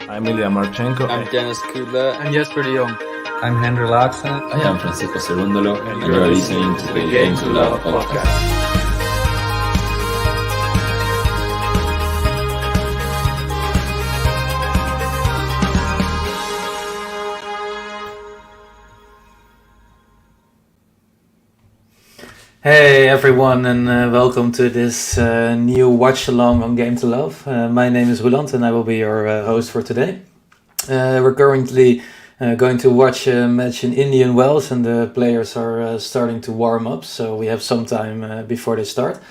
I'm Ilya Marchenko. I'm Dennis Kudla. I'm Jesper de Jong. I'm Henry Laaksen. I am Francisco Cerundolo, and you are listening to the Game to Love podcast. Hey everyone, and welcome to this new Watchalong on Game to Love. My name is Roland and I will be your host for today. We're currently going to watch a match in Indian Wells, and the players are starting to warm up, so we have some time before they start.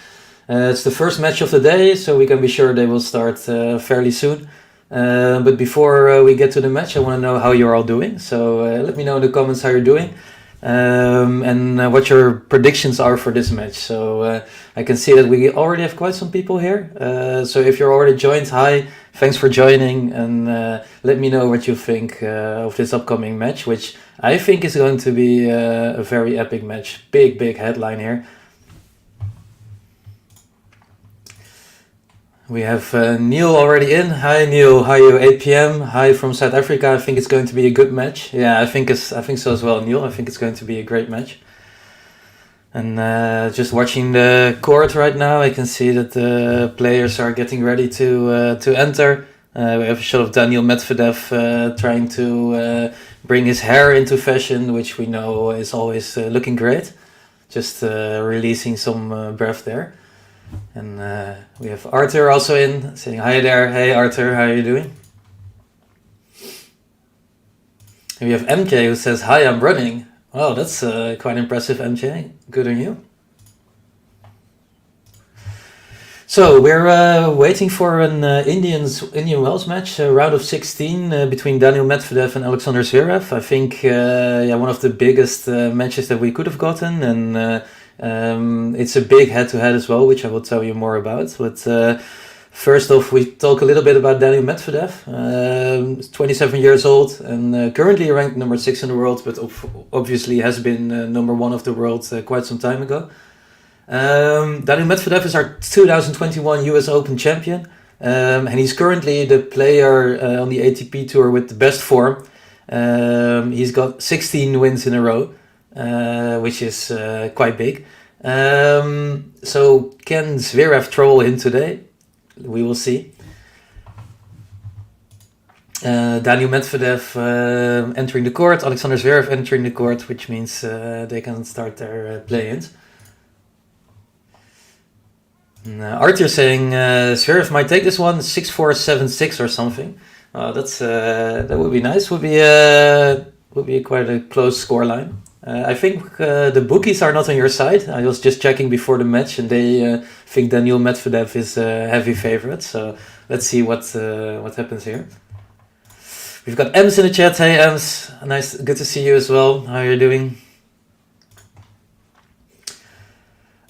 It's the first match of the day, so we can be sure they will start fairly soon. But before we get to the match, I want to know how you're all doing, so let me know in the comments how you're doing. And what your predictions are for this match. So I can see that we already have quite some people here. So if you're already joined, hi, thanks for joining, and let me know what you think of this upcoming match, which I think is going to be a very epic match. Big headline here. We have Neil already in. Hi Neil, how are you? 8 p.m. Hi from South Africa. I think it's going to be a good match. Yeah, I think so as well, Neil. I think it's going to be a great match. And just watching the court right now, I can see that the players are getting ready to enter. We have a shot of Daniil MEDVEDEV trying to bring his hair into fashion, which we know is always looking great. Just releasing some breath there. And we have Arthur also in, saying hi there. Hey Arthur, how are you doing? And we have MJ who says, hi, I'm running. Oh, that's quite impressive, MJ. Good on you. So we're waiting for an Indian Wells match, round of 16 between Daniil MEDVEDEV and Alexander Zverev. I think one of the biggest matches that we could have gotten, and it's a big head-to-head as well, which I will tell you more about. But first off, we talk a little bit about Daniil MEDVEDEV. 27 years old and currently ranked number 6 in the world, but obviously has been number 1 of the world quite some time ago. Daniil MEDVEDEV is our 2021 US Open champion, and he's currently the player on the ATP Tour with the best form. He's got 16 wins in a row. Which is quite big. So can Zverev troll him today? We will see. Daniil MEDVEDEV entering the court, Alexander Zverev entering the court, which means they can start their play-ins. Arthur saying Zverev might take this one 6-4, 7-6 or something. That would be nice. Would be quite a close scoreline. I think the bookies are not on your side. I was just checking before the match, and they think Daniil MEDVEDEV is a heavy favorite. So let's see what happens here. We've got Ems in the chat. Hey Ems, nice, good to see you as well. How are you doing?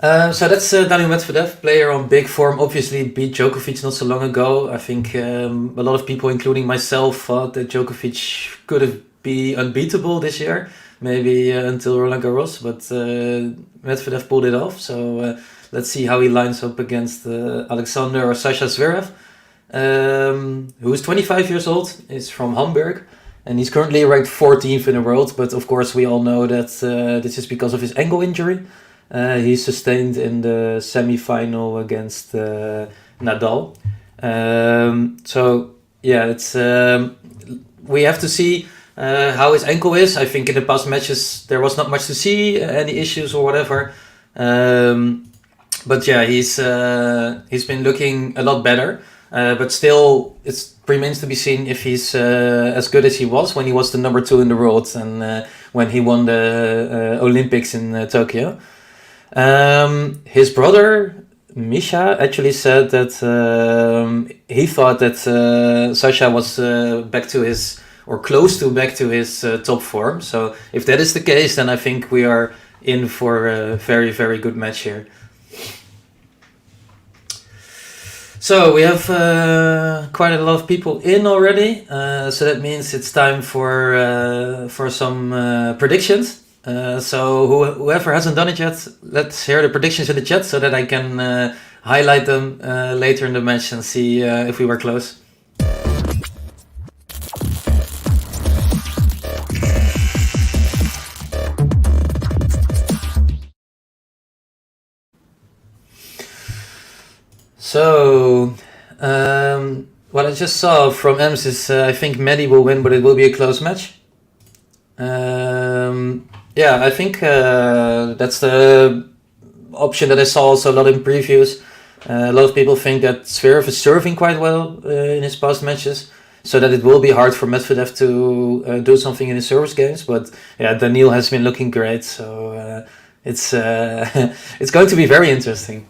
So that's Daniil MEDVEDEV, player on big form. Obviously beat Djokovic not so long ago. I think a lot of people, including myself, thought that Djokovic could have been unbeatable this year. Maybe until Roland Garros, but MEDVEDEV pulled it off. So let's see how he lines up against Alexander or Sasha Zverev, who is 25 years old, is from Hamburg, and he's currently ranked 14th in the world. But of course, we all know that this is because of his ankle injury. He sustained in the semi-final against Nadal. So yeah, it's we have to see how his ankle is. I think in the past matches there was not much to see, any issues or whatever. But yeah, he's been looking a lot better. But still, it remains to be seen if he's as good as he was when he was the number 2 in the world and when he won the Olympics in Tokyo. His brother Misha actually said that he thought that Sasha was back to his, or close to back to his top form. So if that is the case, then I think we are in for a very, very good match here. So we have quite a lot of people in already. So that means it's time for some predictions. So whoever hasn't done it yet, let's hear the predictions in the chat so that I can highlight them later in the match and see if we were close. So, what I just saw from Ems is I think Medi will win, but it will be a close match. Yeah, I think that's the option that I saw also a lot in previews. A lot of people think that ZVEREV is serving quite well in his past matches, so that it will be hard for Medvedev to do something in his service games. But yeah, Daniil has been looking great, so it's it's going to be very interesting.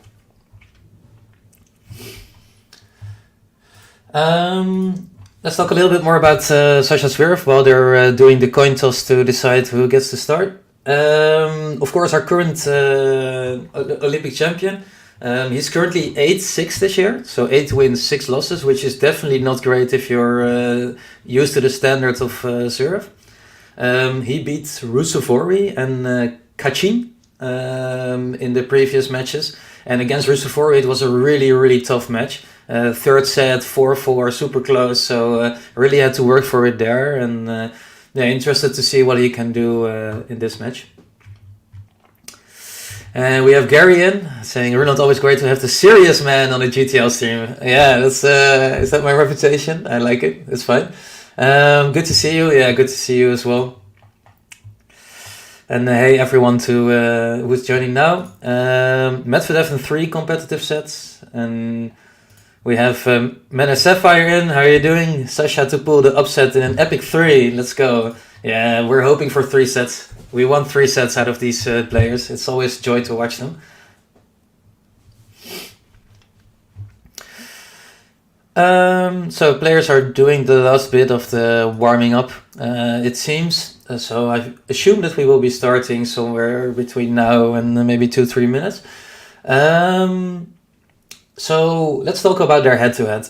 Let's talk a little bit more about Sasha Zverev while they're doing the coin toss to decide who gets to start. Of course, our current Olympic champion. He's currently 8-6 this year, so 8 wins, 6 losses, which is definitely not great if you're used to the standards of Zverev. He beat Rusevori and Kachin in the previous matches, and against Rusevori it was a really tough match. Third set, 4-4, super close, so really had to work for it there, and yeah, interested to see what he can do in this match. And we have Gary in saying, Ronald, always great to have the serious man on the GTL stream. Yeah, that's is that my reputation? I like it. It's fine. Good to see you. Yeah, good to see you as well. And hey, everyone who's joining now. Medvedev in 3 competitive sets. And we have Mena Sapphire in. How are you doing? Sasha to pull the upset in an epic 3. Let's go. Yeah, we're hoping for 3 sets. We want 3 sets out of these players. It's always joy to watch them. So players are doing the last bit of the warming up, it seems. So I assume that we will be starting somewhere between now and maybe 2-3 minutes. So let's talk about their head-to-head.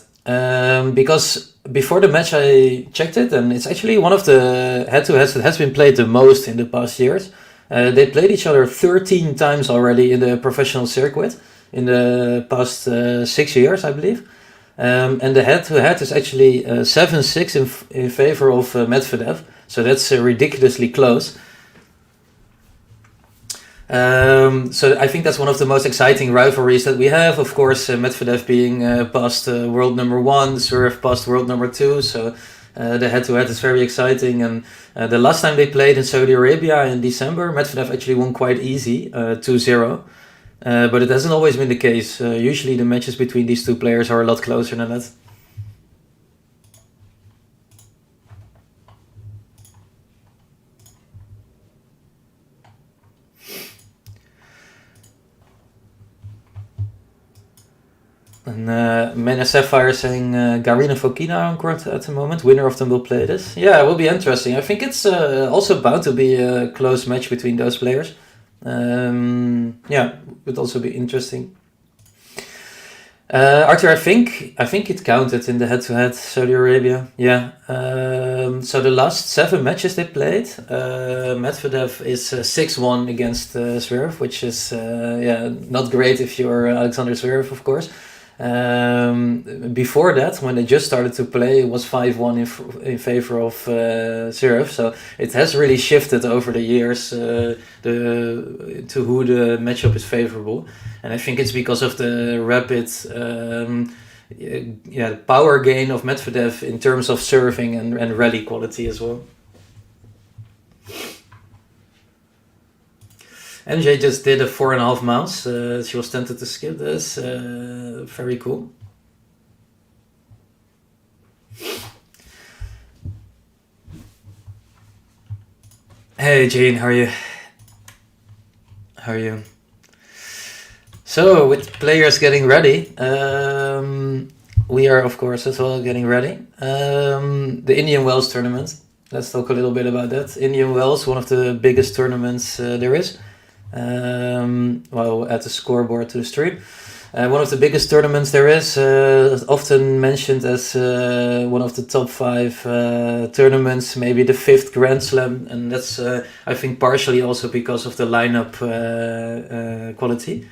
Because before the match I checked it, and it's actually one of the head-to-heads that has been played the most in the past years. They played each other 13 times already in the professional circuit in the past 6 years, I believe. And the head-to-head is actually 7-6 in favor of Medvedev, so that's ridiculously close. So I think that's one of the most exciting rivalries that we have. Of course, Medvedev being past world number 1, Zverev past world number 2. So the head-to-head is very exciting. And the last time they played in Saudi Arabia in December, Medvedev actually won quite easy, 2-0. But it hasn't always been the case. Usually the matches between these 2 players are a lot closer than that. And Mena Sapphire saying Garina Fokina on court at the moment. Winner of them will play this. Yeah, it will be interesting. I think it's also bound to be a close match between those players. Yeah, would also be interesting. Arthur, I think it counted in the head-to-head Saudi Arabia. Yeah. So the last 7 matches they played, Medvedev is 6-1 against Zverev, which is yeah, not great if you're Alexander Zverev, of course. Before that, when they just started to play, it was 5-1 in favor of Zverev. So it has really shifted over the years to who the matchup is favorable, and I think it's because of the rapid power gain of Medvedev in terms of serving and rally quality as well. MJ just did a 4.5 miles. She was tempted to skip this. Very cool. Hey Jane, how are you? How are you? So with players getting ready, we are of course as well getting ready. The Indian Wells tournament. Let's talk a little bit about that. Indian Wells, one of the biggest tournaments there is. Well, at the scoreboard to the stream. One of the biggest tournaments there is, often mentioned as one of the top 5 tournaments, maybe the 5th Grand Slam, and that's I think partially also because of the lineup quality.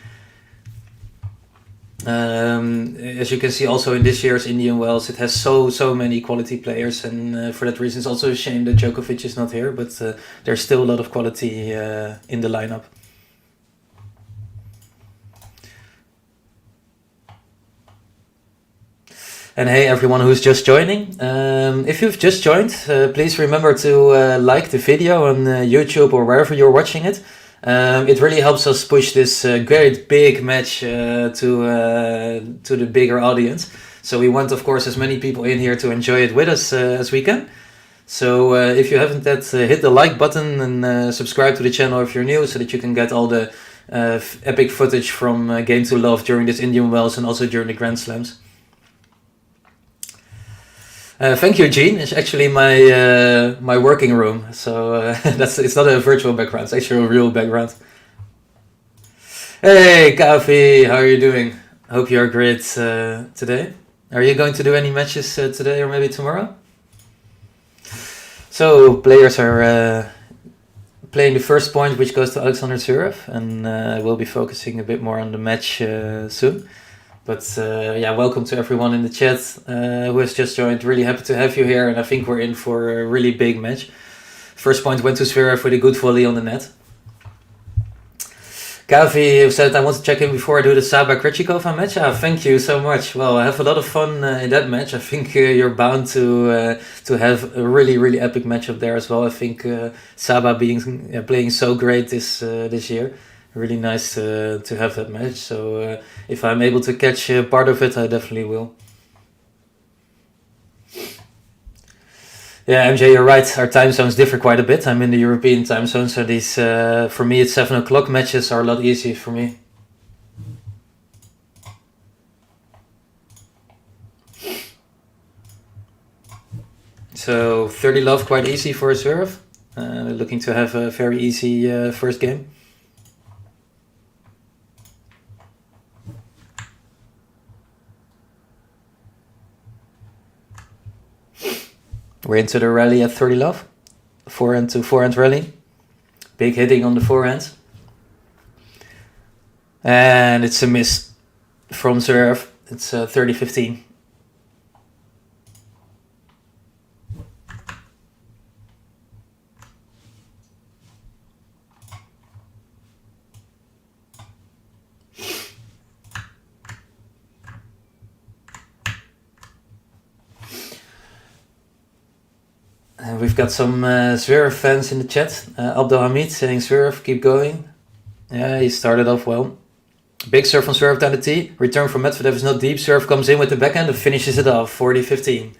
As you can see also in this year's Indian Wells, it has so many quality players, and for that reason it's also a shame that Djokovic is not here, but there's still a lot of quality in the lineup. And hey, everyone who's just joining. If you've just joined, please remember to like the video on YouTube or wherever you're watching it. It really helps us push this great big match to the bigger audience. So we want, of course, as many people in here to enjoy it with us as we can. So if you haven't yet, hit the like button and subscribe to the channel if you're new, so that you can get all the epic footage from Game to Love during this Indian Wells and also during the Grand Slams. Thank you, Gene. It's actually my working room, so it's not a virtual background. It's actually a real background. Hey, Kavi, how are you doing? Hope you are great today. Are you going to do any matches today or maybe tomorrow? So players are playing the first point, which goes to Alexander Zverev, and we'll be focusing a bit more on the match soon. But welcome to everyone in the chat who has just joined. Really happy to have you here, and I think we're in for a really big match. First point went to Zverev with a good volley on the net. Kavi said, I want to check in before I do the Saba Krejcikova match. Thank you so much. Well, I have a lot of fun in that match. I think you're bound to have a really, really epic match up there as well. I think Saba playing so great this year. Really nice to have that match. So if I'm able to catch part of it, I definitely will. Yeah, MJ, you're right. Our time zones differ quite a bit. I'm in the European time zone, so these, for me, it's 7 o'clock matches are a lot easier for me. So 30 love, quite easy for Zverev. Looking to have a very easy first game. We're into the rally at 30 love. Forehand to forehand rally. Big hitting on the forehand. And it's a miss from Zverev. It's 30-15. And we've got some Zverev fans in the chat. Abdul Hamid saying, Zverev, keep going. Yeah, he started off well. Big serve from Zverev down the tee. Return from Medvedev is not deep. Zverev comes in with the backhand and finishes it off. 40-15.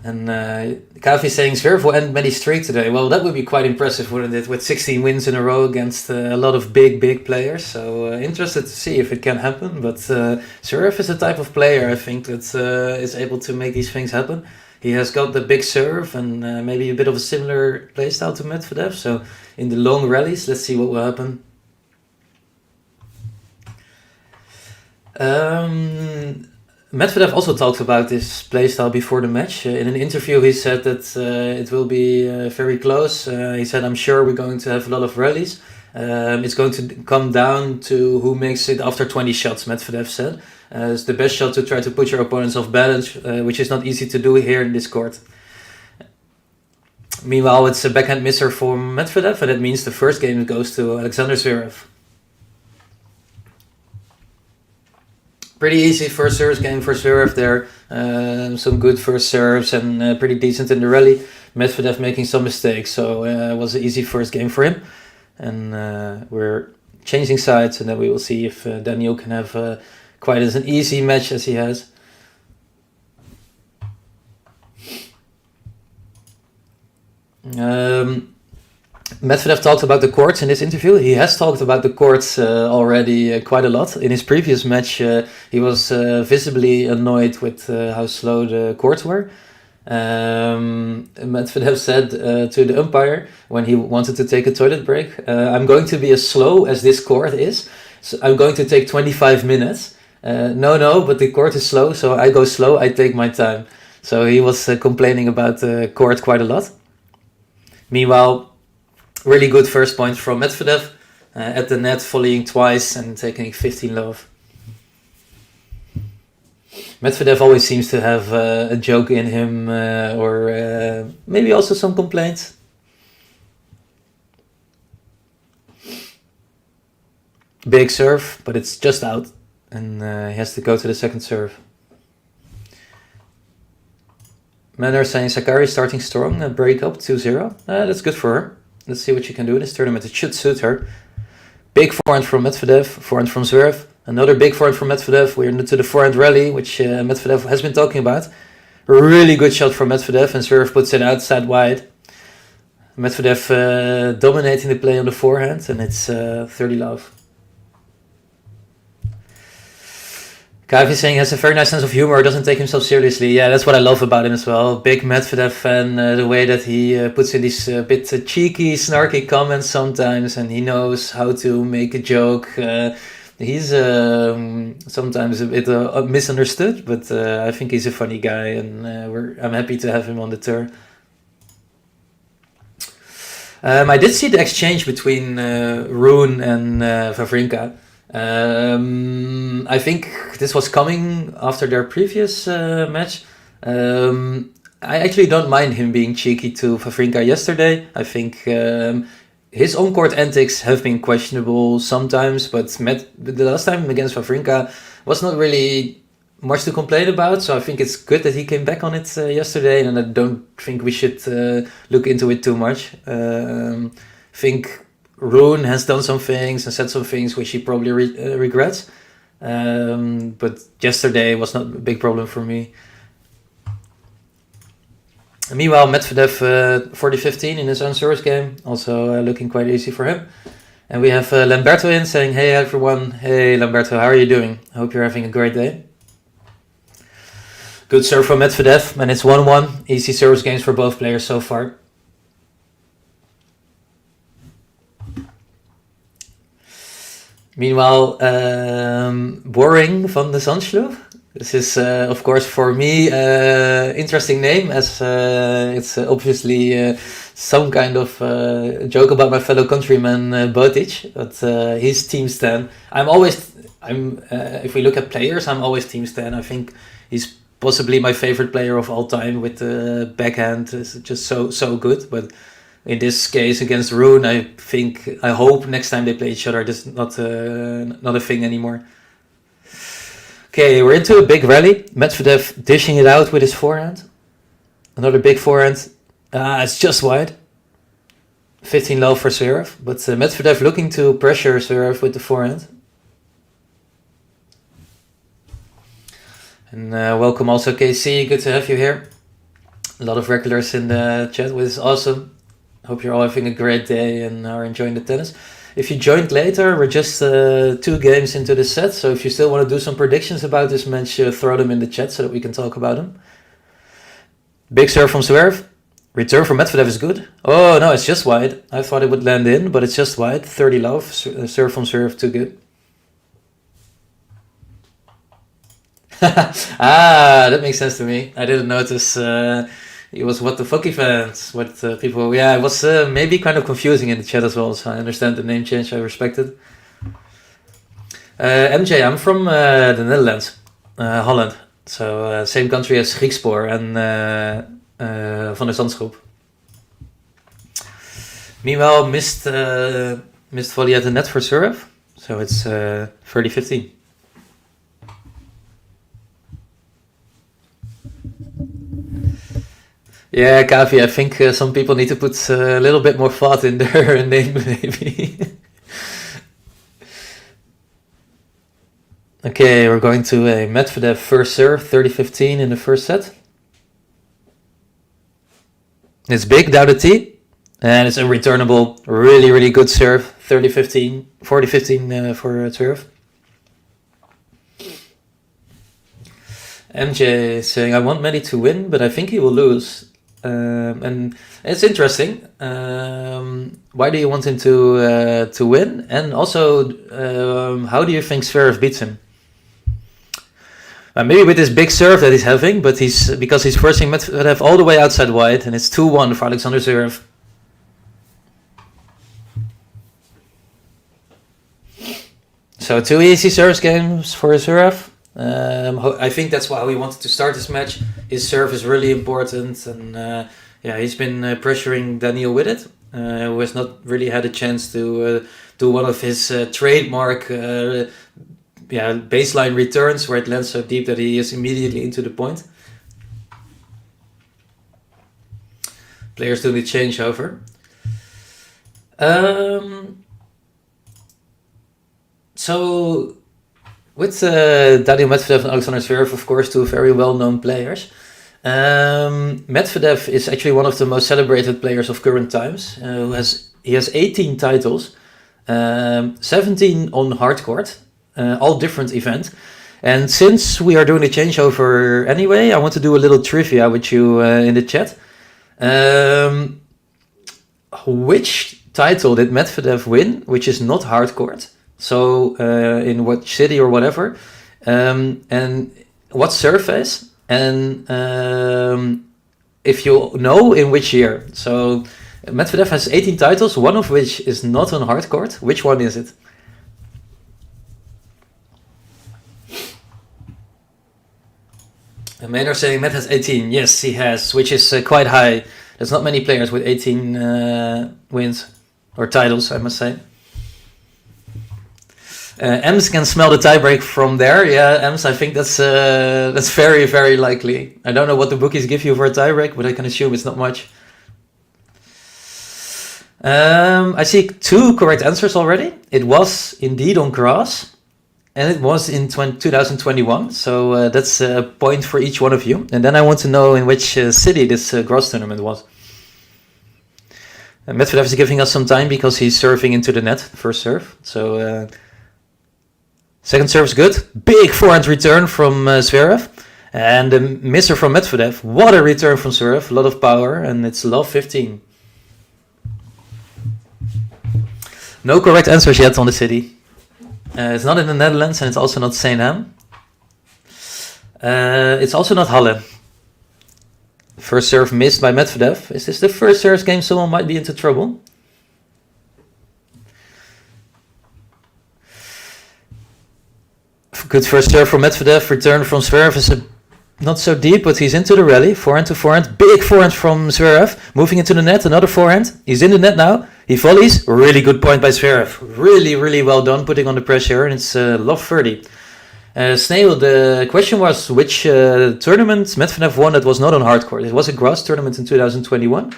And Kavi saying Zverev will end many streak today. Well, that would be quite impressive, wouldn't it? With 16 wins in a row against a lot of big players. So interested to see if it can happen. But Zverev is a type of player, I think, that is able to make these things happen. He has got the big serve and maybe a bit of a similar playstyle to Medvedev. So in the long rallies, let's see what will happen. Medvedev also talked about this playstyle before the match. In an interview, he said that it will be very close. He said, I'm sure we're going to have a lot of rallies. It's going to come down to who makes it after 20 shots, Medvedev said. It's the best shot to try to put your opponents off balance, which is not easy to do here in this court. Meanwhile, it's a backhand misser for Medvedev, and that means the first game goes to Alexander Zverev. Pretty easy first service game for Zverev there. Some good first serves and pretty decent in the rally. Medvedev making some mistakes, so it was an easy first game for him. And we're changing sides, and then we will see if Daniil can have quite as an easy match as he has. Medvedev talked about the courts in this interview. He has talked about the courts already quite a lot. In his previous match, he was visibly annoyed with how slow the courts were. Medvedev said to the umpire when he wanted to take a toilet break, I'm going to be as slow as this court is. So I'm going to take 25 minutes. No, but the court is slow, so I go slow, I take my time. So he was complaining about the court quite a lot. Meanwhile, really good first point from Medvedev at the net, volleying twice and taking 15 love. Medvedev always seems to have a joke in him or maybe also some complaints. Big serve, but it's just out. And he has to go to the second serve. Men are saying Sakari starting strong, break up 2-0. That's good for her. Let's see what she can do in this tournament. It should suit her. Big forehand from Medvedev, forehand from ZVEREV. Another big forehand from Medvedev. We're into the forehand rally, which Medvedev has been talking about. A really good shot from Medvedev, and ZVEREV puts it outside wide. Medvedev dominating the play on the forehand, and it's 30 love. Kavi saying he has a very nice sense of humor, doesn't take himself seriously. Yeah, that's what I love about him as well. Big Medvedev fan, the way that he puts in these bit cheeky, snarky comments sometimes, and he knows how to make a joke. He's sometimes a bit misunderstood, but I think he's a funny guy, and I'm happy to have him on the tour. I did see the exchange between Rune and Wawrinka. I think this was coming after their previous match. I actually don't mind him being cheeky to Wawrinka yesterday. I think his on-court antics have been questionable sometimes, but the last time against Wawrinka was not really much to complain about. So I think it's good that he came back on it yesterday, and I don't think we should look into it too much. I think Rune has done some things and said some things which he probably regrets. But yesterday was not a big problem for me. And meanwhile, Medvedev 40-15 in his own service game. Also looking quite easy for him. And we have Lamberto in saying, hey everyone. Hey Lamberto, how are you doing? I hope you're having a great day. Good serve from Medvedev. And it's 1-1. Easy service games for both players so far. Meanwhile, Boring van de Zandsloot. This is, of course, for me, interesting name, as it's obviously some kind of joke about my fellow countryman Botic, but he's Team Stan. If we look at players, I'm always Team Stan. I think he's possibly my favorite player of all time with the backhand. It's just so good, but in this case against Rune, I hope next time they play each other, this is not a thing anymore. Okay, we're into a big rally. Medvedev dishing it out with his forehand. Another big forehand. It's just wide. 15 low for ZVEREV, but Medvedev looking to pressure ZVEREV with the forehand. And welcome also KC, good to have you here. A lot of regulars in the chat, which is awesome. Hope you're all having a great day and are enjoying the tennis. If you joined later, we're just 2 games into the set. So if you still want to do some predictions about this match, throw them in the chat so that we can talk about them. Big serve from ZVEREV. Return from Medvedev is good. Oh no, it's just wide. I thought it would land in, but it's just wide. 30 love. Serve from ZVEREV, too good. That makes sense to me. I didn't notice... It was what the fucky fans, what people, it was maybe kind of confusing in the chat as well, so I understand the name change, I respect it. MJ, I'm from the Netherlands, Holland, so same country as Griekspoor and Van der Zandsgroep. Meanwhile, missed volley at the net for ZVEREV, so it's 30-15. Yeah, Kavi, I think some people need to put a little bit more thought in their name, maybe. Okay, we're going to a Medvedev first serve, 30-15 in the first set. It's big, down the tee, and it's unreturnable. Really, really good serve, 30-15, 40-15 for ZVEREV. MJ is saying, I want Mehdi to win, but I think he will lose. And it's interesting. Why do you want him to win? And also, how do you think ZVEREV beats him? Maybe with this big serve that he's having, but because he's forcing Medvedev all the way outside wide, and it's 2-1 for Alexander ZVEREV. So 2 easy service games for ZVEREV. I think that's why we wanted to start this match. His serve is really important, and he's been pressuring Daniil with it, who has not really had a chance to do one of his trademark baseline returns where it lands so deep that he is immediately into the point. Players doing the changeover. So with Daniil Medvedev and Alexander Zverev, of course, two very well-known players. Medvedev is actually one of the most celebrated players of current times. He has 18 titles, 17 on hard court, all different events. And since we are doing the changeover anyway, I want to do a little trivia with you in the chat. Which title did Medvedev win, which is not hard court? So in what city or whatever, and what surface, and if you know in which year. So Medvedev has 18 titles, one of which is not on hard court. Which one is it? And men are saying Med has 18. Yes, he has, which is quite high. There's not many players with 18 wins, or titles, I must say. Ems can smell the tiebreak from there. Yeah, Ems, I think that's very, very likely. I don't know what the bookies give you for a tiebreak, but I can assume it's not much. I see 2 correct answers already. It was indeed on grass, and it was in 2021. So that's a point for each one of you. And then I want to know in which city this grass tournament was. Medvedev is giving us some time because he's serving into the net, first serve. So second serve is good. Big forehand return from Zverev. And the misser from Medvedev. What a return from Zverev. A lot of power, and it's love 15. No correct answers yet on the city. It's not in the Netherlands, and it's also not Saint-Ham. It's also not Halle. First serve missed by Medvedev. Is this the first serve game someone might be into trouble? Good first serve from Medvedev. Return from Zverev is not so deep, but he's into the rally. Forehand to forehand. Big forehand from Zverev. Moving into the net. Another forehand. He's in the net now. He volleys. Really good point by Zverev. Really, really well done putting on the pressure. And it's love 30. Snail, the question was which tournament Medvedev won that was not on hard court. It was a grass tournament in 2021.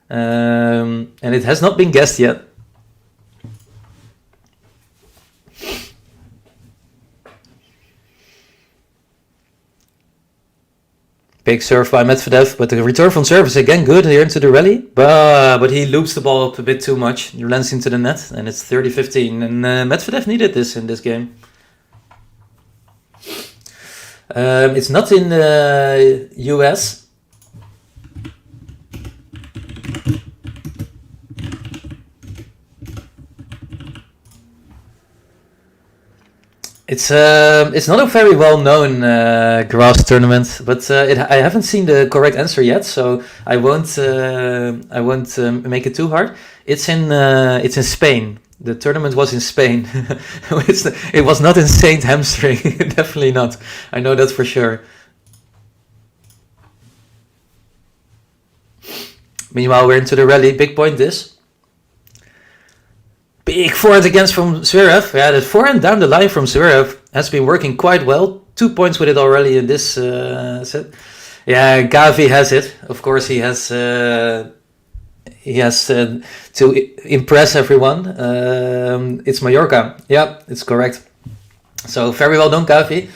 And it has not been guessed yet. Big serve by Medvedev, but the return from serve is again good here into the rally. But he loops the ball up a bit too much. He lands into the net, and it's 30-15. And Medvedev needed this in this game. It's not in the US. It's not a very well-known grass tournament, but I haven't seen the correct answer yet, so I won't make it too hard. It's in Spain. The tournament was in Spain. It was not in Saint Hamstring, definitely not. I know that for sure. Meanwhile, we're into the rally. Big point this. Big forehand against from Zverev. Yeah, the forehand down the line from Zverev has been working quite well. 2 points with it already in this set. Yeah, Gavi has it. Of course, he has to impress everyone. It's Mallorca. Yeah, it's correct. So very well done, Gavi.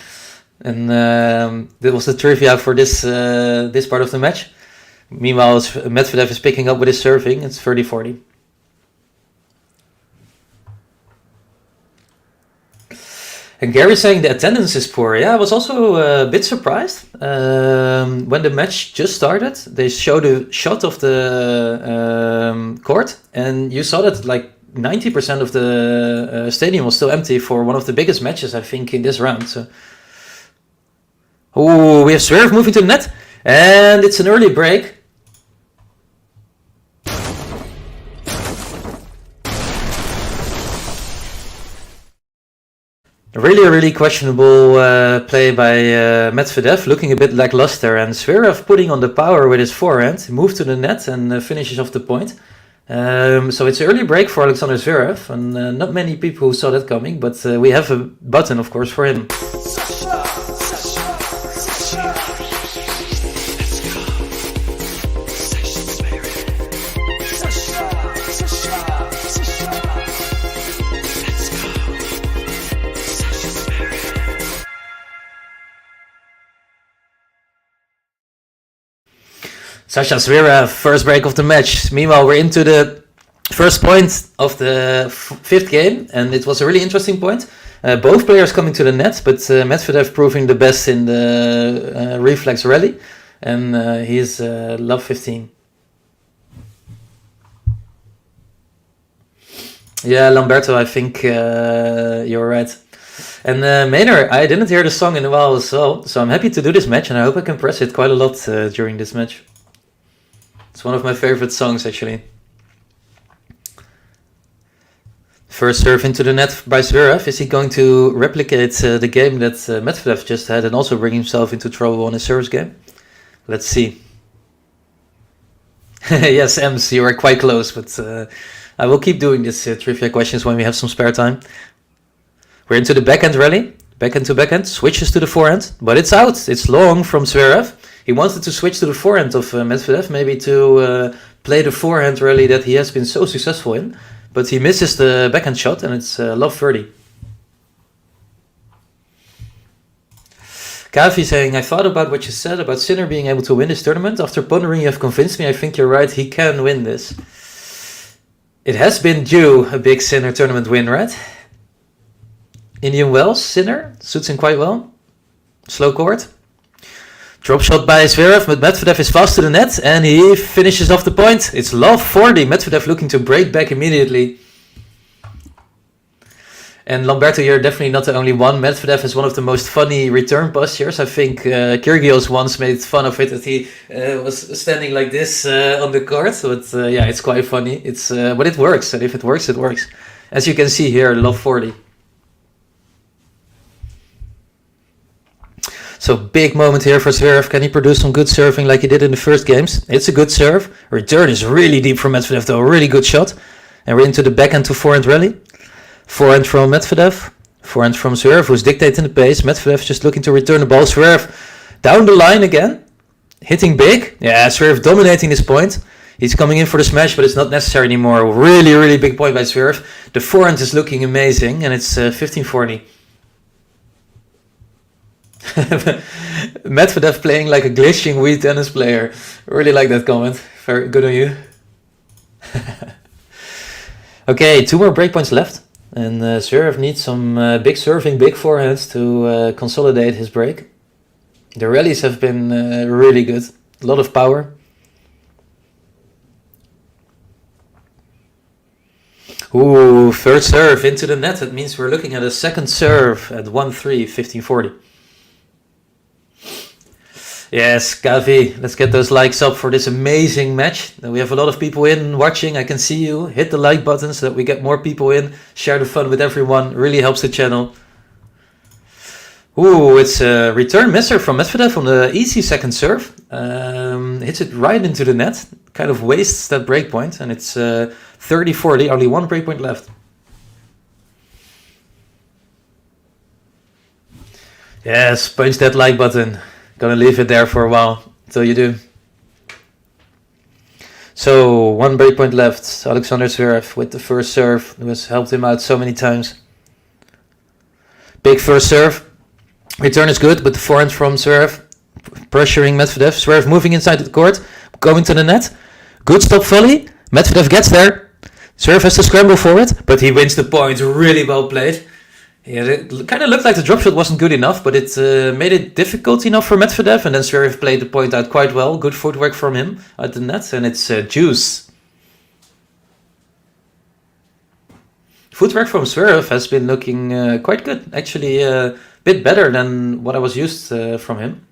And that was the trivia for this part of the match. Meanwhile, Medvedev is picking up with his serving. It's 30-40. And Gary's saying the attendance is poor. Yeah, I was also a bit surprised. When the match just started, they showed a shot of the court, and you saw that like 90% of the stadium was still empty for one of the biggest matches, I think, in this round. So, we have Zverev moving to the net, and it's an early break. Really questionable play by Medvedev, looking a bit lackluster, and Zverev putting on the power with his forehand, moved to the net and finishes off the point. So it's early break for Alexander Zverev, and not many people saw that coming, but we have a button, of course, for him. Sasha Zverev, first break of the match. Meanwhile, we're into the first point of the fifth game, and it was a really interesting point. Both players coming to the net, but Medvedev proving the best in the reflex rally, and he's love 15. Yeah, Lamberto, I think you're right. And Maynard, I didn't hear the song in a while as well, so I'm happy to do this match, and I hope I can press it quite a lot during this match. It's one of my favorite songs, actually. First serve into the net by Zverev. Is he going to replicate the game that Medvedev just had and also bring himself into trouble on his service game? Let's see. Yes, Ems, you are quite close, but I will keep doing this trivia questions when we have some spare time. We're into the backhand rally. Backhand to backhand. Switches to the forehand, but it's out. It's long from Zverev. He wanted to switch to the forehand of Medvedev, maybe to play the forehand rally that he has been so successful in. But he misses the backhand shot, and it's love 30. Kavi saying, I thought about what you said about Sinner being able to win this tournament. After pondering, you have convinced me. I think you're right. He can win this. It has been due a big Sinner tournament win, right? Indian Wells, Sinner, suits him quite well. Slow court. Drop shot by Zverev, but Medvedev is fast to the net, and he finishes off the point. It's love 40. Medvedev looking to break back immediately. And Lamberto, you're definitely not the only one. Medvedev has one of the most funny return postures. I think Kyrgios once made fun of it, that he was standing like this on the court. But yeah, it's quite funny. But it works, and if it works, it works. As you can see here, love 40. So big moment here for Zverev. Can he produce some good serving like he did in the first games? It's a good serve. Return is really deep from Medvedev though. Really good shot. And we're into the backhand to forehand rally. Forehand from Medvedev. Forehand from Zverev, who's dictating the pace. Medvedev just looking to return the ball. Zverev down the line again. Hitting big. Yeah, Zverev dominating this point. He's coming in for the smash, but it's not necessary anymore. Really, really big point by Zverev. The forehand is looking amazing, and it's 15-40. Medvedev playing like a glitching Wii tennis player. Really like that comment. Very good on you. Okay, 2 more breakpoints left. And Zverev needs some big serving, big forehands to consolidate his break. The rallies have been really good. A lot of power. Ooh, third serve into the net. That means we're looking at a second serve at 1-3, 15-40. Yes, Gavi, let's get those likes up for this amazing match. We have a lot of people in watching. I can see you. Hit the like button so that we get more people in. Share the fun with everyone. Really helps the channel. Ooh, it's a return misser from Medvedev on the easy second serve. Hits it right into the net. Kind of wastes that breakpoint. And it's 30-40. Only 1 breakpoint left. Yes, punch that like button. Gonna leave it there for a while until you do. So 1 breakpoint left. Alexander Zverev with the first serve, who has helped him out so many times. Big first serve. Return is good, but the forehand from Zverev pressuring Medvedev. Zverev moving inside the court, going to the net. Good stop volley. Medvedev gets there. Zverev has to scramble for it, but he wins the point. Really well played. Yeah, it kind of looked like the drop shot wasn't good enough, but it made it difficult enough for Medvedev, and then Zverev played the point out quite well. Good footwork from him at the net, and it's juice. Footwork from Zverev has been looking quite good, actually a bit better than what I was used from him.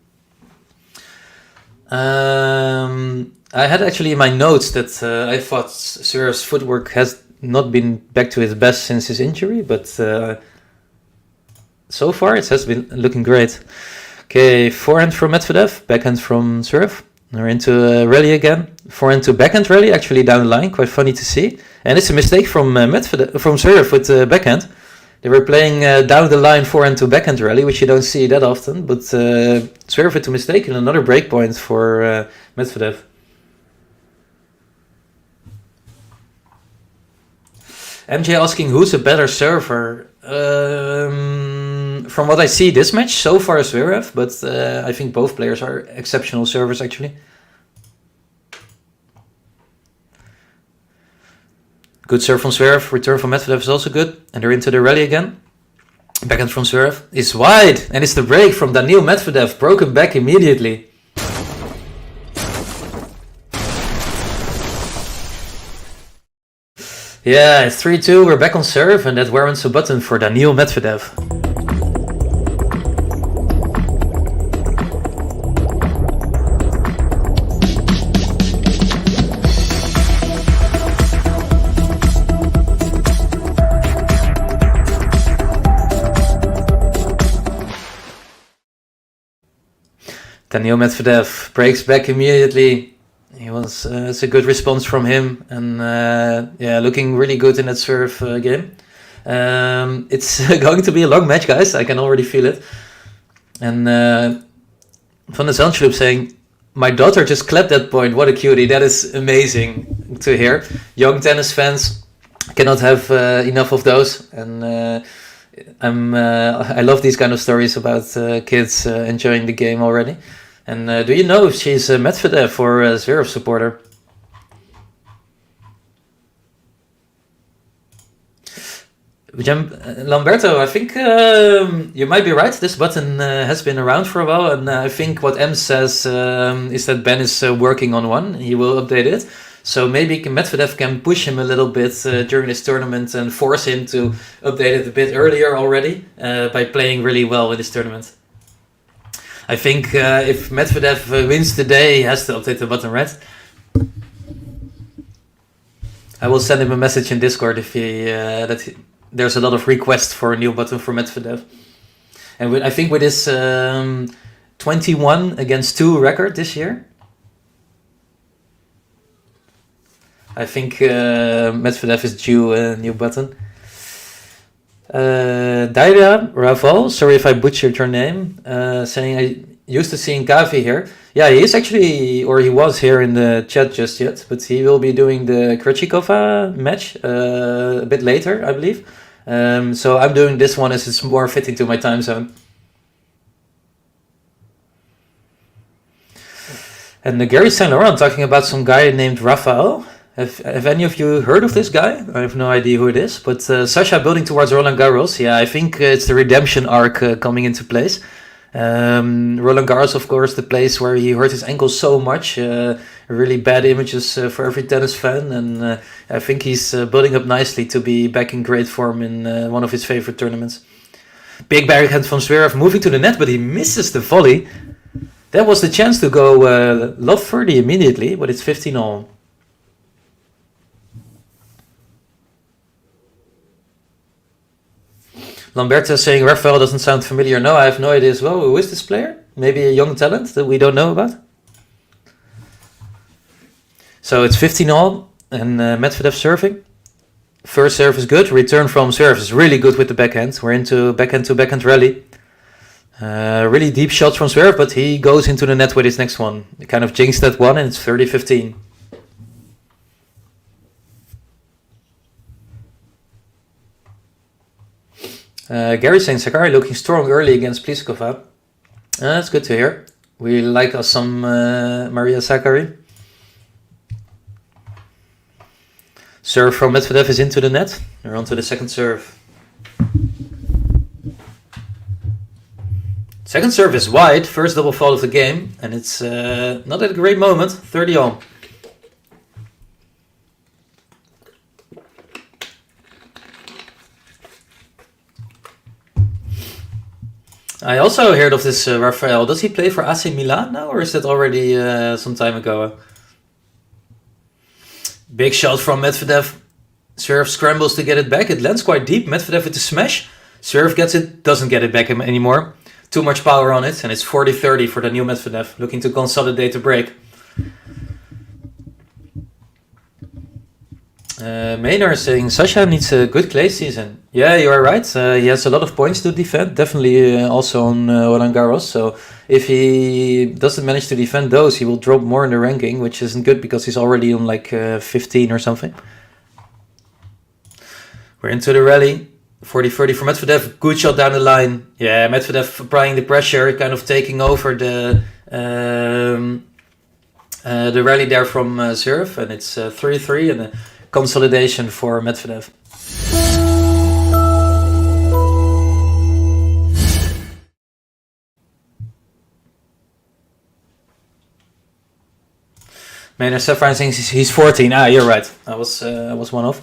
I had actually in my notes that I thought Zverev's footwork has not been back to his best since his injury, but so far it has been looking great. Okay, forehand from Medvedev, backhand from Zverev. We're into a rally again. Forehand to backhand rally, actually down the line. Quite funny to see. And it's a mistake from Medvedev, from Zverev with backhand. They were playing down the line forehand to backhand rally, which you don't see that often. But Zverev with a mistake and another break point for Medvedev. MJ asking who's a better server. From what I see this match, so far Zverev, but I think both players are exceptional servers actually. Good serve from Zverev, return from Medvedev is also good, and they're into the rally again. Backhand from Zverev is wide, and it's the break from Daniil Medvedev, broken back immediately. Yeah, it's 3-2, we're back on serve, and that warrants a button for Daniil Medvedev. Daniil Medvedev breaks back immediately. It's a good response from him, and looking really good in that serve game. It's going to be a long match, guys. I can already feel it. And Van de Zandschloop saying, "My daughter just clapped that point. What a cutie! That is amazing to hear. Young tennis fans cannot have enough of those, and I love these kind of stories about kids enjoying the game already." And do you know if she's a Medvedev or a Zverev supporter? Lamberto, I think you might be right. This button has been around for a while, and I think what M says is that Ben is working on one. He will update it. So maybe Medvedev can push him a little bit during this tournament and force him to update it a bit earlier already by playing really well in this tournament. I think if Medvedev wins today, he has to update the button, right? I will send him a message in Discord if there's a lot of requests for a new button for Medvedev. And I think with his 21-2 record this year, I think Medvedev is due a new button. Daira Raval, sorry if I butchered your name, saying I used to seeing Gavi here. Yeah, he is actually, or he was here in the chat just yet, but he will be doing the Krejcikova match a bit later, I believe. So I'm doing this one as it's more fitting to my time zone. And Gary Saint Laurent talking about some guy named Rafael. Have any of you heard of this guy? I have no idea who it is, but Sasha building towards Roland Garros. Yeah, I think it's the redemption arc coming into place. Roland Garros, of course, the place where he hurt his ankle so much. Really bad images for every tennis fan, and I think he's building up nicely to be back in great form in one of his favorite tournaments. Big backhand from Zverev moving to the net, but he misses the volley. That was the chance to go love 30 immediately, but it's 15-all. Lamberto saying Rafael doesn't sound familiar. No, I have no idea as well. Who is this player? Maybe a young talent that we don't know about? So it's 15-all and Medvedev serving. First serve is good. Return from serve is really good with the backhand. We're into backhand to backhand rally. Really deep shots from Zverev, but he goes into the net with his next one. He kind of jinxed that one, and it's 30-15. Gary saying Sakari looking strong early against Pliskova. That's good to hear. We like us some Maria Sakari. Serve from Medvedev is into the net. We're on to the second serve. Second serve is wide, first double fault of the game, and it's not at a great moment, 30-all. I also heard of this Rafael. Does he play for AC Milan now, or is that already some time ago? Big shot from Medvedev. Zverev scrambles to get it back. It lands quite deep. Medvedev with the smash. Zverev gets it, doesn't get it back anymore. Too much power on it, and it's 40-30 for Daniil Medvedev, looking to consolidate the break. Maynard saying Sasha needs a good clay season. Yeah, you are right. He has a lot of points to defend, definitely also on Roland Garros. So if he doesn't manage to defend those, he will drop more in the ranking, which isn't good because he's already on like 15 or something. We're into the rally. 40-30 for Medvedev. Good shot down the line. Yeah, Medvedev applying the pressure, kind of taking over the rally there from Zverev, and it's 3-3 and a consolidation for Medvedev. Maynard Safran thinks he's 14. You're right. I was one off.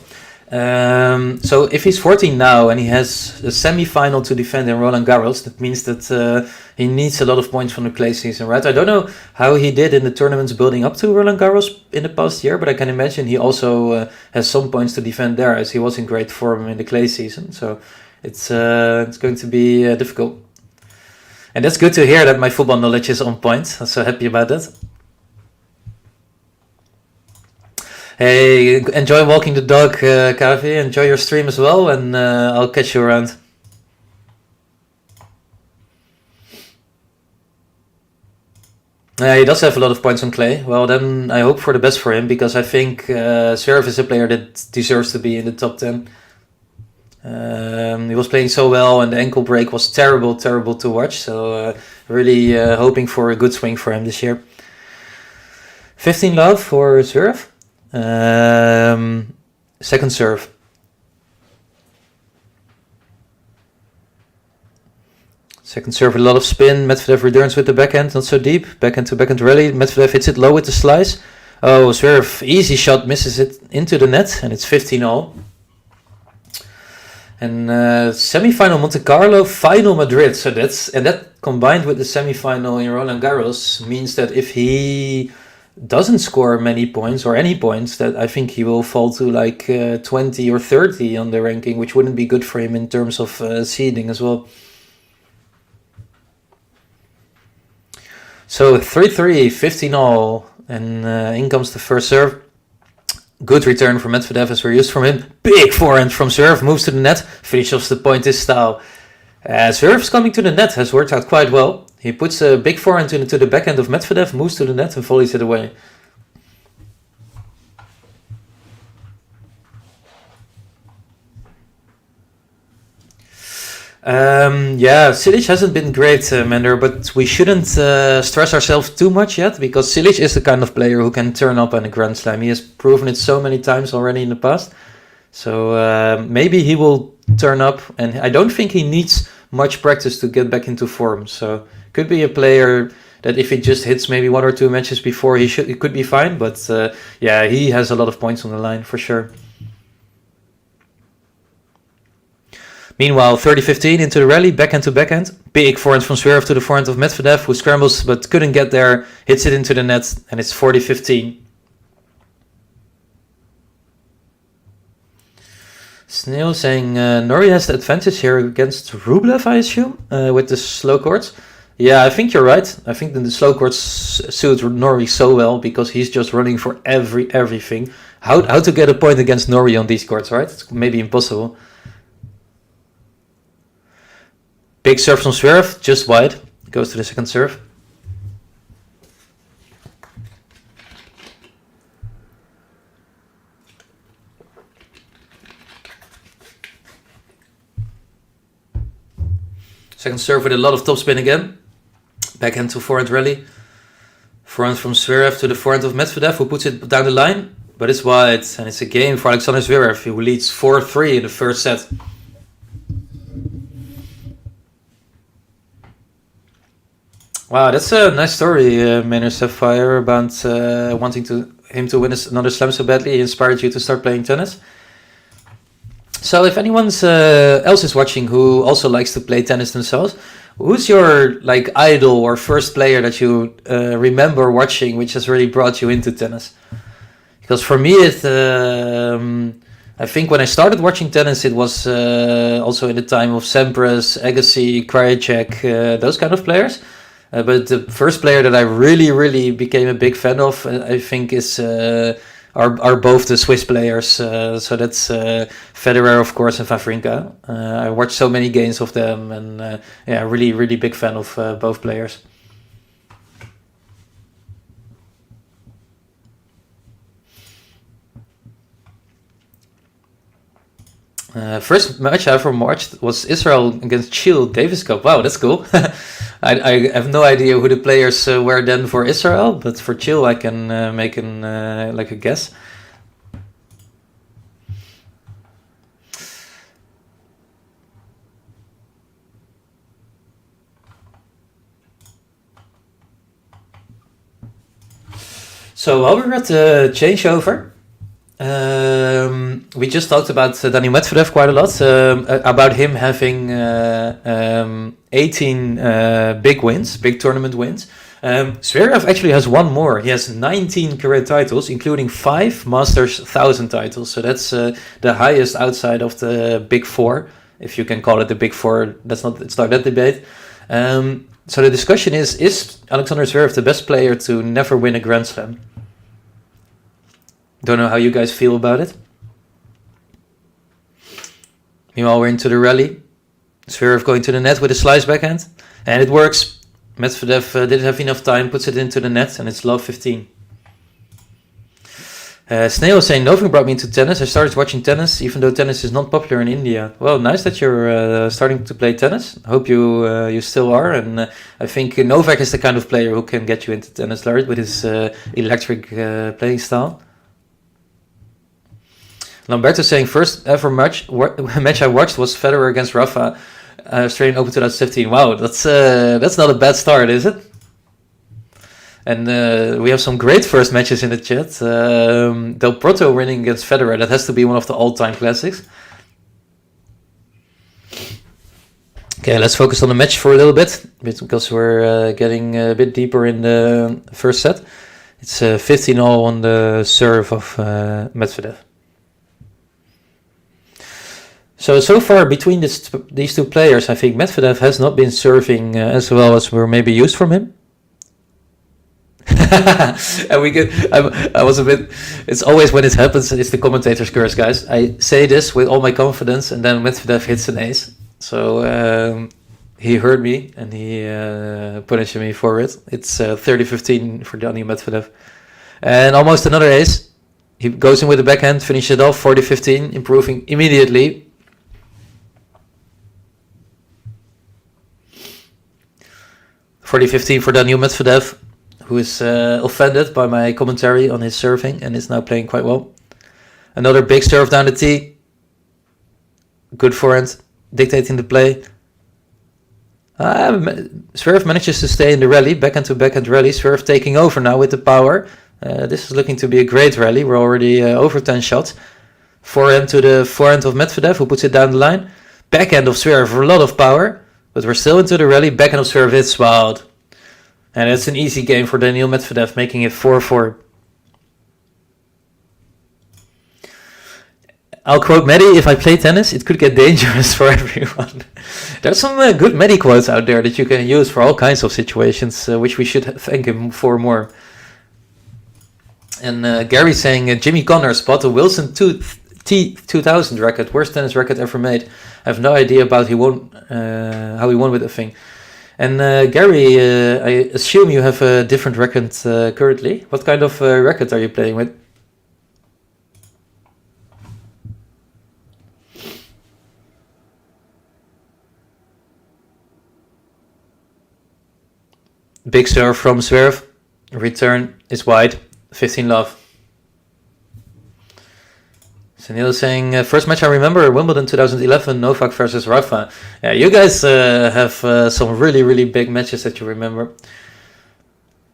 So if he's 14 now and he has a semi-final to defend in Roland Garros, that means that he needs a lot of points from the clay season, right? I don't know how he did in the tournaments building up to Roland Garros in the past year, but I can imagine he also has some points to defend there, as he was in great form in the clay season. So it's going to be difficult. And that's good to hear that my football knowledge is on point. I'm so happy about that. Hey, enjoy walking the dog, Kavi. Enjoy your stream as well, and I'll catch you around. He does have a lot of points on clay. Well, then I hope for the best for him, because I think Zverev is a player that deserves to be in the top 10. He was playing so well, and the ankle break was terrible to watch. So really hoping for a good swing for him this year. 15 love for Zverev. Second serve. Second serve with a lot of spin. Medvedev returns with the backhand, not so deep. Backhand to backhand rally. Medvedev hits it low with the slice. Oh, Zverev, easy shot, misses it into the net, and it's 15-all. And semi-final Monte Carlo, final Madrid. So that combined with the semi-final in Roland Garros means that if he doesn't score many points or any points, that I think he will fall to like 20 or 30 on the ranking, which wouldn't be good for him in terms of seeding as well. So 3-3, 15-all, and in comes the first serve. Good return from Medvedev as we're used from him. Big forehand from Zverev, moves to the net, finishes the point his style. Zverev's coming to the net has worked out quite well. He puts a big forehand to the backhand of Medvedev, moves to the net and volleys it away. Cilic hasn't been great, Mender, but we shouldn't stress ourselves too much yet, because Cilic is the kind of player who can turn up in a Grand Slam. He has proven it so many times already in the past. So maybe he will turn up, and I don't think he needs much practice to get back into form. So could be a player that if he just hits maybe one or two matches before, he could be fine. But he has a lot of points on the line for sure. Meanwhile, 30-15 into the rally, backhand to backhand. Big forehand from Zverev to the forehand of Medvedev, who scrambles but couldn't get there, hits it into the net, and it's 40-15. Snail saying Norrie has the advantage here against Rublev, I assume, with the slow courts. Yeah, I think you're right. I think that the slow courts suit Norrie so well, because he's just running for everything. How to get a point against Norrie on these courts, right? It's maybe impossible. Big serve from Zverev, just wide. Goes to the second serve. Second serve with a lot of topspin again. Backhand to forehand rally. Forehand from Zverev to the forehand of Medvedev, who puts it down the line. But it's wide, and it's a game for Alexander Zverev, who leads 4-3 in the first set. Wow, that's a nice story, Maynard Sapphire, about wanting him to win another slam so badly. He inspired you to start playing tennis. So if anyone else is watching who also likes to play tennis themselves, who's your idol or first player that you remember watching, which has really brought you into tennis? Because for me, I think when I started watching tennis, it was also in the time of Sampras, Agassi, Krajicek, those kind of players. But the first player that I really became a big fan of, I think, is are both the Swiss players. So that's Federer, of course, and Wawrinka. I watched so many games of them, and really, really big fan of both players. First match I ever watched was Israel against Chile Davis Cup. Wow, that's cool. I have no idea who the players were then for Israel, but for Chile I can make a guess. So while we're at the changeover, we just talked about Daniil Medvedev quite a lot, about him having 18 big tournament wins. ZVEREV actually has one more. He has 19 career titles, including 5 Masters 1000 titles. So that's the highest outside of the Big Four, if you can call it the Big Four. It's not that debate. So the discussion is Alexander Zverev the best player to never win a Grand Slam? Don't know how you guys feel about it. Meanwhile, we're into the rally. Zverev going to the net with a slice backhand. And it works. Medvedev didn't have enough time, puts it into the net, and it's love 15. Snail saying, Novak brought me into tennis. I started watching tennis, even though tennis is not popular in India. Well, nice that you're starting to play tennis. I hope you still are. And I think Novak is the kind of player who can get you into tennis, Larry, with his electric playing style. Lamberto saying, first ever match I watched was Federer against Rafa, Australian Open 2015. Wow, that's not a bad start, is it? And we have some great first matches in the chat. Del Potro winning against Federer, that has to be one of the all-time classics. Okay, let's focus on the match for a little bit, because we're getting a bit deeper in the first set. It's 15-all on the serve of Medvedev. So far between these two players, I think Medvedev has not been serving as well as we're maybe used from him. And I was a bit. It's always when it happens, it's the commentator's curse, guys. I say this with all my confidence, and then Medvedev hits an ace. So he heard me, and he punished me for it. It's 30-15 for Daniil Medvedev, and almost another ace. He goes in with the backhand, finishes it off 40-15, improving immediately. 40-15 for Daniil Medvedev, who is offended by my commentary on his serving and is now playing quite well. Another big serve down the tee. Good forehand, dictating the play. Zverev manages to stay in the rally, backhand to backhand rally. Zverev taking over now with the power. This is looking to be a great rally. We're already over 10 shots. Forehand to the forehand of Medvedev, who puts it down the line. Backhand of Zverev, a lot of power. But we're still into the rally. Backhand of Zverev hits wild. And it's an easy game for Daniil Medvedev, making it 4-4. I'll quote Medi, if I play tennis, it could get dangerous for everyone. There's some good Medi quotes out there that you can use for all kinds of situations, which we should thank him for more. And Gary saying, Jimmy Connors bought a Wilson T2000 racket, worst tennis racket ever made. I have no idea about how he won with the thing. And Gary, I assume you have a different racket currently. What kind of racket are you playing with? Big serve from Zverev. Return is wide. 15 love. Daniil saying, first match I remember, Wimbledon 2011, Novak versus Rafa. Yeah, you guys have some really, really big matches that you remember.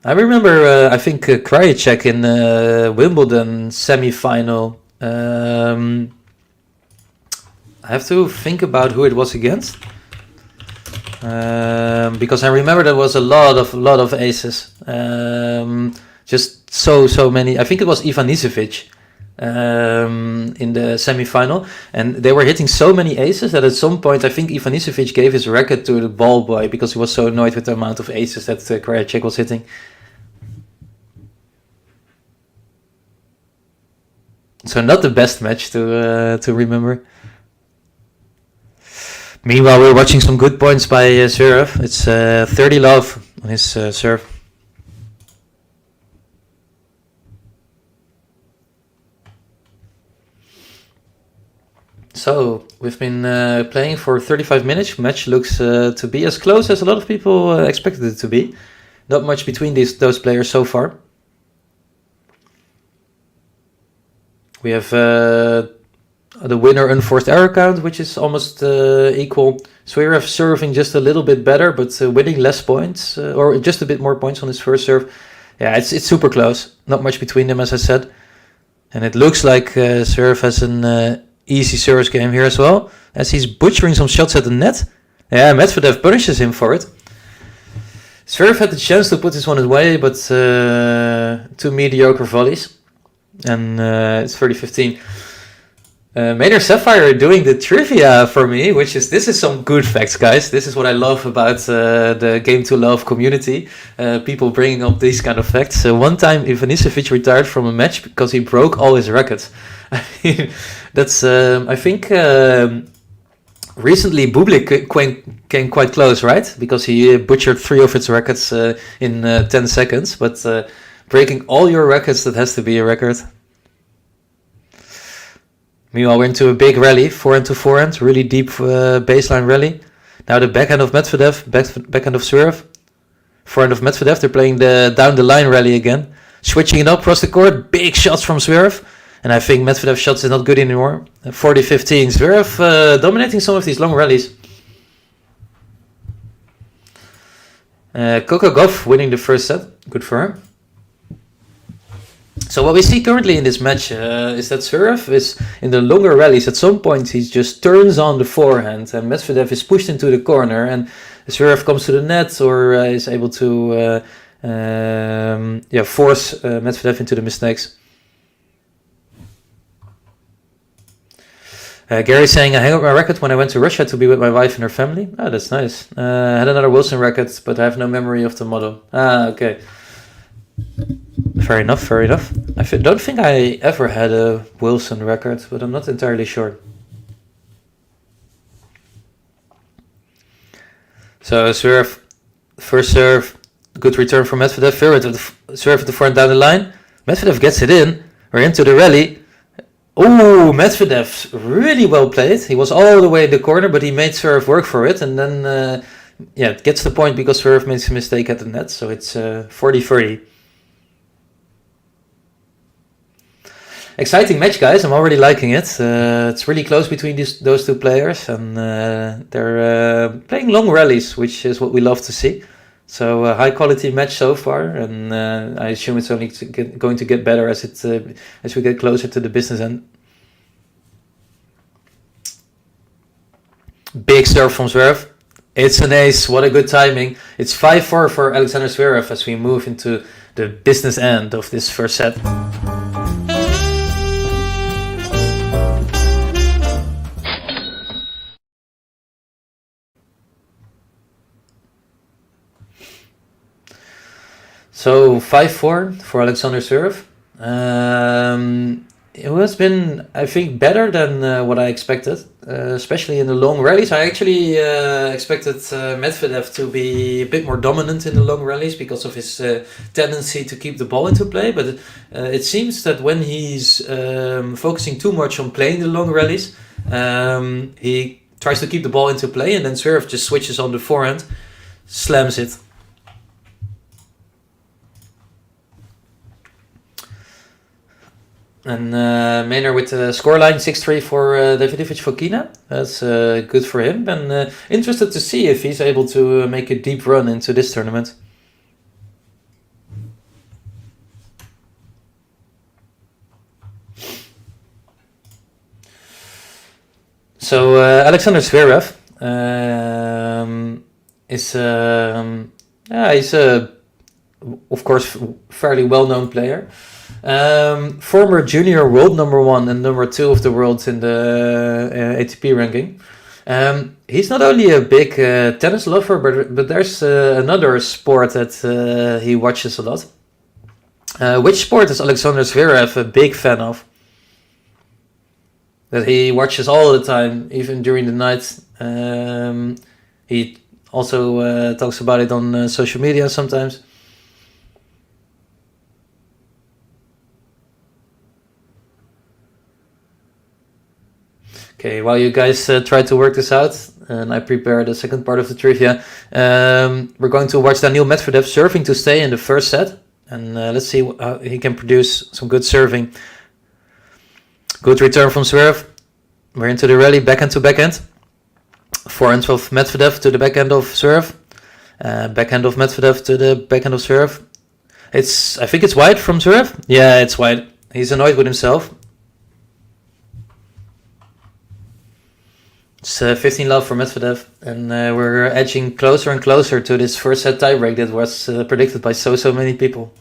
I remember, I think, Krajicek in Wimbledon semi-final. I have to think about who it was against. Because I remember there was a lot of aces. Just so many. I think it was Ivan Nisevic. In the semi-final, and they were hitting so many aces that at some point I think Ivan Nisevic gave his racket to the ball boy because he was so annoyed with the amount of aces that Krajicek was hitting. So not the best match to remember. Meanwhile, we're watching some good points by ZVEREV. It's 30 love on his serve. So, we've been playing for 35 minutes. Match looks to be as close as a lot of people expected it to be. Not much between those players so far. We have the winner unforced error count, which is almost equal. ZVEREV serving just a little bit better, but winning less points, or just a bit more points on his first serve. Yeah, it's super close. Not much between them, as I said. And it looks like ZVEREV has an easy service game here as well, as he's butchering some shots at the net. Yeah, Medvedev punishes him for it. ZVEREV had the chance to put this one away, but two mediocre volleys. And it's 30-15. Maynard Sapphire doing the trivia for me, this is some good facts, guys. This is what I love about the Game to Love community. People bringing up these kind of facts. One time Ivanisevic retired from a match because he broke all his rackets. That's, I think, recently Bublik came quite close, right? Because he butchered 3 of its rackets in 10 seconds. But breaking all your rackets, that has to be a record. Meanwhile, we're into a big rally, forehand to forehand, really deep baseline rally. Now the backhand of Medvedev, backhand of ZVEREV. Forehand of Medvedev, they're playing the down the line rally again. Switching it up across the court, big shots from ZVEREV. And I think Medvedev's shots is not good anymore. 40-15, ZVEREV dominating some of these long rallies. Coco Gauff winning the first set, good for her. So what we see currently in this match is that ZVEREV is in the longer rallies. At some point he just turns on the forehand and Medvedev is pushed into the corner and ZVEREV comes to the net or is able to force Medvedev into the mistakes. Gary saying, I hang up my racket when I went to Russia to be with my wife and her family. Oh, that's nice. I had another Wilson racket, but I have no memory of the model. Ah, okay. Fair enough, fair enough. Don't think I ever had a Wilson record, but I'm not entirely sure. So ZVEREV, first serve, good return from Medvedev. ZVEREV at the front down the line. Medvedev gets it in. We're into the rally. Oh, Medvedev, really well played. He was all the way in the corner, but he made ZVEREV work for it. And then, it gets the point because ZVEREV makes a mistake at the net. So it's 40-30. Exciting match, guys. I'm already liking it. It's really close between those two players, and they're playing long rallies, which is what we love to see. So a high quality match so far, and I assume it's only going to get better as we get closer to the business end. Big serve from ZVEREV. It's an ace. What a good timing. It's 5-4 for Alexander ZVEREV as we move into the business end of this first set. So 5-4 for Alexander ZVEREV. It has been, I think, better than what I expected, especially in the long rallies. I actually expected Medvedev to be a bit more dominant in the long rallies because of his tendency to keep the ball into play. But it seems that when he's focusing too much on playing the long rallies, he tries to keep the ball into play, and then ZVEREV just switches on the forehand, slams it. And Maynard with the scoreline 6-3 for Davidovich Fokina. That's good for him. And interested to see if he's able to make a deep run into this tournament. So Alexander ZVEREV is he's of course fairly well-known player. Former junior world number 1 and number 2 of the world in the ATP ranking. He's not only a big tennis lover, but there's another sport that he watches a lot. Which sport is Alexander ZVEREV a big fan of? that he watches all the time, even during the night. He also talks about it on social media sometimes. Okay, while you guys try to work this out, and I prepare the second part of the trivia, we're going to watch Daniil Medvedev serving to stay in the first set, and let's see how he can produce some good serving. Good return from Zverev. We're into the rally, backhand to backhand. Forehand of Medvedev to the backhand of Zverev. Backhand of Medvedev to the backhand of Zverev. I think it's wide from Zverev. Yeah, it's wide. He's annoyed with himself. It's 15 love for Medvedev, and we're edging closer and closer to this first set tiebreak that was predicted by so many people.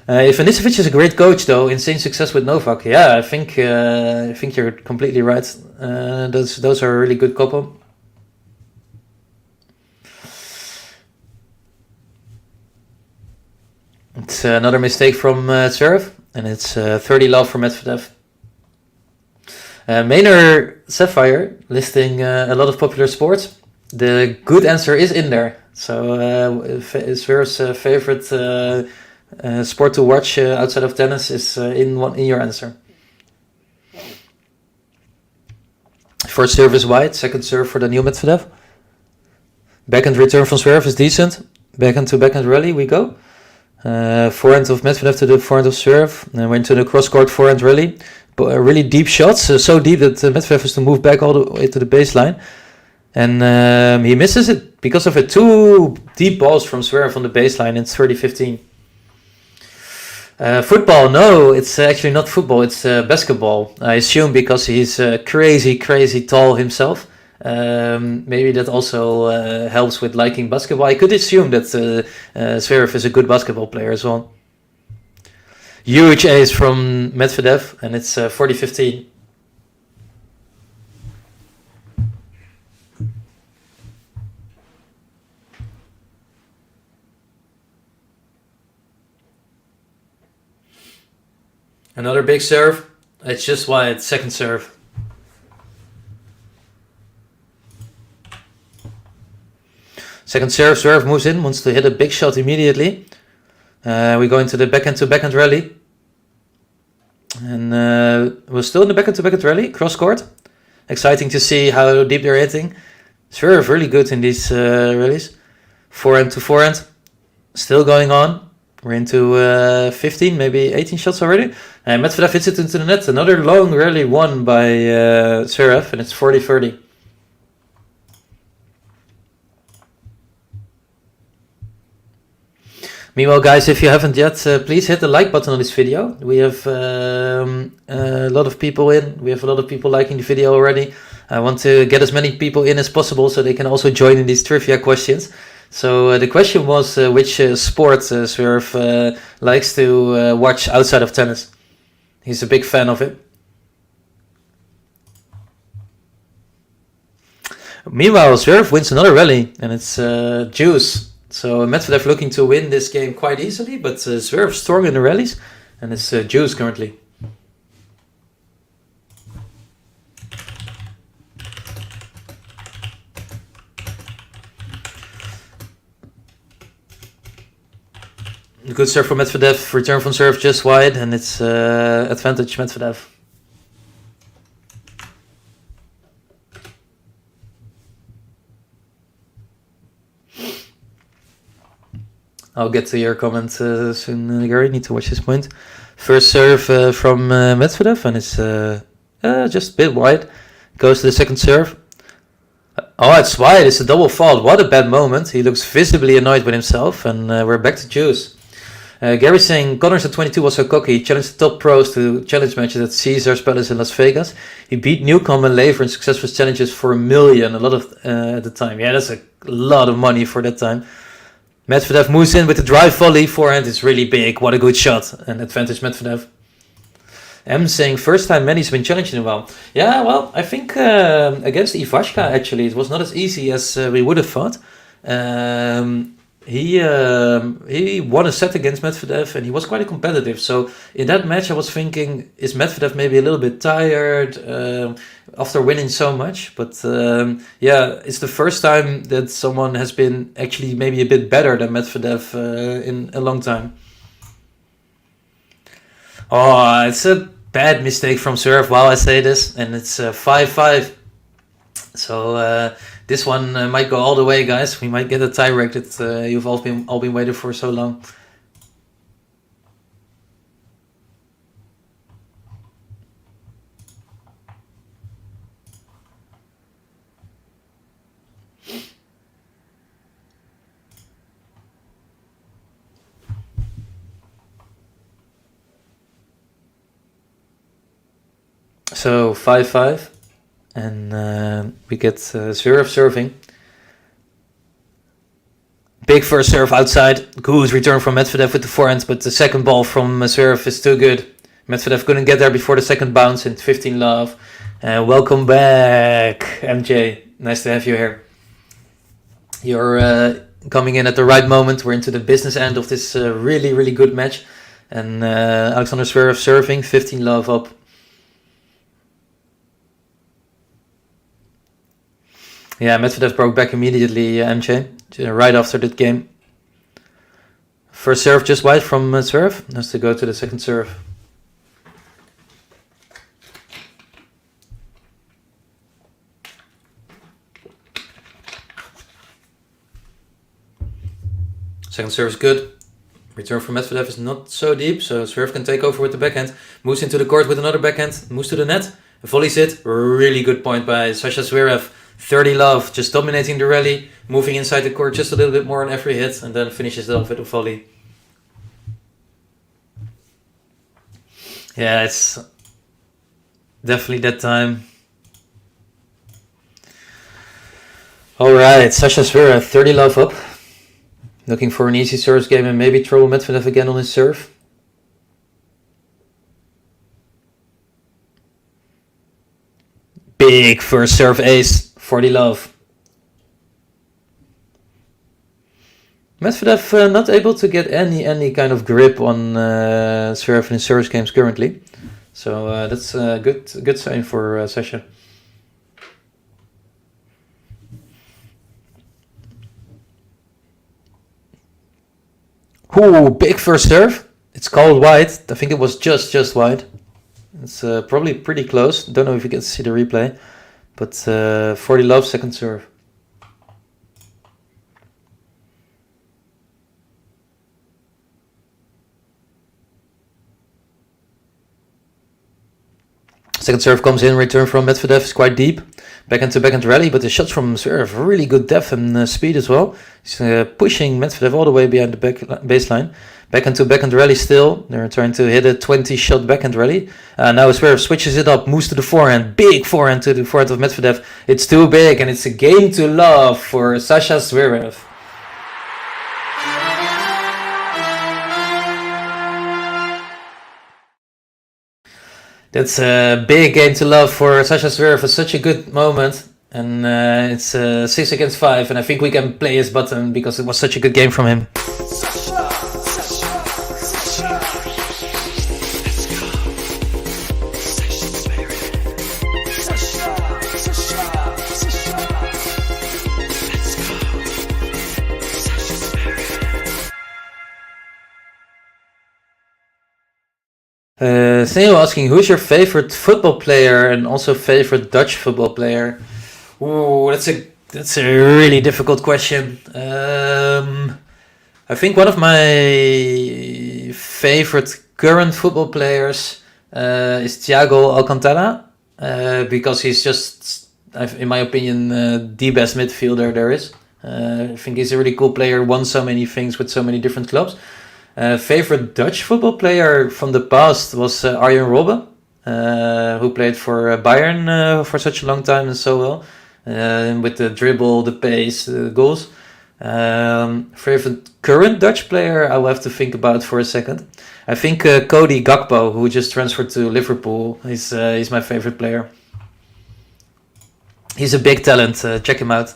If Anisevic is a great coach, though, insane success with Novak. Yeah, I think you're completely right. Those are a really good couple. It's another mistake from Zverev, and it's 30 love for Medvedev. Maynard Sapphire listing a lot of popular sports. The good answer is in there. So Zverev's favorite sport to watch outside of tennis is in your answer. First serve is wide, second serve for Daniil Medvedev. Backhand return from Zverev is decent. Backhand to backhand rally we go. Forehand of Medvedev to the forehand of Zverev. And we're into the cross-court forehand rally. But really deep shots, so deep that Medvedev has to move back all the way to the baseline. And he misses it because of it. Two deep balls from Zverev on the baseline. It's 30-15. Football, no, it's actually not football, it's basketball. I assume because he's crazy tall himself. Maybe that also helps with liking basketball. I could assume that Zverev is a good basketball player as well. Huge ace from Medvedev, and it's 40-15. Another big serve. It's just wide. Second serve. Second serve. Zverev moves in, wants to hit a big shot immediately. We go into the backhand to backhand rally. And we're still in the backhand to backhand rally. Cross court. Exciting to see how deep they're hitting. Zverev really good in these rallies. Forehand to forehand. Still going on. We're into 15, maybe 18 shots already. And Medvedev hits it into the net. Another long rally won by Zverev, and it's 40-30. Meanwhile, guys, if you haven't yet, please hit the like button on this video. We have a lot of people in. We have a lot of people liking the video already. I want to get as many people in as possible so they can also join in these trivia questions. So the question was which sport Zverev likes to watch outside of tennis. He's a big fan of it. Meanwhile, Zverev wins another rally, and it's juice. So Medvedev looking to win this game quite easily, but Zverev strong in the rallies, and it's juice currently. Good serve from Medvedev, return from serve just wide, and it's advantage Medvedev. I'll get to your comment soon, Gary. Need to watch this point. First serve from Medvedev, and it's just a bit wide. Goes to the second serve. Oh, it's wide. It's a double fault. What a bad moment. He looks visibly annoyed with himself, and we're back to juice. Gary saying, Connors at 22 was so cocky. He challenged the top pros to challenge matches at Caesars Palace in Las Vegas. He beat Newcomb and Laver in successful challenges for $1 million, a lot of at the time. Yeah, that's a lot of money for that time. Medvedev moves in with the drive volley. Forehand is really big. What a good shot. And advantage Medvedev. M saying, first time Manny's been challenging him well. Yeah, well, I think against Ivashka, actually, it was not as easy as we would have thought. he won a set against Medvedev and he was quite competitive. So in that match, I was thinking, is Medvedev maybe a little bit tired after winning so much? But yeah, it's the first time that someone has been actually maybe a bit better than Medvedev in a long time. Oh, it's a bad mistake from serve while I say this, and it's 5-5. So this one might go all the way, guys. We might get a tie break that you've all been waiting for so long. So 5-5, and we get Zverev serving. Big first serve outside. Good return from Medvedev with the forehand, but the second ball from Zverev is too good. Medvedev couldn't get there before the second bounce in 15 love. Welcome back, MJ. Nice to have you here. You're coming in at the right moment. We're into the business end of this really, really good match. And Alexander Zverev serving, 15 love up. Yeah, Medvedev broke back immediately, MJ, right after that game. First serve just wide from Zverev. Has to go to the second serve. Second serve is good. Return from Medvedev is not so deep, so Zverev can take over with the backhand. Moves into the court with another backhand. Moves to the net. Volleys it. Really good point by Sasha Zverev. 30 love, just dominating the rally, moving inside the court just a little bit more on every hit, and then finishes it off with a volley. Yeah, it's definitely that time. Alright, Sasha Zverev, 30 love up. Looking for an easy service game and maybe trouble Medvedev again on his serve. Big first serve ace. 40 love. Medvedev not able to get any kind of grip on Zverev in his service games currently. So that's a good sign for Sasha. Ooh, big first serve. It's called wide. I think it was just wide. It's probably pretty close. Don't know if you get to see the replay. But 40 love, second serve. Second serve comes in, return from Medvedev is quite deep. Backhand to backhand rally, but the shots from Zverev are really good depth and speed as well. He's pushing Medvedev all the way behind the baseline. Backhand to backhand rally still. They're trying to hit a 20-shot backhand rally. Now Zverev switches it up, moves to the forehand. Big forehand to the forehand of Medvedev. It's too big and it's a game to love for Sasha Zverev. That's a big game to love for Sasha Zverev. It's such a good moment. And it's 6 against 5. And I think we can play his button because it was such a good game from him. Daniil asking, who's your favorite football player and also favorite Dutch football player? Ooh, that's a really difficult question. I think one of my favorite current football players is Thiago Alcantara, because he's just, in my opinion, the best midfielder there is. I think he's a really cool player, won so many things with so many different clubs. Favorite Dutch football player from the past was Arjen Robben, who played for Bayern for such a long time and so well, with the dribble, the pace, the goals. Favorite current Dutch player, I will have to think about for a second. I think Cody Gakpo, who just transferred to Liverpool, he's my favorite player. He's a big talent, check him out.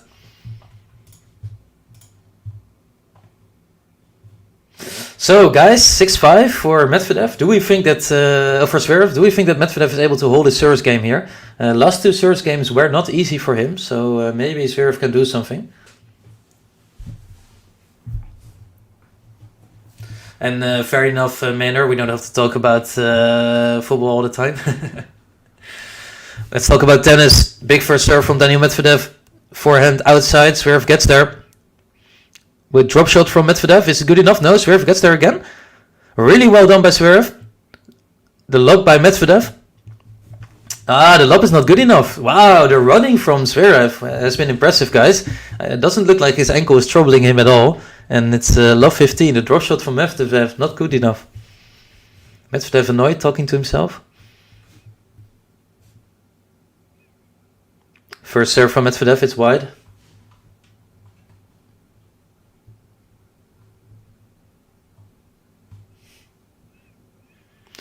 So guys, 6-5 for Medvedev. Do we think that for ZVEREV? Do we think that Medvedev is able to hold his service game here? Last 2 service games were not easy for him, so maybe ZVEREV can do something. And fair enough, Maynard, we don't have to talk about football all the time. Let's talk about tennis. Big first serve from Daniil Medvedev. Forehand outside, ZVEREV gets there. With drop shot from Medvedev, is it good enough? No, ZVEREV gets there again. Really well done by ZVEREV. The lob by Medvedev. The lob is not good enough. Wow, the running from ZVEREV has been impressive, guys. It doesn't look like his ankle is troubling him at all. And it's love 15. The drop shot from Medvedev, not good enough. Medvedev annoyed, talking to himself. First serve from Medvedev, it's wide.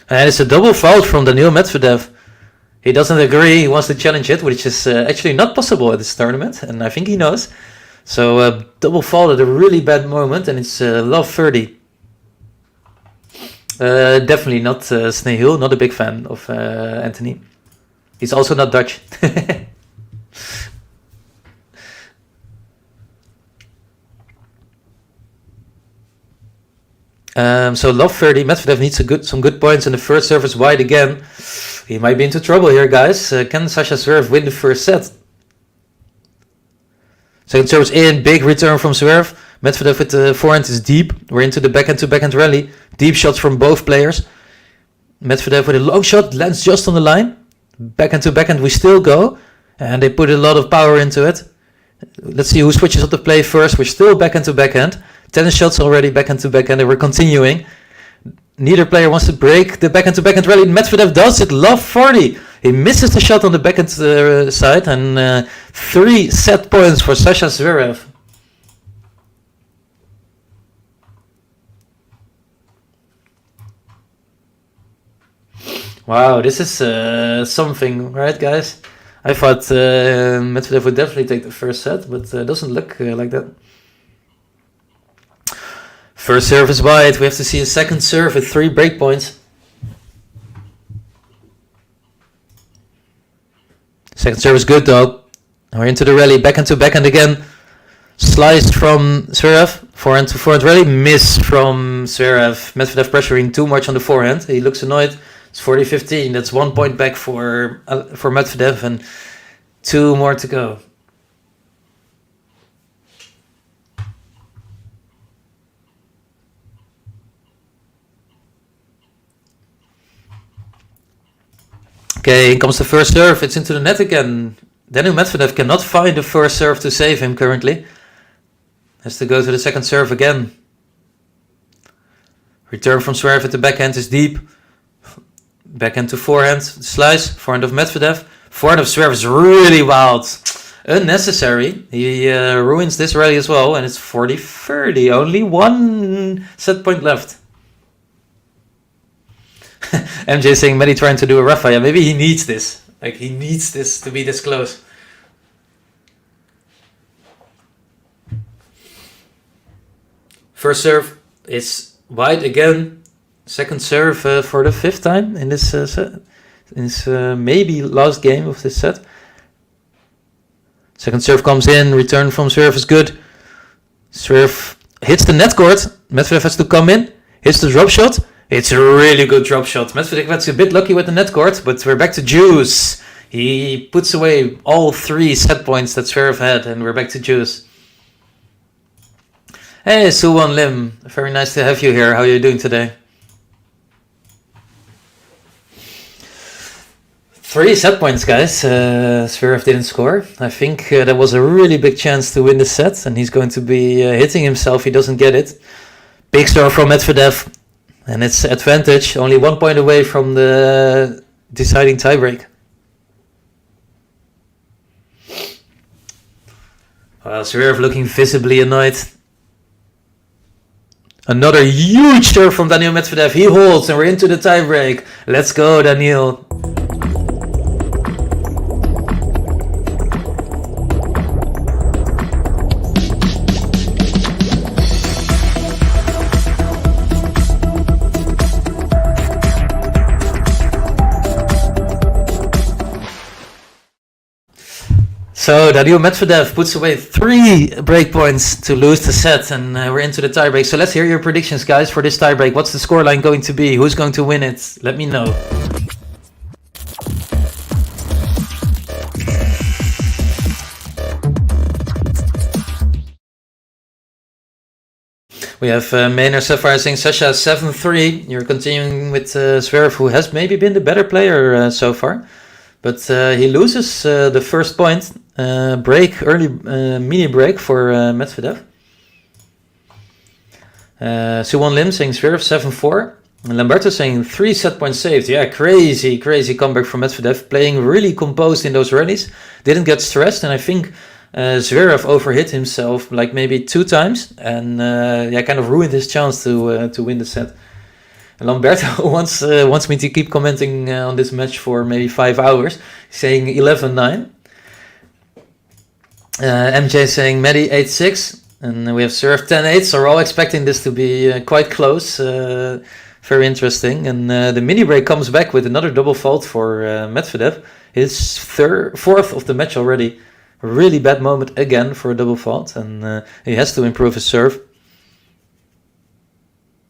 And it's a double foul from Daniil Medvedev. He doesn't agree, he wants to challenge it, which is actually not possible at this tournament, and I think he knows. So double foul at a really bad moment, and it's love 30. Definitely not Sneeuw, not a big fan of Anthony. He's also not Dutch. So love 30, Medvedev needs some good points, and the first serve is wide again. He might be into trouble here, guys. Can Sasha ZVEREV win the first set? Second serve is in, big return from ZVEREV. Medvedev with the forehand is deep. We're into the backhand to backhand rally. Deep shots from both players. Medvedev with a long shot, lands just on the line. Backhand to backhand we still go. And they put a lot of power into it. Let's see who switches up the play first. We're still backhand to backhand. 10 shots already backhand to backhand, and we're continuing. Neither player wants to break the backhand to backhand rally. Medvedev does it, love 40. He misses the shot on the backhand side, and 3 set points for Sasha ZVEREV. Wow, this is something, right, guys? I thought Medvedev would definitely take the first set, but it doesn't look like that. First serve is wide. We have to see a second serve with 3 break points. Second serve is good though. We're into the rally. Backhand to backhand again. Sliced from ZVEREV. Forehand to forehand rally. Miss from ZVEREV. Medvedev pressuring too much on the forehand. He looks annoyed. It's 40-15. That's 1 point back for Medvedev, and 2 more to go. Okay, in comes the first serve. It's into the net again. Daniil Medvedev cannot find the first serve to save him currently. Has to go to the second serve again. Return from ZVEREV at the backhand is deep. Backhand to forehand. Slice. Forehand of Medvedev. Forehand of ZVEREV is really wild. Unnecessary. He ruins this rally as well. And it's 40-30. Only 1 set point left. MJ saying Medi trying to do a Rafa. Yeah, maybe he needs this. Like, he needs this to be this close. First serve is wide again. Second serve for the 5th time in this set. In this maybe last game of this set. Second serve comes in. Return from serve is good. Serve hits the net court. Medvedev has to come in. Hits the drop shot. It's a really good drop shot. Medvedev gets a bit lucky with the net court, but we're back to juice. He puts away all 3 set points that ZVEREV had, and we're back to juice. Hey, Suwon Lim. Very nice to have you here. How are you doing today? 3 set points, guys. ZVEREV didn't score. I think that was a really big chance to win the set, and he's going to be hitting himself if he doesn't get it. Big serve from Medvedev. And it's advantage, only 1 point away from the deciding tiebreak. Well, ZVEREV looking visibly annoyed. Another huge serve from Daniil Medvedev. He holds and we're into the tiebreak. Let's go, Daniil. So Daniil Medvedev puts away 3 breakpoints to lose the set, and we're into the tiebreak. So let's hear your predictions, guys, for this tiebreak. What's the scoreline going to be? Who's going to win it? Let me know. We have Maynard Sapphire saying Sasha 7-3. You're continuing with Zverev, who has maybe been the better player so far. But he loses the first point, early mini break for Medvedev. Suwon Lim saying Zverev 7-4. And Lamberto saying 3 set points saved. Yeah, crazy comeback from Medvedev. Playing really composed in those rallies. Didn't get stressed, and I think Zverev overhit himself like maybe 2 times. And kind of ruined his chance to win the set. Lamberto wants me to keep commenting on this match for maybe 5 hours, saying 11-9. MJ saying Medi 8-6, and we have served 10-8, so we're all expecting this to be quite close. Very interesting. And the mini break comes back with another double fault for Medvedev. His 4th of the match already. A really bad moment again for a double fault, and he has to improve his serve.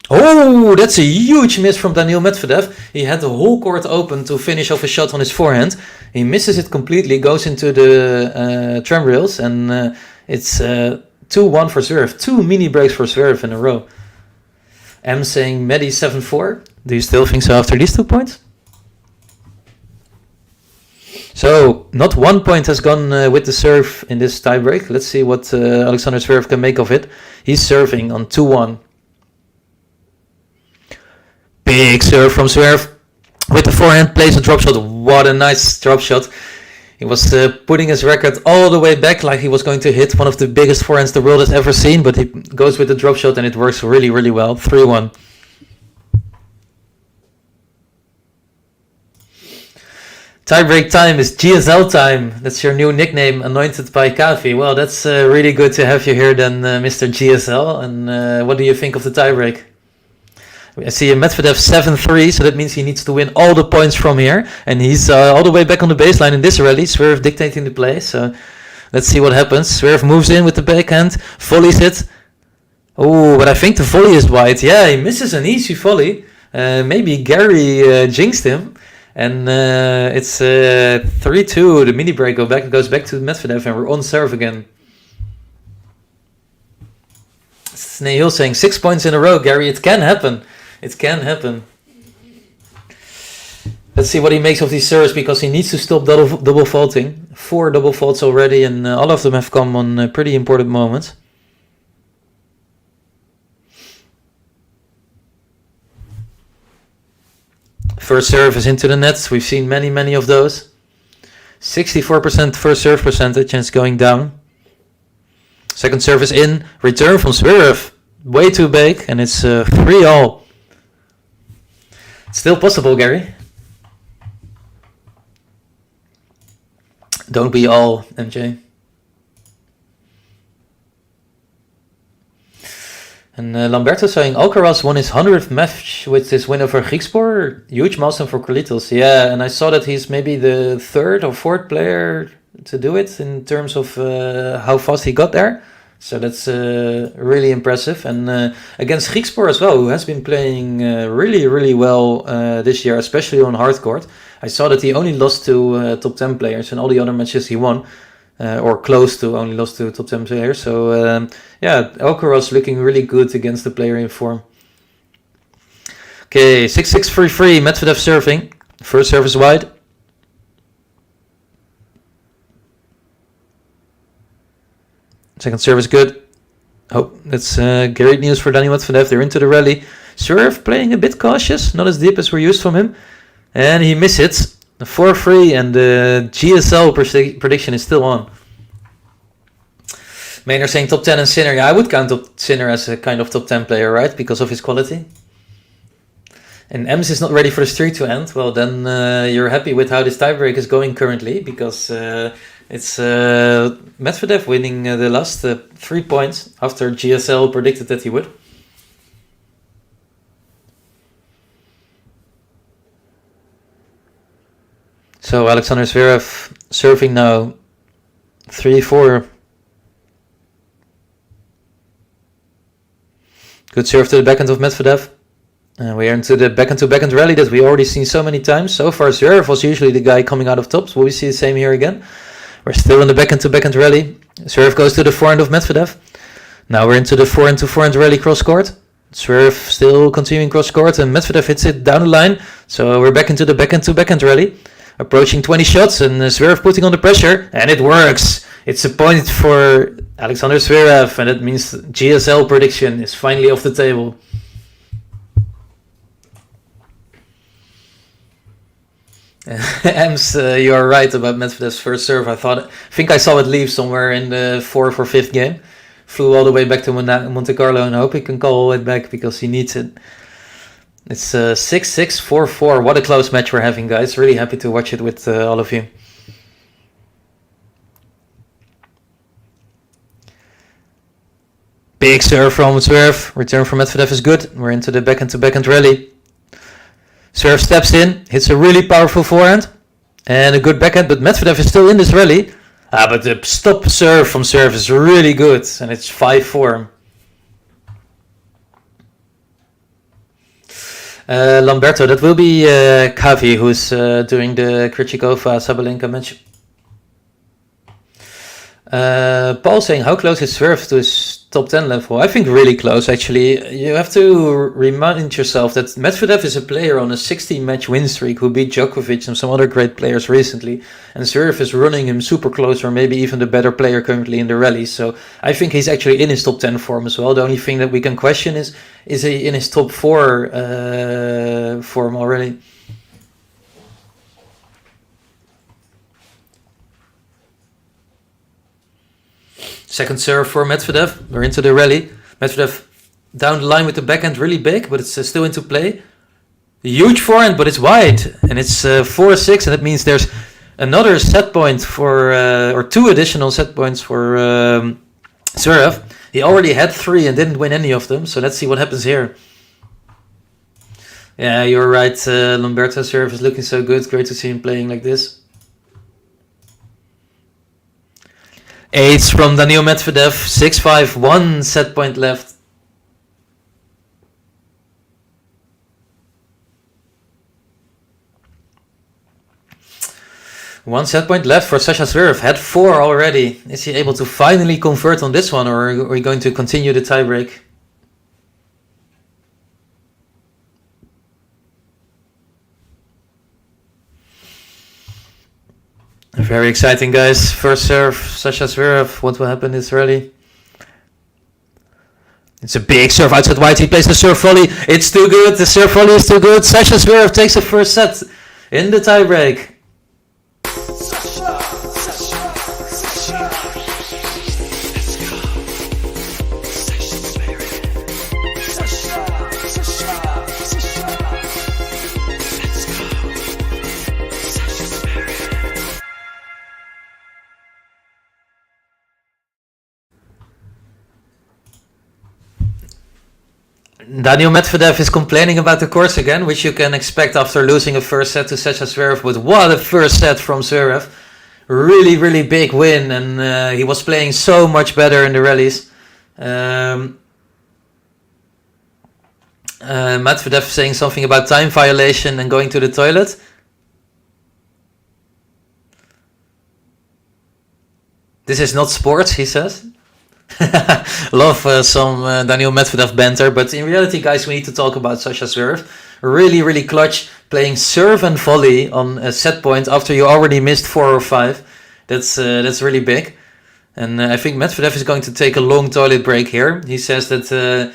Oh, that's a huge miss from Daniil Medvedev. He had the whole court open to finish off a shot on his forehand. He misses it completely, goes into the tram rails, and it's 2-1 for Zverev. 2 mini breaks for Zverev in a row. M saying Medi 7-4. Do you still think so after these 2 points? So, not 1 point has gone with the serve in this tiebreak. Let's see what Alexander Zverev can make of it. He's serving on 2-1. Big serve from Zverev with the forehand, plays a drop shot. What a nice drop shot. He was putting his record all the way back, like he was going to hit one of the biggest forehands the world has ever seen, but he goes with the drop shot and it works really, really well. 3-1. Tiebreak time is GSL time. That's your new nickname, anointed by Kavi. Well, that's really good to have you here then, Mr. GSL. And what do you think of the tiebreak? I see a Medvedev 7-3, so that means he needs to win all the points from here. And he's all the way back on the baseline in this rally. Zverev dictating the play, so let's see what happens. Zverev moves in with the backhand, volleys it. Oh, but I think the volley is wide. Yeah, he misses an easy volley. Maybe Gary jinxed him. And it's 3-2, the mini break goes back to Medvedev, and we're on serve again. Daniil saying 6 points in a row, Gary. It can happen. It can happen. Let's see what he makes of these serves, because he needs to stop double faulting. 4 double faults already, and all of them have come on pretty important moments. First serve is into the nets. We've seen many of those. 64% first serve percentage, and it's going down. Second serve is in. Return from Zverev. Way too big, and it's 3-all. Still possible, Gary. Don't be all, MJ. And Lamberto saying Alcaraz won his 100th match with his win over Griekspoor. Huge milestone for Carlitos. Yeah, and I saw that he's maybe the 3rd or 4th player to do it in terms of how fast he got there. So that's really impressive. And against Griekspoor as well, who has been playing really well this year, especially on hard court. I saw that he only lost to top 10 players, and all the other matches he won. Or close to, only lost to top 10 players. So Alcaraz looking really good against the player in form. Okay, 6-6-3-3, Medvedev serving. First serve is wide. Second serve is good. Oh, that's great news for Daniil Medvedev. They're into the rally. Zverev playing a bit cautious, not as deep as we're used from him. And he misses. 4-3, and the GSL prediction is still on. Maynard saying top 10 and Sinner. Yeah, I would count Sinner as a kind of top 10 player, right? Because of his quality. And Ems is not ready for the streak to end. Well, then you're happy with how this tiebreak is going currently, because it's Medvedev winning the last 3 points after GSL predicted that he would. So Alexander Zverev serving now 3-4. Good serve to the backhand of Medvedev. We are into the backhand-to-backhand rally that we already seen so many times. So far, ZVEREV was usually the guy coming out of tops. Will we see the same here again? We're still in the backhand-to-backhand rally. ZVEREV goes to the forehand of Medvedev. Now we're into the forehand-to-forehand rally cross-court. ZVEREV still continuing cross-court, and Medvedev hits it down the line. So we're back into the backhand-to-backhand rally. Approaching 20 shots, and ZVEREV putting on the pressure, and it works. It's a point for Alexander ZVEREV, and that means GSL prediction is finally off the table. Ems, you are right about Medvedev's first serve. I think I saw it leave somewhere in the 4th or 5th game. Flew all the way back to Monte Carlo, and I hope he can call it back because he needs it. It's 6-6, 4-4. What a close match we're having, guys. Really happy to watch it with all of you. Big serve from ZVEREV. Return from Medvedev is good. We're into the backhand-to-backhand rally. ZVEREV steps in, hits a really powerful forehand and a good backhand, but Medvedev is still in this rally. But the stop serve from ZVEREV is really good, and it's 5-4. Lamberto, that will be Kavi who's doing the Krejcikova-Sabalenka match. Paul saying, how close is ZVEREV to his top 10 level? I think really close, actually. You have to remind yourself that Medvedev is a player on a 16-match win streak who beat Djokovic and some other great players recently. And ZVEREV is running him super close, or maybe even the better player currently in the rally. So I think he's actually in his top 10 form as well. The only thing that we can question is he in his top 4 form already? Second serve for Medvedev. We're into the rally. Medvedev down the line with the backhand really big, but it's still into play. Huge forehand, but it's wide. And it's 4-6, and that means there's another set point for, or 2 additional set points for ZVEREV. He already had 3 and didn't win any of them, so let's see what happens here. Yeah, you're right, Lamberto. ZVEREV is looking so good. Great to see him playing like this. Ace from Daniil Medvedev, 6-5, 1 set point left. One set point left for Sasha ZVEREV, had 4 already. Is he able to finally convert on this one, or are we going to continue the tiebreak? Very exciting, guys. First serve, Sasha ZVEREV. What will happen in this rally? It's a big serve outside white. He plays the serve volley. It's too good. The serve volley is too good. Sasha ZVEREV takes the first set in the tiebreak. Daniil Medvedev is complaining about the course again, which you can expect after losing a first set to Sasha ZVEREV. But what a first set from ZVEREV. Really, really big win, and he was playing so much better in the rallies. Medvedev saying something about time violation and going to the toilet. This is not sports, he says. Love some Daniil Medvedev banter, but in reality, guys, we need to talk about Sasha ZVEREV. Really, really clutch, playing serve and volley on a set point after you already missed 4 or 5. That's really big. And I think Medvedev is going to take a long toilet break here. He says that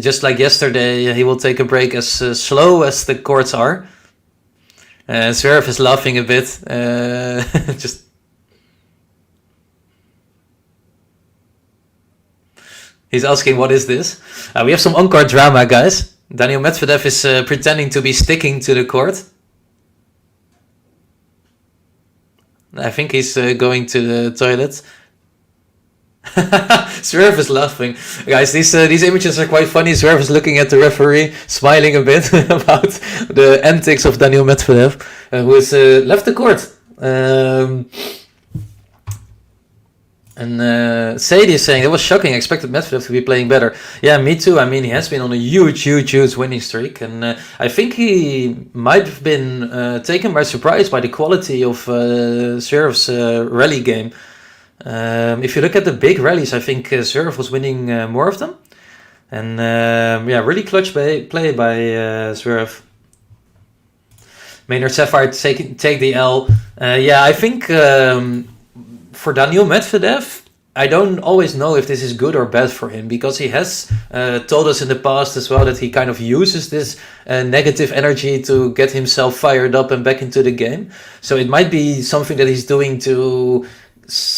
just like yesterday, he will take a break as slow as the courts are. ZVEREV is laughing a bit. Just. He's asking, what is this? We have some on-court drama, guys. Daniil Medvedev is pretending to be sticking to the court. I think he's going to the toilet. ZVEREV is laughing. Guys, these images are quite funny. ZVEREV is looking at the referee, smiling a bit about the antics of Daniil Medvedev, who has left the court. And Sadie is saying, it was shocking. I expected Medvedev to be playing better. Yeah, me too. I mean, he has been on a huge winning streak. And I think he might have been taken by surprise by the quality of Zverev's rally game. If you look at the big rallies, I think Zverev was winning more of them. And really clutch play by Zverev. Maynard Sapphire take the L. I think for Daniil Medvedev, I don't always know if this is good or bad for him, because he has told us in the past as well that he kind of uses this negative energy to get himself fired up and back into the game. So it might be something that he's doing to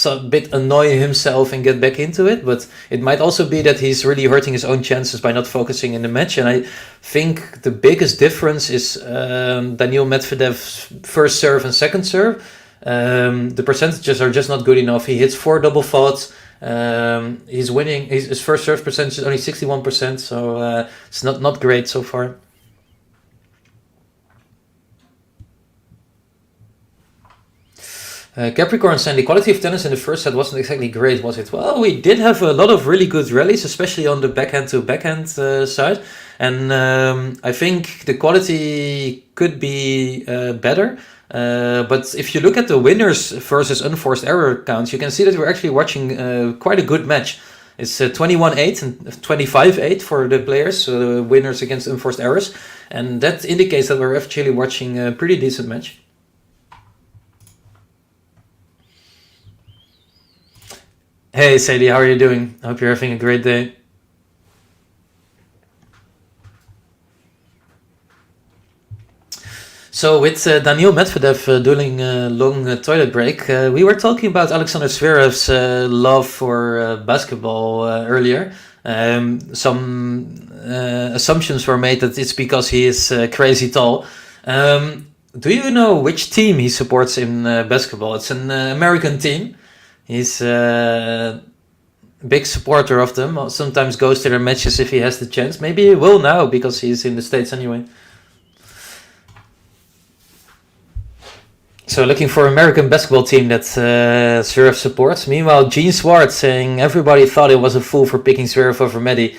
a bit annoy himself and get back into it, but it might also be that he's really hurting his own chances by not focusing in the match. And I think the biggest difference is Daniil Medvedev's first serve and second serve. The percentages are just not good enough. He hits 4 double faults. He's winning. His first serve percentage is only 61%, so it's not great so far. Capricorn saying the quality of tennis in the first set wasn't exactly great, was it? Well, we did have a lot of really good rallies, especially on the backhand to backhand side. And I think the quality could be better. But if you look at the winners versus unforced error counts, you can see that we're actually watching quite a good match. It's 21-8 and 25-8 for the players, so the winners against unforced errors. And that indicates that we're actually watching a pretty decent match. Hey Sadie, how are you doing? I hope you're having a great day. So with Daniil Medvedev doing a long toilet break, we were talking about Alexander Zverev's love for basketball earlier. Some assumptions were made that it's because he is crazy tall. Do you know which team he supports in basketball? It's an American team. He's a big supporter of them. Sometimes goes to their matches if he has the chance. Maybe he will now because he's in the States anyway. So looking for American basketball team that Zverev supports. Meanwhile, Gene Swart saying everybody thought it was a fool for picking Zverev over Medi.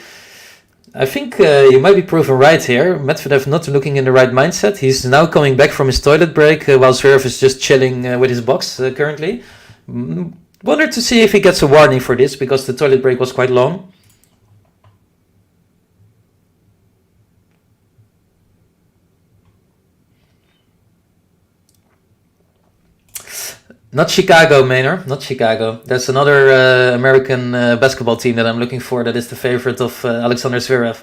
I think you might be proven right here. Medvedev not looking in the right mindset. He's now coming back from his toilet break while Zverev is just chilling with his box currently. Wonder to see if he gets a warning for this, because the toilet break was quite long. Not Chicago, Maynard, not Chicago. There's another American basketball team that I'm looking for that is the favorite of Alexander Zverev.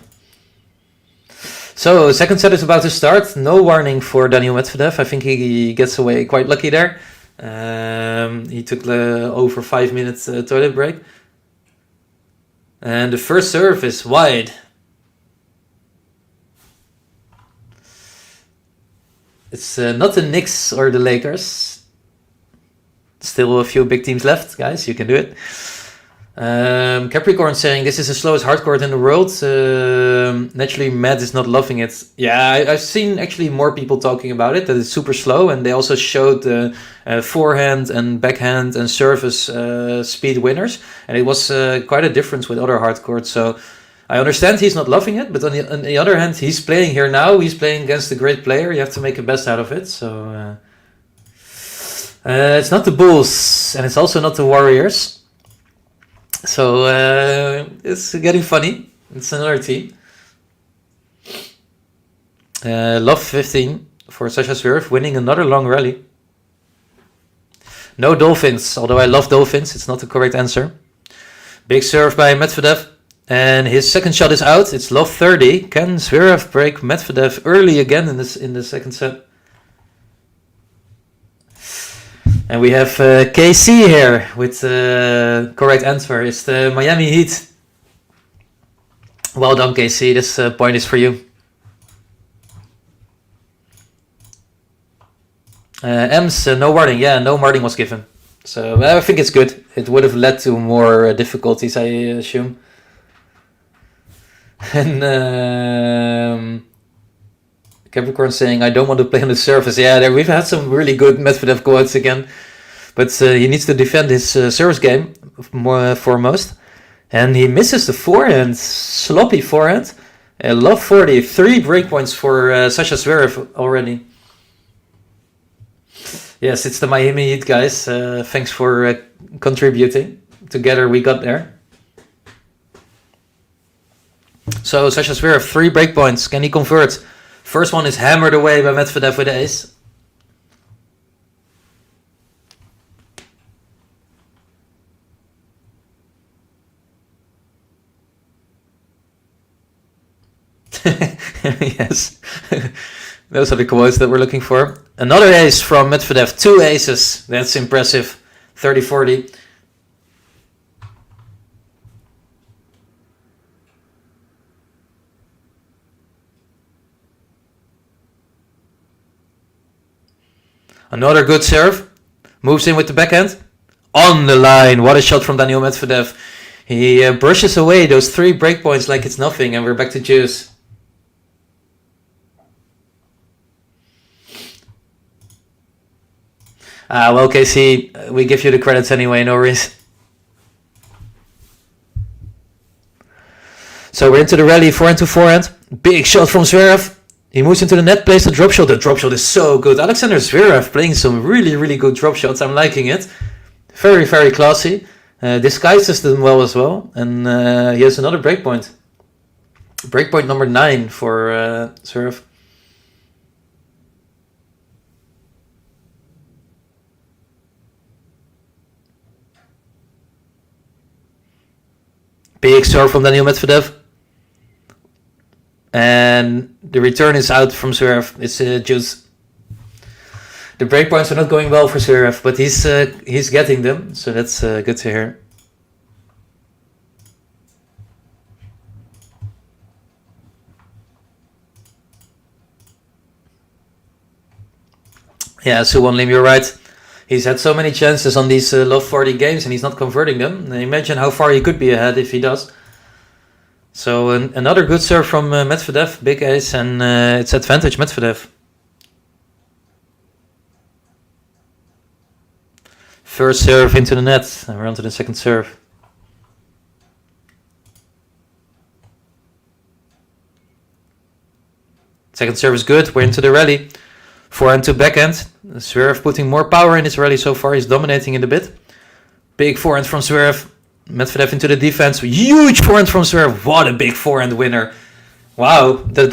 So, second set is about to start. No warning for Daniil Medvedev. I think he gets away quite lucky there. He took the over 5 minutes toilet break. And the first serve is wide. It's not the Knicks or the Lakers. Still a few big teams left, guys. You can do it. Capricorn saying this is the slowest hardcourt in the world. Naturally, Matt is not loving it. Yeah, I've seen actually more people talking about it, that it's super slow, and they also showed the forehand and backhand and service speed winners, and it was quite a difference with other hardcourts. So I understand he's not loving it, but on the other hand, he's playing here now. He's playing against a great player. You have to make the best out of it. So it's not the Bulls, and it's also not the Warriors. So it's getting funny. It's another team. Love 15 for Sasha Zverev, winning another long rally. No Dolphins, although I love Dolphins. It's not the correct answer. Big serve by Medvedev. And his second shot is out. It's love 30. Can Zverev break Medvedev early again in the second set? And we have KC here with the correct answer. It's the Miami Heat. Well done, KC. This point is for you. Ems, no warning. Yeah, no warning was given. So I think it's good. It would have led to more difficulties, I assume. And Capricorn saying, I don't want to play on the surface. Yeah, we've had some really good Medvedev quotes again. But he needs to defend his service game. foremost. And he misses the forehand, sloppy forehand. Love 40, 3 breakpoints for Sasha Zverev already. Yes, it's the Miami Heat, guys. Thanks for contributing. Together we got there. So Sasha Zverev, 3 breakpoints. Can he convert? First one is hammered away by Medvedev with the ace. Yes, those are the quotes that we're looking for. Another ace from Medvedev, 2 aces. That's impressive. 30-40. Another good serve. Moves in with the backhand. On the line. What a shot from Daniil Medvedev. He brushes away those 3 breakpoints like it's nothing, and we're back to juice. Well, KC, we give you the credits anyway, no worries. So we're into the rally, forehand to forehand. Big shot from Zverev. He moves into the net, plays the drop shot. The drop shot is so good. Alexander Zverev playing some really, really good drop shots. I'm liking it. Very, very classy. Disguises them well as well. And he has another breakpoint. Breakpoint number 9 for Zverev. Big serve from Daniil Medvedev. And the return is out from Zverev. It's juice. The breakpoints are not going well for Zverev, but he's getting them, so that's good to hear. Yeah, Suwon Lim, you're right. He's had so many chances on these Love 40 games and he's not converting them. Imagine how far he could be ahead if he does. So another good serve from Medvedev, big ace, and it's advantage Medvedev. First serve into the net, and we're on to the second serve. Second serve is good, we're into the rally. Forehand to backhand. Zverev putting more power in his rally so far, he's dominating it a bit. Big forehand from Zverev. Medvedev into the defense. Huge forehand from Zverev. What a big forehand winner. Wow, that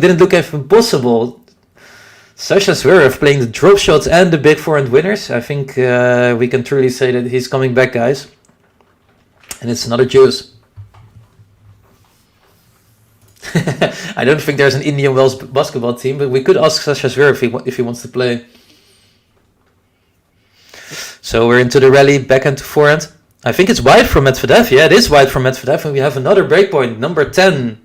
didn't look even possible. Sasha Zverev playing the drop shots and the big forehand winners. I think we can truly say that he's coming back, guys. And it's another juice. I don't think there's an Indian Welsh basketball team, but we could ask Sasha Zverev if he wants to play. So we're into the rally, backhand to forehand. I think it's wide from Medvedev. Yeah, it is wide from Medvedev, and we have another breakpoint, number 10.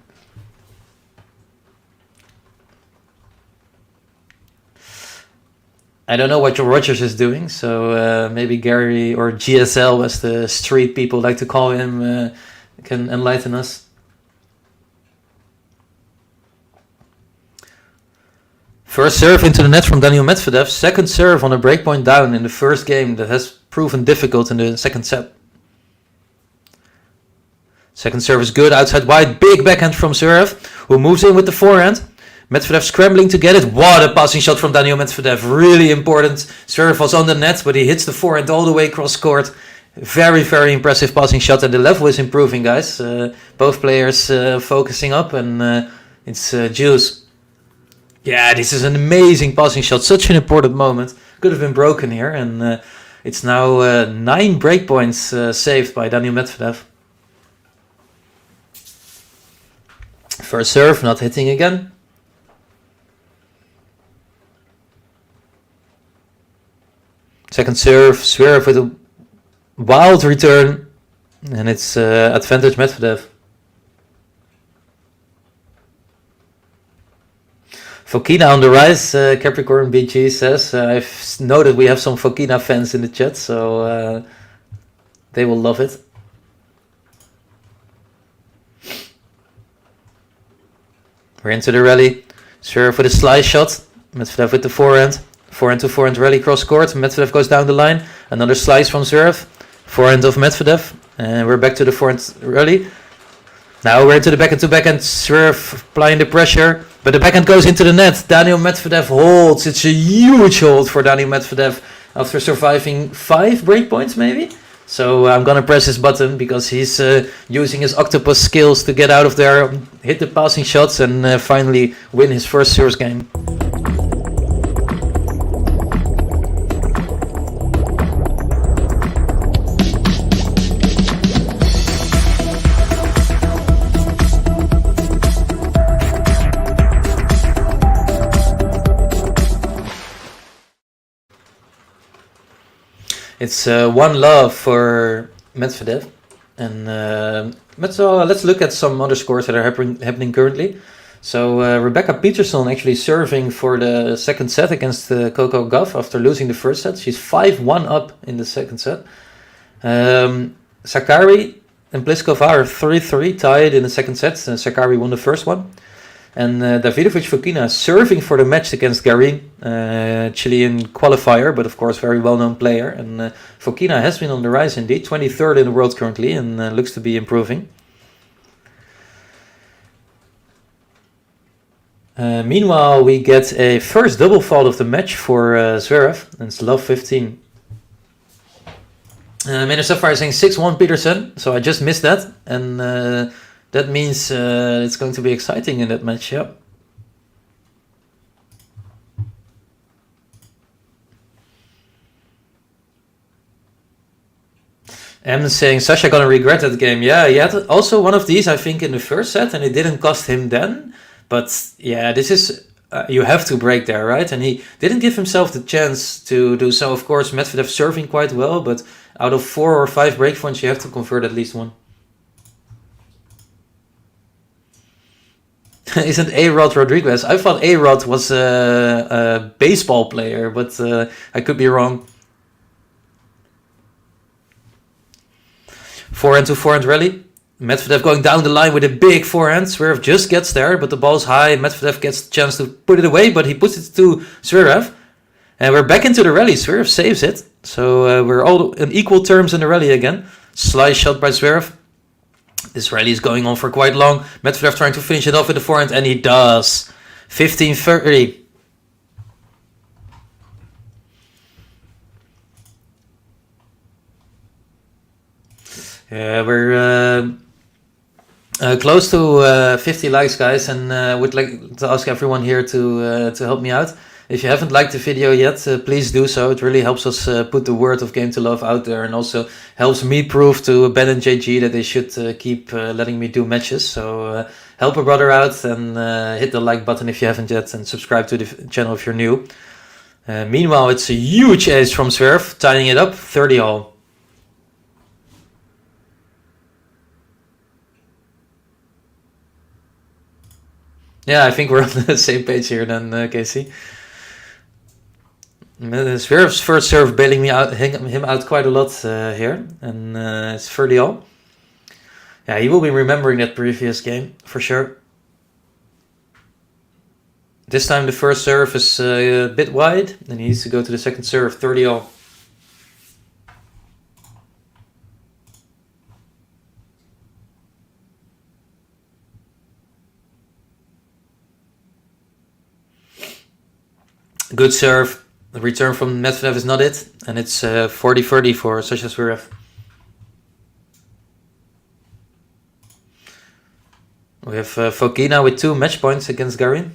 I don't know what Joe Rogers is doing, so maybe Gary or GSL, as the street people like to call him, can enlighten us. First serve into the net from Daniil Medvedev. Second serve on a breakpoint down in the first game that has proven difficult in the second set. Second serve is good, outside wide, big backhand from Zverev, who moves in with the forehand. Medvedev scrambling to get it. What a passing shot from Daniil Medvedev, really important. Zverev was on the net, but he hits the forehand all the way cross court. Very, very impressive passing shot, and the level is improving, guys. Both players focusing up, and it's juice. Yeah, this is an amazing passing shot, such an important moment. Could have been broken here, and it's now 9 breakpoints saved by Daniil Medvedev. First serve, not hitting again. Second serve, Zverev with a wild return, and it's advantage Medvedev. Fokina on the rise, Capricorn BG says. I've noted we have some Fokina fans in the chat, so they will love it. We're into the rally. Zverev with a slice shot. Medvedev with the forehand. Forehand to forehand rally cross court. Medvedev goes down the line. Another slice from Zverev. Forehand of Medvedev. And we're back to the forehand rally. Now we're into the backhand to backhand. Zverev applying the pressure. But the backhand goes into the net. Daniil Medvedev holds. It's a huge hold for Daniil Medvedev after surviving 5 breakpoints maybe. So I'm gonna press his button because he's using his octopus skills to get out of there, hit the passing shots and finally win his first service game. It's 1-0 for Medvedev, and let's look at some other scores that are happening currently. So Rebecca Peterson actually serving for the second set against Coco Gauff after losing the first set. She's 5-1 up in the second set. Sakkari and Pliskova are 3-3 tied in the second set. Sakkari won the first one. And Davidovich Fokina serving for the match against Garin, Chilean qualifier, but of course very well-known player. And Fokina has been on the rise indeed, 23rd in the world currently, and looks to be improving. Meanwhile, we get a first double fault of the match for Zverev, and it's love 15. Maynard Sapphire saying 6-1 Peterson, so I just missed that, and that means it's going to be exciting in that match, yeah. M saying Sasha gonna regret that game. Yeah, he had also one of these, I think, in the first set, and it didn't cost him then. But yeah, this is you have to break there, right? And he didn't give himself the chance to do so. Of course, Medvedev serving quite well, but out of 4 or 5 break points, you have to convert at least one. Isn't A-Rod Rodriguez? I thought A-Rod was a baseball player, but I could be wrong. Forehand to forehand rally. Medvedev going down the line with a big forehand. Zverev just gets there, but the ball's high. Medvedev gets the chance to put it away, but he puts it to Zverev. And we're back into the rally. Zverev saves it. So we're all on equal terms in the rally again. Slice shot by Zverev. This rally is going on for quite long. Medvedev trying to finish it off with the forehand, and he does. 15-30. We're close to 50 likes, guys, and would like to ask everyone here to help me out. If you haven't liked the video yet, please do so. It really helps us put the word of Game to Love out there, and also helps me prove to Ben and JG that they should keep letting me do matches. So help a brother out and hit the like button if you haven't yet, and subscribe to the channel if you're new. Meanwhile, it's a huge ace from Zverev, tying it up, 30-all. Yeah, I think we're on the same page here then, Casey. Zverev's first serve bailing him out quite a lot here, and it's 30-all. Yeah, he will be remembering that previous game for sure. This time the first serve is a bit wide, and he needs to go to the second serve, 30-all. Good serve. The return from Medvedev is not it, and it's 40-30 for Sasha Zverev. We have Fokina with 2 match points against Garin.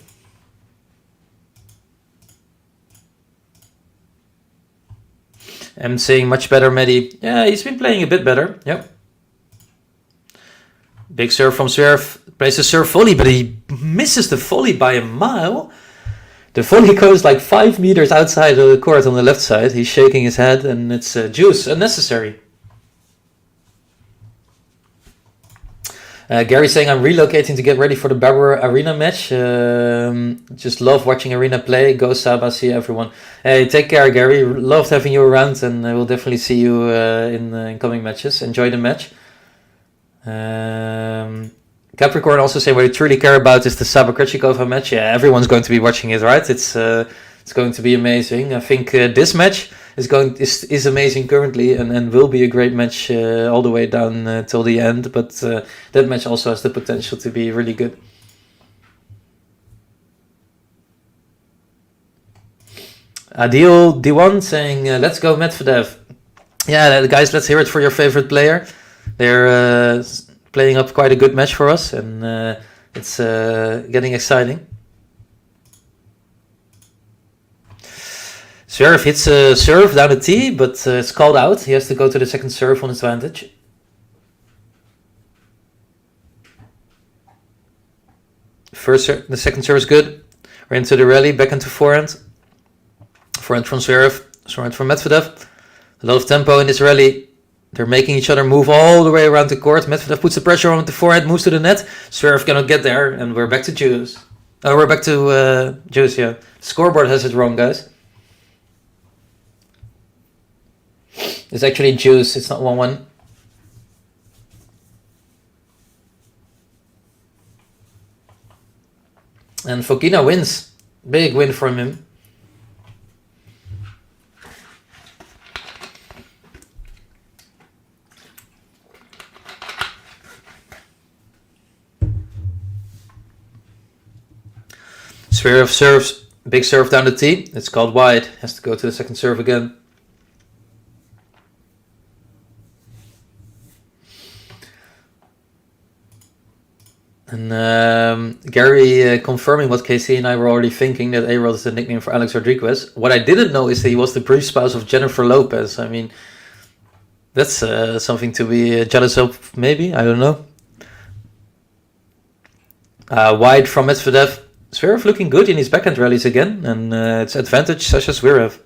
I'm saying much better, Medi. Yeah, he's been playing a bit better. Yep. Big serve from Zverev. Plays a serve volley, but he misses the volley by a mile. The volley goes like 5 meters outside of the court on the left side. He's shaking his head, and it's juice, unnecessary. Gary saying, I'm relocating to get ready for the Barbara Arena match. Just love watching Arena play. Go Saba, see everyone. Hey, take care, Gary. Loved having you around, and we'll definitely see you in coming matches. Enjoy the match. Capricorn also saying what you truly care about is the Saba Krejcikova match. Yeah, everyone's going to be watching it, right? It's going to be amazing. I think this match is amazing currently and will be a great match all the way down till the end. But that match also has the potential to be really good. Adil D1 saying, let's go Medvedev. Yeah, guys, let's hear it for your favorite player. They're playing up quite a good match for us, and it's getting exciting. Zverev hits a serve down the tee, but it's called out. He has to go to the second serve on his advantage. The second serve is good. We're into the rally, back into forehand. Forehand from Zverev, forehand from Medvedev. A lot of tempo in this rally. They're making each other move all the way around the court. Medvedev puts the pressure on with the forehand, moves to the net. Zverev cannot get there, and we're back to juice. We're back to juice, yeah. Scoreboard has it wrong, guys. It's actually juice, it's not 1-1. And Fokina wins. Big win from him. Zverev serves, big serve down the tee. It's called wide. Has to go to the second serve again. And Gary confirming what KC and I were already thinking, that A-Rod is the nickname for Alex Rodriguez. What I didn't know is that he was the brief spouse of Jennifer Lopez. I mean, that's something to be jealous of, maybe. I don't know. Wide from Medvedev. Zverev looking good in his backhand rallies again, and it's advantage Sasha Zverev.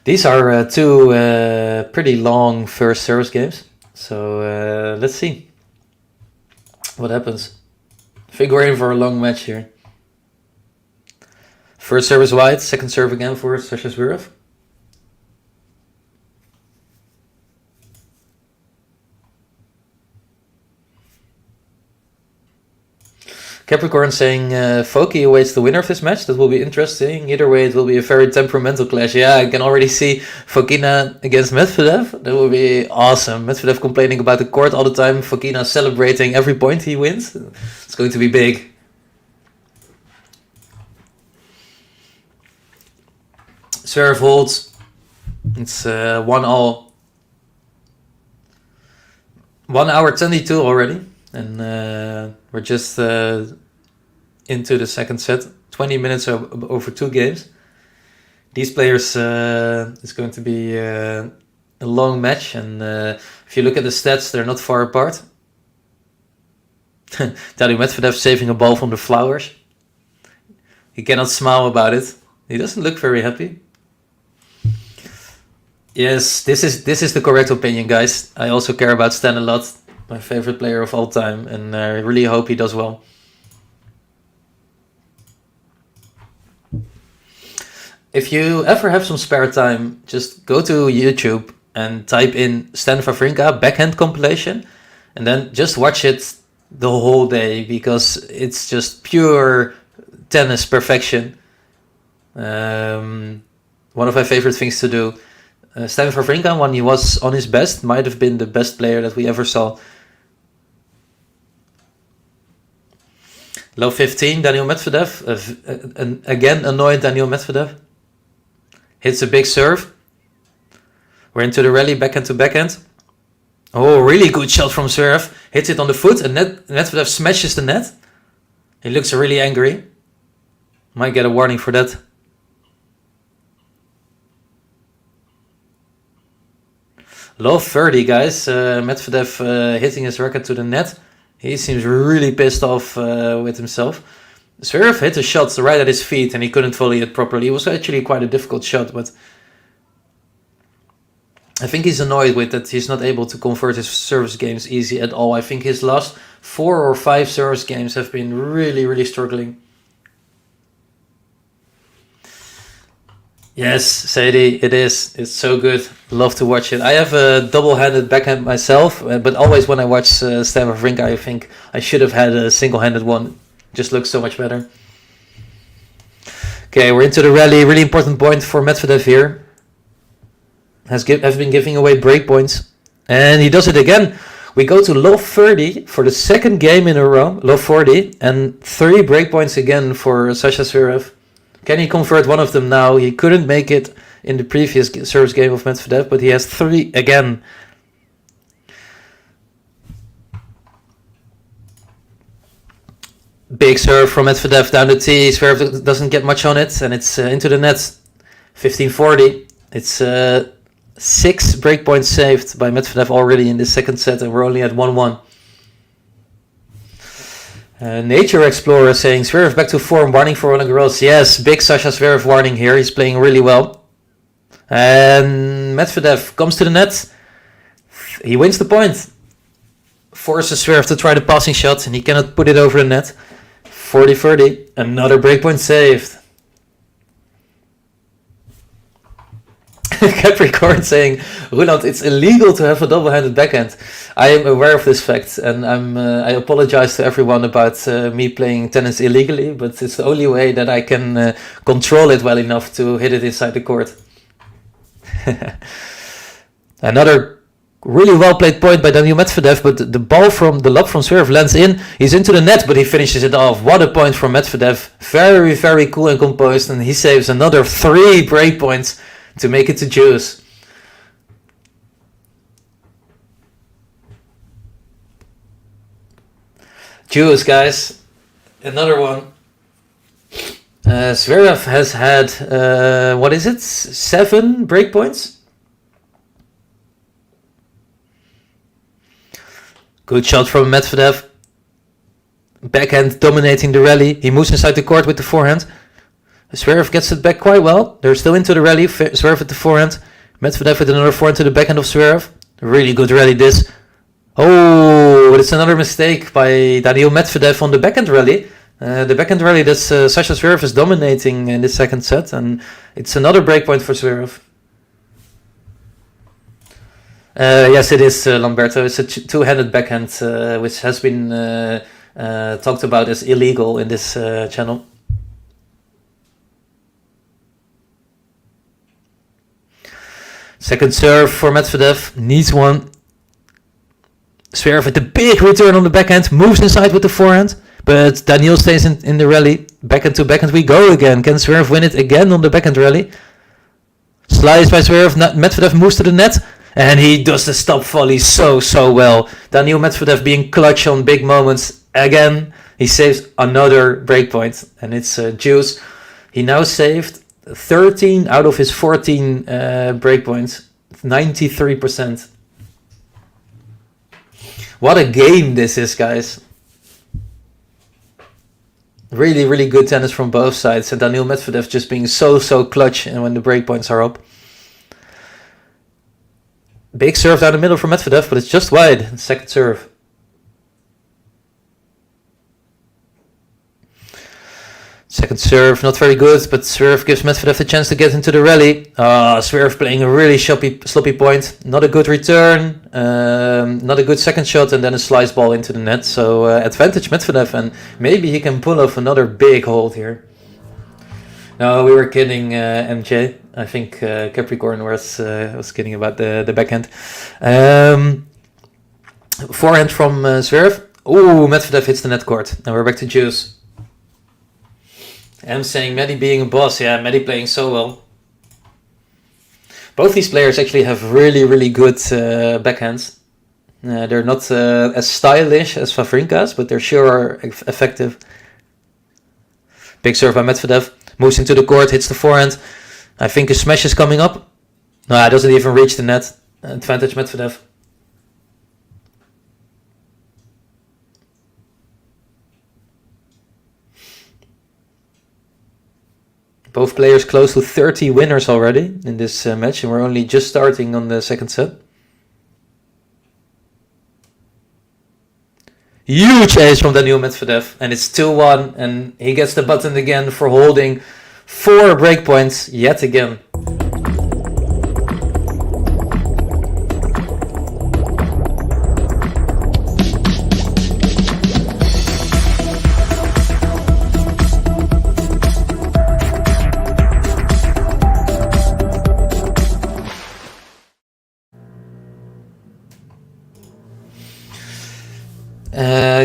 These are two pretty long first service games, so let's see what happens. I think we're in for a long match here. First service wide, second serve again for Sasha Zverev. Capricorn saying, Foki awaits the winner of this match. That will be interesting. Either way, it will be a very temperamental clash. Yeah, I can already see Fokina against Medvedev. That will be awesome. Medvedev complaining about the court all the time. Fokina celebrating every point he wins. It's going to be big. Zverev holds. It's 1-1. 1 hour 22 already. And we're just into the second set. 20 minutes over 2 games. These players, it's going to be a long match. And if you look at the stats, they're not far apart. Daniil Medvedev saving a ball from the flowers. He cannot smile about it. He doesn't look very happy. Yes, this is the correct opinion, guys. I also care about Stan a lot. My favorite player of all time, and I really hope he does well. If you ever have some spare time, just go to YouTube and type in Stan Wawrinka backhand compilation, and then just watch it the whole day, because it's just pure tennis perfection. One of my favorite things to do. Stan Wawrinka, when he was on his best, might have been the best player that we ever saw. Low 15, Daniil Medvedev. Again, annoyed Daniil Medvedev. Hits a big serve. We're into the rally, backhand to backhand. Oh, really good shot from Zverev. Hits it on the foot, and Medvedev smashes the net. He looks really angry. Might get a warning for that. Low 30, guys. Medvedev hitting his racket to the net. He seems really pissed off with himself. Zverev hit a shot right at his feet and he couldn't volley it properly. It was actually quite a difficult shot, but I think he's annoyed with that he's not able to convert his service games easy at all. I think his last 4 or 5 service games have been really, really struggling. Yes, Sadie, it is. It's so good. Love to watch it. I have a double-handed backhand myself, but always when I watch Stan Wawrinka, I think I should have had a single-handed one. Just looks so much better. Okay, we're into the rally. Really important point for Medvedev here. Has been giving away break points. And he does it again. We go to low 30 for the second game in a row. Low 40. And 3 break points again for Sasha Zverev. Can he convert one of them now? He couldn't make it in the previous service game of Medvedev, but he has 3 again. Big serve from Medvedev down the tee. Zverev doesn't get much on it, and it's into the net. 15-40. It's 6 breakpoints saved by Medvedev already in the second set, and we're only at 1-1. Nature Explorer saying Zverev back to form, warning for Roland Garros. Yes, big Sasha Zverev warning here. He's playing really well. And Medvedev comes to the net. He wins the point. Forces Zverev to try the passing shot, and he cannot put it over the net. 40-30. Another breakpoint saved. Capricorn saying, Roland, it's illegal to have a double-handed backhand. I am aware of this fact, and I apologize to everyone about me playing tennis illegally, but it's the only way that I can control it well enough to hit it inside the court. Another really well played point by Daniil Medvedev, but the ball from the lob from Zverev lands in. He's into the net, but he finishes it off. What a point from Medvedev. Very, very cool and composed, and he saves another 3 break points to make it to juice. Juice, guys. Another one. Zverev has had, 7 breakpoints? Good shot from Medvedev. Backhand dominating the rally. He moves inside the court with the forehand. Zverev gets it back quite well. They're still into the rally. Zverev with the forehand. Medvedev with another forehand to the backhand of Zverev. Really good rally this. Oh, but it's another mistake by Daniil Medvedev on the backhand rally. The backhand rally that Sasha Zverev is dominating in the second set. And it's another breakpoint for Zverev. Yes, it is, Lamberto. It's a two-handed backhand, which has been talked about as illegal in this channel. Second serve for Medvedev, needs one. Zverev with the big return on the backhand, moves inside with the forehand, but Daniil stays in the rally. Backhand to backhand we go again. Can Zverev win it again on the backhand rally? Slice by Zverev, Medvedev moves to the net, and he does the stop volley so well. Daniil Medvedev being clutch on big moments again. He saves another breakpoint, and it's juice. He now saved 13 out of his 14 breakpoints, 93%. What a game this is, guys. Really, really good tennis from both sides. And Daniil Medvedev just being so clutch and when the breakpoints are up. Big serve down the middle for Medvedev, but it's just wide. Second serve. Second serve, not very good, but Zverev gives Medvedev the chance to get into the rally. Zverev playing a really sloppy point. Not a good return, not a good second shot, and then a slice ball into the net. So advantage Medvedev, and maybe he can pull off another big hold here. No, we were kidding, MJ. I think Capricorn was kidding about the backhand. Forehand from Zverev. Ooh, Medvedev hits the net court, and we're back to juice. I'm saying Medi being a boss. Yeah, Medi playing so well. Both these players actually have really, really good backhands. They're not as stylish as Wawrinka's, but they're sure effective. Big serve by Medvedev. Moves into the court, hits the forehand. I think a smash is coming up. No, it doesn't even reach the net. Advantage Medvedev. Both players close to 30 winners already in this match, and we're only just starting on the second set. Huge ace from Daniil Medvedev, and it's 2-1, and he gets the button again for holding 4 breakpoints yet again.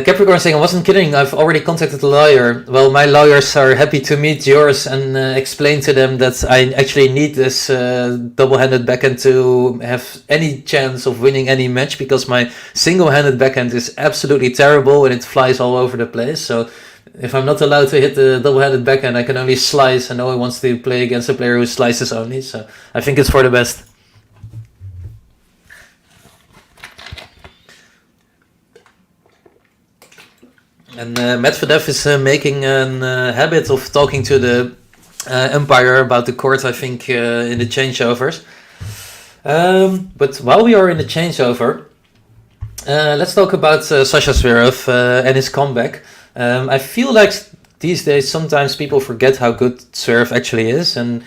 Capricorn saying, I wasn't kidding, I've already contacted the lawyer. Well, my lawyers are happy to meet yours and explain to them that I actually need this double-handed backhand to have any chance of winning any match, because my single-handed backhand is absolutely terrible and it flies all over the place. So if I'm not allowed to hit the double-handed backhand, I can only slice, and no one wants to play against a player who slices only. So I think it's for the best. And Medvedev is making a habit of talking to the umpire about the court, I think, in the changeovers. But while we are in the changeover, let's talk about Sasha Zverev and his comeback. I feel like these days sometimes people forget how good Zverev actually is, and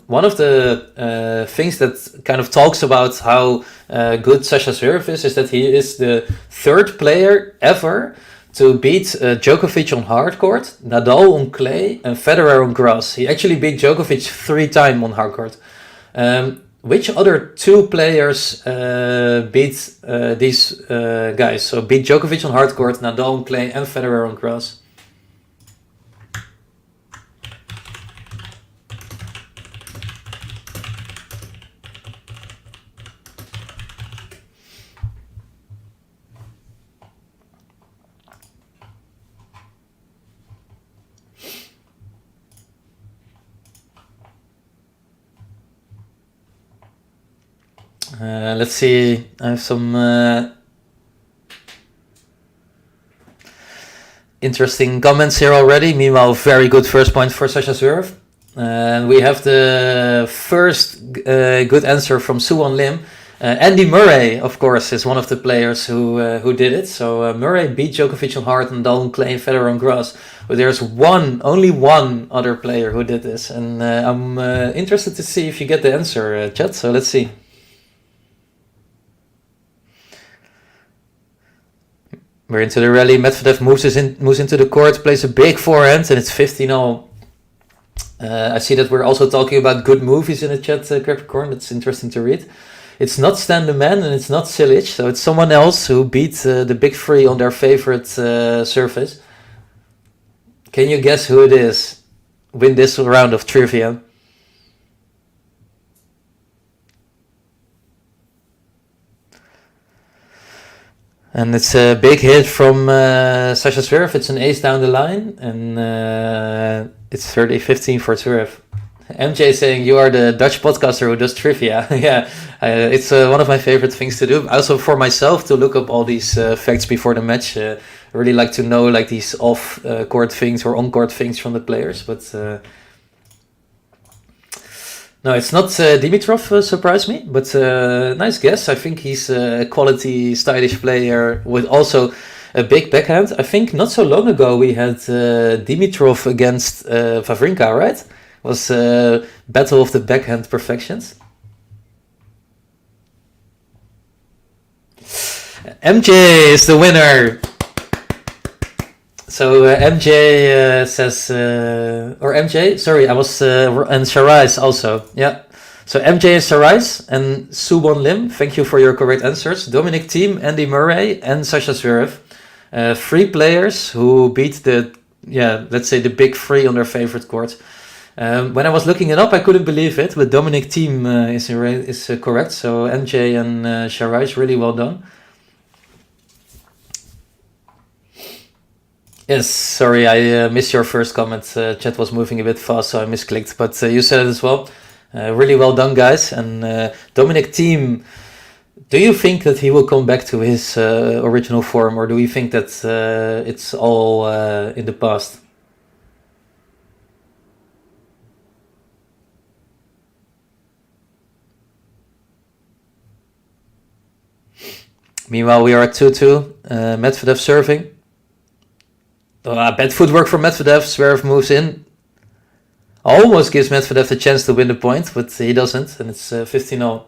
one of the things that kind of talks about how good Sasha Zverev is that he is the third player ever to beat Djokovic on hard court, Nadal on clay, and Federer on grass. He actually beat Djokovic 3 times on hard court. Which other 2 players beat these guys? So beat Djokovic on hard court, Nadal on clay, and Federer on grass. Let's see, I have some interesting comments here already. Meanwhile, very good first point for Sasha Zverev. And we have the first good answer from Suwon Lim. Andy Murray, of course, is one of the players who did it. So Murray beat Djokovic on hard, and Nadal on clay, and Federer on grass. But there's only one other player who did this. And I'm interested to see if you get the answer, chat. So let's see. We're into the rally. Medvedev moves into the court, plays a big forehand, and it's 15-0. I see that we're also talking about good movies in the chat, Capricorn. That's interesting to read. It's not Stan the Man and it's not Cilic, so it's someone else who beat the big 3 on their favorite surface. Can you guess who it is? Win this round of trivia. And it's a big hit from Sasha Zverev. It's an ace down the line, and it's 30-15 for Zverev. MJ saying, you are the Dutch podcaster who does trivia. Yeah, it's one of my favorite things to do. Also for myself, to look up all these facts before the match. I really like to know like these off-court things or on-court things from the players. But no, it's not Dimitrov, surprised me, but nice guess. I think he's a quality, stylish player with also a big backhand. I think not so long ago we had Dimitrov against Wawrinka, right? It was battle of the backhand perfections. MJ is the winner. So MJ says, or MJ, sorry, I was, and Sharais also, yeah. So MJ is Sharais and Subon Lim, thank you for your correct answers. Dominic Thiem, Andy Murray, and Sasha Zverev. 3 players who beat the, let's say the big 3 on their favorite court. When I was looking it up, I couldn't believe it, but Dominic Thiem is correct. So MJ and Sharais, really well done. Yes, sorry, I missed your first comment. Chat was moving a bit fast, so I misclicked. But you said it as well. Really well done, guys. And Dominic Thiem, do you think that he will come back to his original form, or do you think that it's all in the past? Meanwhile, we are at 2-2. Medvedev serving. Bad footwork from Medvedev. Zverev moves in. Almost gives Medvedev the chance to win the point, but he doesn't, and it's 15-0.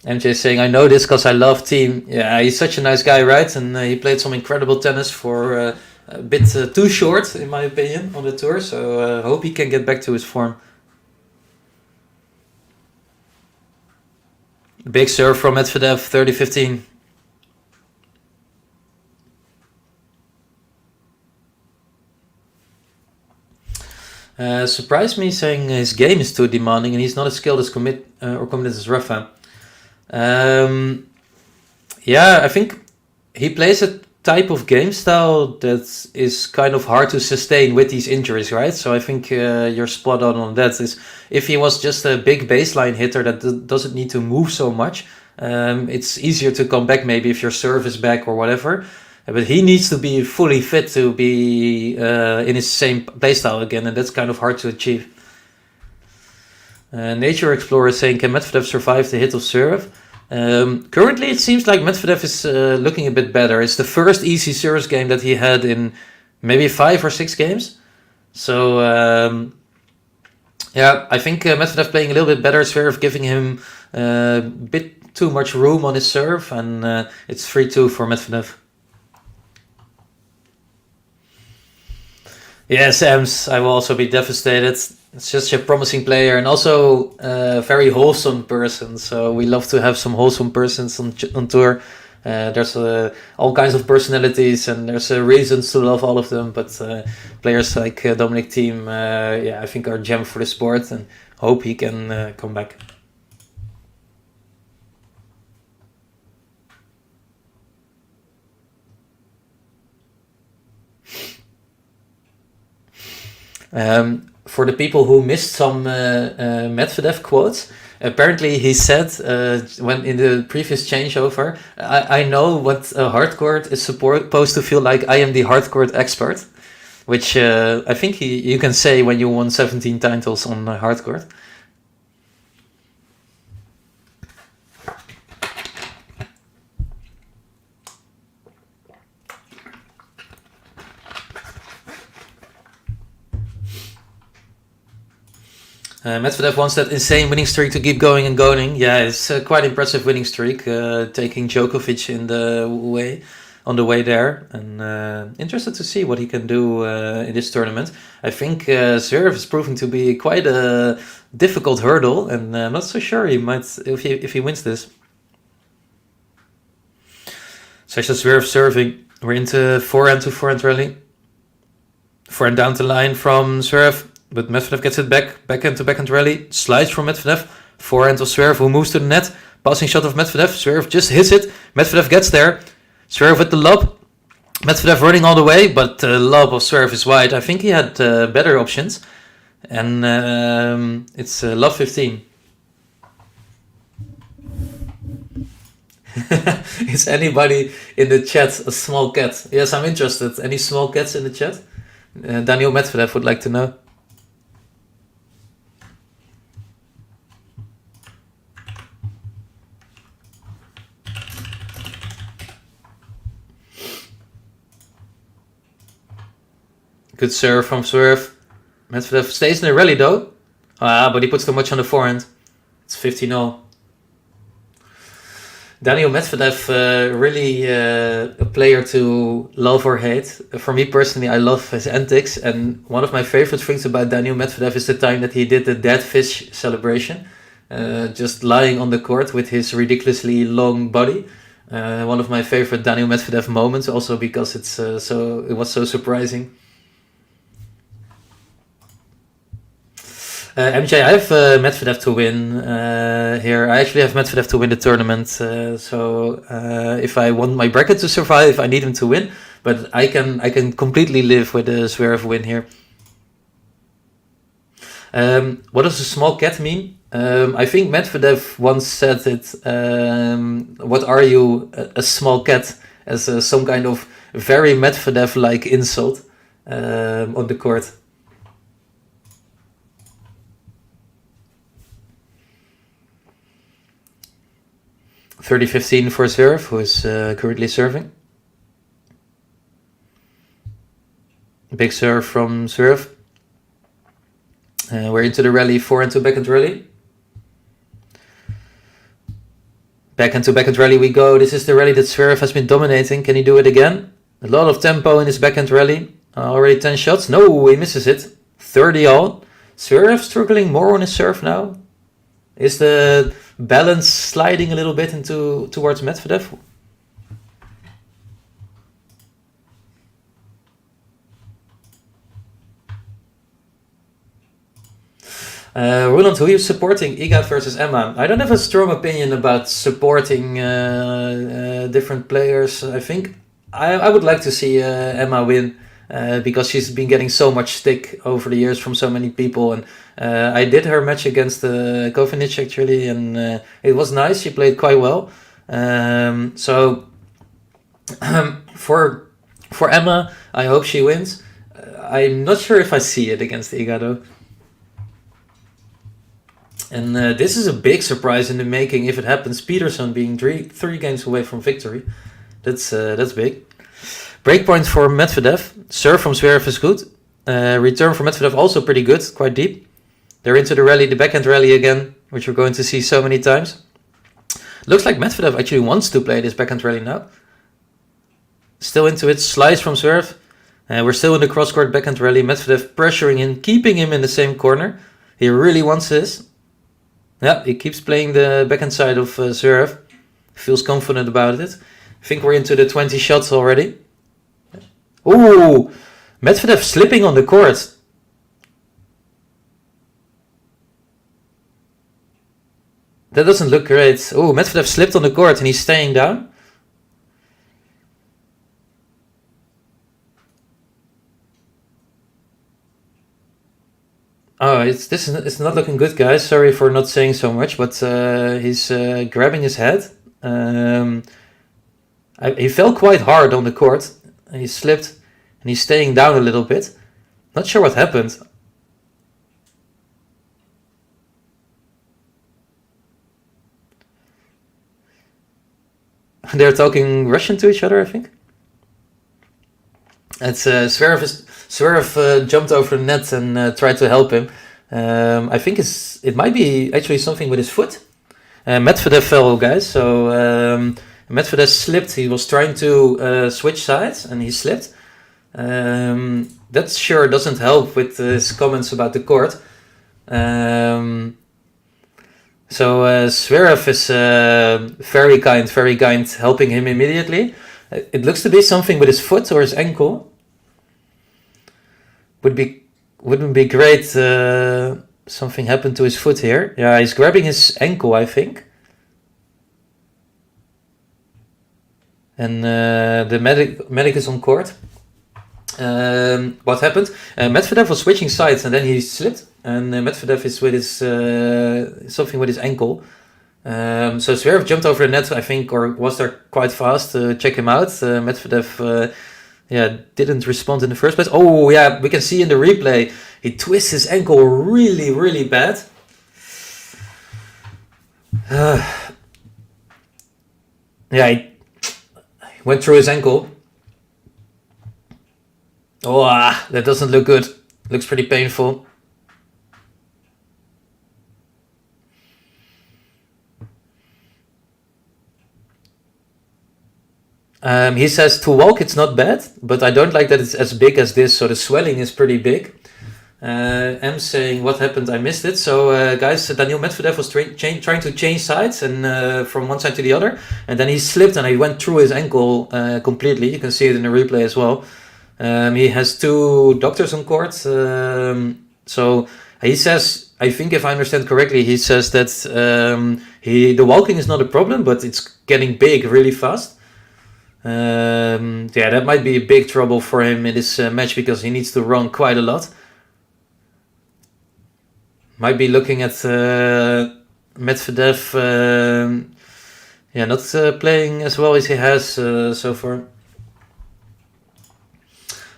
MJ is saying, I know this because I love Thiem. Yeah, he's such a nice guy, right? And he played some incredible tennis for a bit too short, in my opinion, on the tour. So I hope he can get back to his form. Big serve from Medvedev, 30-15. Surprised me saying his game is too demanding and he's not as skilled as committed as Rafa. Yeah, I think he plays a type of game style that is kind of hard to sustain with these injuries, right? So I think you're spot on that. Is if he was just a big baseline hitter that doesn't need to move so much, it's easier to come back maybe if your serve is back or whatever. But he needs to be fully fit to be in his same playstyle again, and that's kind of hard to achieve. Nature Explorer is saying, can Medvedev survive the hit of serve? Currently, it seems like Medvedev is looking a bit better. It's the first easy service game that he had in maybe 5 or 6 games. So, yeah, I think Medvedev playing a little bit better. Zverev giving him a bit too much room on his serve, and it's 3-2 for Medvedev. Yeah, Sams, I will also be devastated. It's such a promising player and also a very wholesome person. So we love to have some wholesome persons on tour. There's all kinds of personalities and there's reasons to love all of them. But players like Dominic Thiem, yeah, I think are a gem for the sport and hope he can come back. For the people who missed some Medvedev quotes, apparently he said when in the previous changeover, I know what a hardcourt is supposed to feel like. I am the hardcourt expert, which I think you can say when you won 17 titles on hardcourt. Medvedev wants that insane winning streak to keep going and going. Yeah, it's a quite impressive winning streak, taking Djokovic on the way there. And interested to see what he can do in this tournament. I think Zverev is proving to be quite a difficult hurdle, and I'm not so sure he might if he wins this. Sasha Zverev serving. We're into forehand to forehand rally. Forehand down the line from Zverev. But Medvedev gets it backhand to backhand rally, slides from Medvedev, forehand of Zverev who moves to the net, passing shot of Medvedev, Zverev just hits it, Medvedev gets there, Zverev with the lob, Medvedev running all the way, but the lob of Zverev is wide. I think he had better options, and it's lob 15. Is anybody in the chat a small cat? Yes, I'm interested. Any small cats in the chat? Daniil Medvedev would like to know. Good serve from Zverev. Medvedev stays in the rally though. But he puts too much on the forehand. It's 15-0. Daniil Medvedev, really a player to love or hate. For me personally, I love his antics. And one of my favorite things about Daniil Medvedev is the time that he did the dead fish celebration. Just lying on the court with his ridiculously long body. One of my favorite Daniil Medvedev moments, also because it was so surprising. MJ, I have Medvedev to win here. I actually have Medvedev to win the tournament. So if I want my bracket to survive, I need him to win. But I can completely live with a Zverev win here. What does a small cat mean? I think Medvedev once said it. What are you, a small cat? As some kind of very Medvedev-like insult on the court. 30-15 for Zverev, who is currently serving. Big serve from Zverev. We're into the rally, forehand to backhand rally. Backhand to backhand rally we go. This is the rally that Zverev has been dominating. Can he do it again? A lot of tempo in his backhand rally. Already 10 shots. No, he misses it. 30-all. Zverev struggling more on his serve now. Is the balance sliding a little bit towards Medvedev? Roland, who are you supporting? Iga versus Emma. I don't have a strong opinion about supporting different players. I think I would like to see Emma win because she's been getting so much stick over the years from so many people. And I did her match against Kovinic actually, and it was nice. She played quite well. So for Emma, I hope she wins. I'm not sure if I see it against Iga though. And this is a big surprise in the making if it happens. Peterson being three games away from victory. That's big. Breakpoint for Medvedev. Serve from Zverev is good. Return for Medvedev also pretty good, quite deep. They're into the rally, the backhand rally again, which we're going to see so many times. Looks like Medvedev actually wants to play this backhand rally now. Still into it. Slice from Zverev. We're still in the cross-court backhand rally. Medvedev pressuring him, keeping him in the same corner. He really wants this. Yeah, he keeps playing the backhand side of Zverev. Feels confident about it. I think we're into the 20 shots already. Ooh, Medvedev slipping on the court. That doesn't look great. Oh, Medvedev slipped on the court and he's staying down. Oh, it's not looking good, guys. Sorry for not saying so much, but he's grabbing his head. He fell quite hard on the court. He slipped, and he's staying down a little bit. Not sure what happened. They're talking Russian to each other, I think. It's Zverev jumped over the net and tried to help him. I think it might be actually something with his foot. Medvedev fell, guys. So Medvedev slipped. He was trying to switch sides and he slipped. That sure doesn't help with his comments about the court. So Zverev is very kind, helping him immediately. It looks to be something with his foot or his ankle. Wouldn't be great something happened to his foot here. Yeah, he's grabbing his ankle, I think. And the medic is on court. What happened? Medvedev was switching sides and then he slipped. And Medvedev is with his something with his ankle. So Zverev jumped over the net, I think, or was there quite fast to check him out. Medvedev, didn't respond in the first place. Oh, yeah, we can see in the replay, he twists his ankle really, really bad. He went through his ankle. Oh, that doesn't look good. Looks pretty painful. He says to walk it's not bad, but I don't like that it's as big as this, so the swelling is pretty big. I'm saying what happened, I missed it. So guys, Daniil Medvedev was trying to change sides and from one side to the other, and then he slipped and he went through his ankle completely. You can see it in the replay as well. He has two doctors on court. So he says, I think if I understand correctly, he says that the walking is not a problem, but it's getting big really fast. That might be a big trouble for him in this match because he needs to run quite a lot. Might be looking at Medvedev not playing as well as he has so far.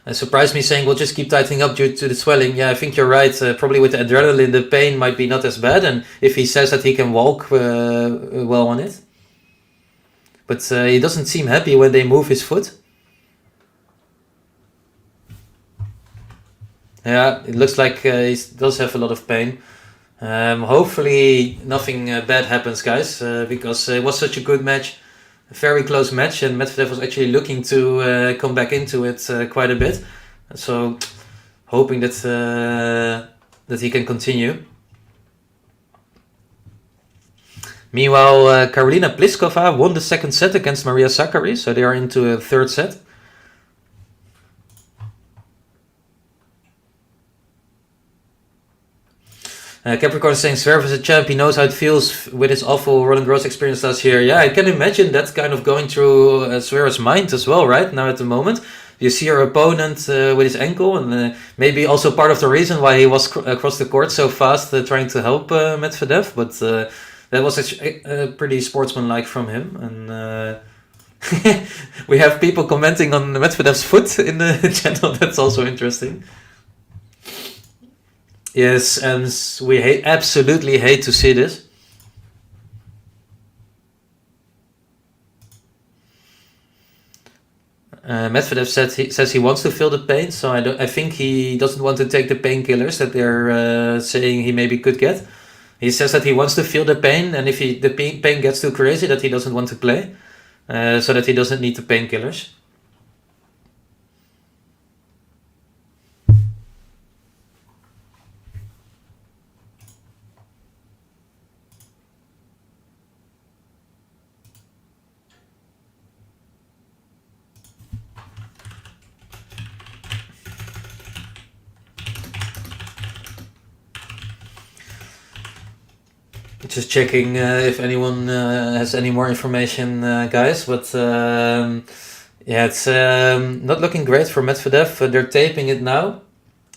It surprised me saying we'll just keep tightening up due to the swelling. Yeah, I think you're right. Probably with the adrenaline, the pain might be not as bad. And if he says that he can walk well on it. But he doesn't seem happy when they move his foot. Yeah, it looks like he does have a lot of pain. Hopefully nothing bad happens, guys, because it was such a good match. A very close match, and Medvedev was actually looking to come back into it quite a bit. So hoping that he can continue. Meanwhile, Karolina Pliskova won the second set against Maria Sakkari, so they are into a third set. Capricorn is saying Zverev is a champ. He knows how it feels with his awful Roland Garros experience last year. Yeah, I can imagine that kind of going through Zverev's mind as well, right? Now at the moment. You see your opponent with his ankle, and maybe also part of the reason why he was across the court so fast trying to help Medvedev. But that was pretty sportsmanlike from him. And we have people commenting on Medvedev's foot in the channel. That's also interesting. Yes, and we absolutely hate to see this. Medvedev says he wants to feel the pain, so I think he doesn't want to take the painkillers that they're saying he maybe could get. He says that he wants to feel the pain, and if the pain gets too crazy, that he doesn't want to play, so that he doesn't need the painkillers. Just checking if anyone has any more information, guys. But yeah, it's not looking great for Medvedev. They're taping it now,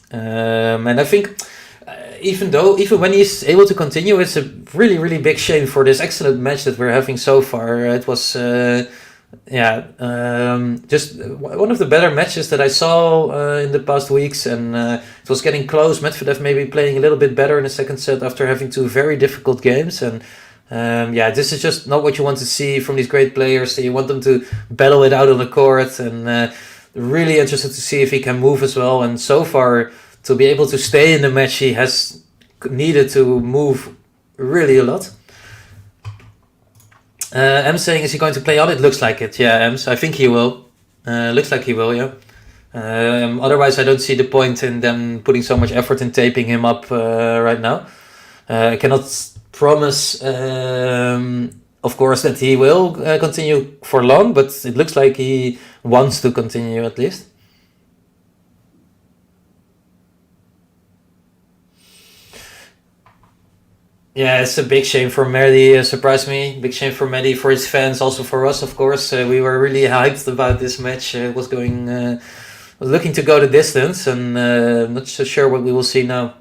and I think even when he's able to continue, it's a really big shame for this excellent match that we're having so far. It was just one of the better matches that I saw in the past weeks, and it was getting close. Medvedev maybe playing a little bit better in the second set after having two very difficult games, and this is just not what you want to see from these great players. You want them to battle it out on the court, and really interested to see if he can move as well. And so far, to be able to stay in the match, he has needed to move really a lot. M saying, is he going to play on? It looks like it. Yeah, Ems, I think he will. Looks like he will, yeah. Otherwise, I don't see the point in them putting so much effort in taping him up right now. I cannot promise, of course, that he will continue for long, but it looks like he wants to continue at least. Yeah, it's a big shame for Mehdi. Surprised me. Big shame for Mehdi, for his fans, also for us, of course. We were really hyped about this match. It was looking to go the distance, and not so sure what we will see now.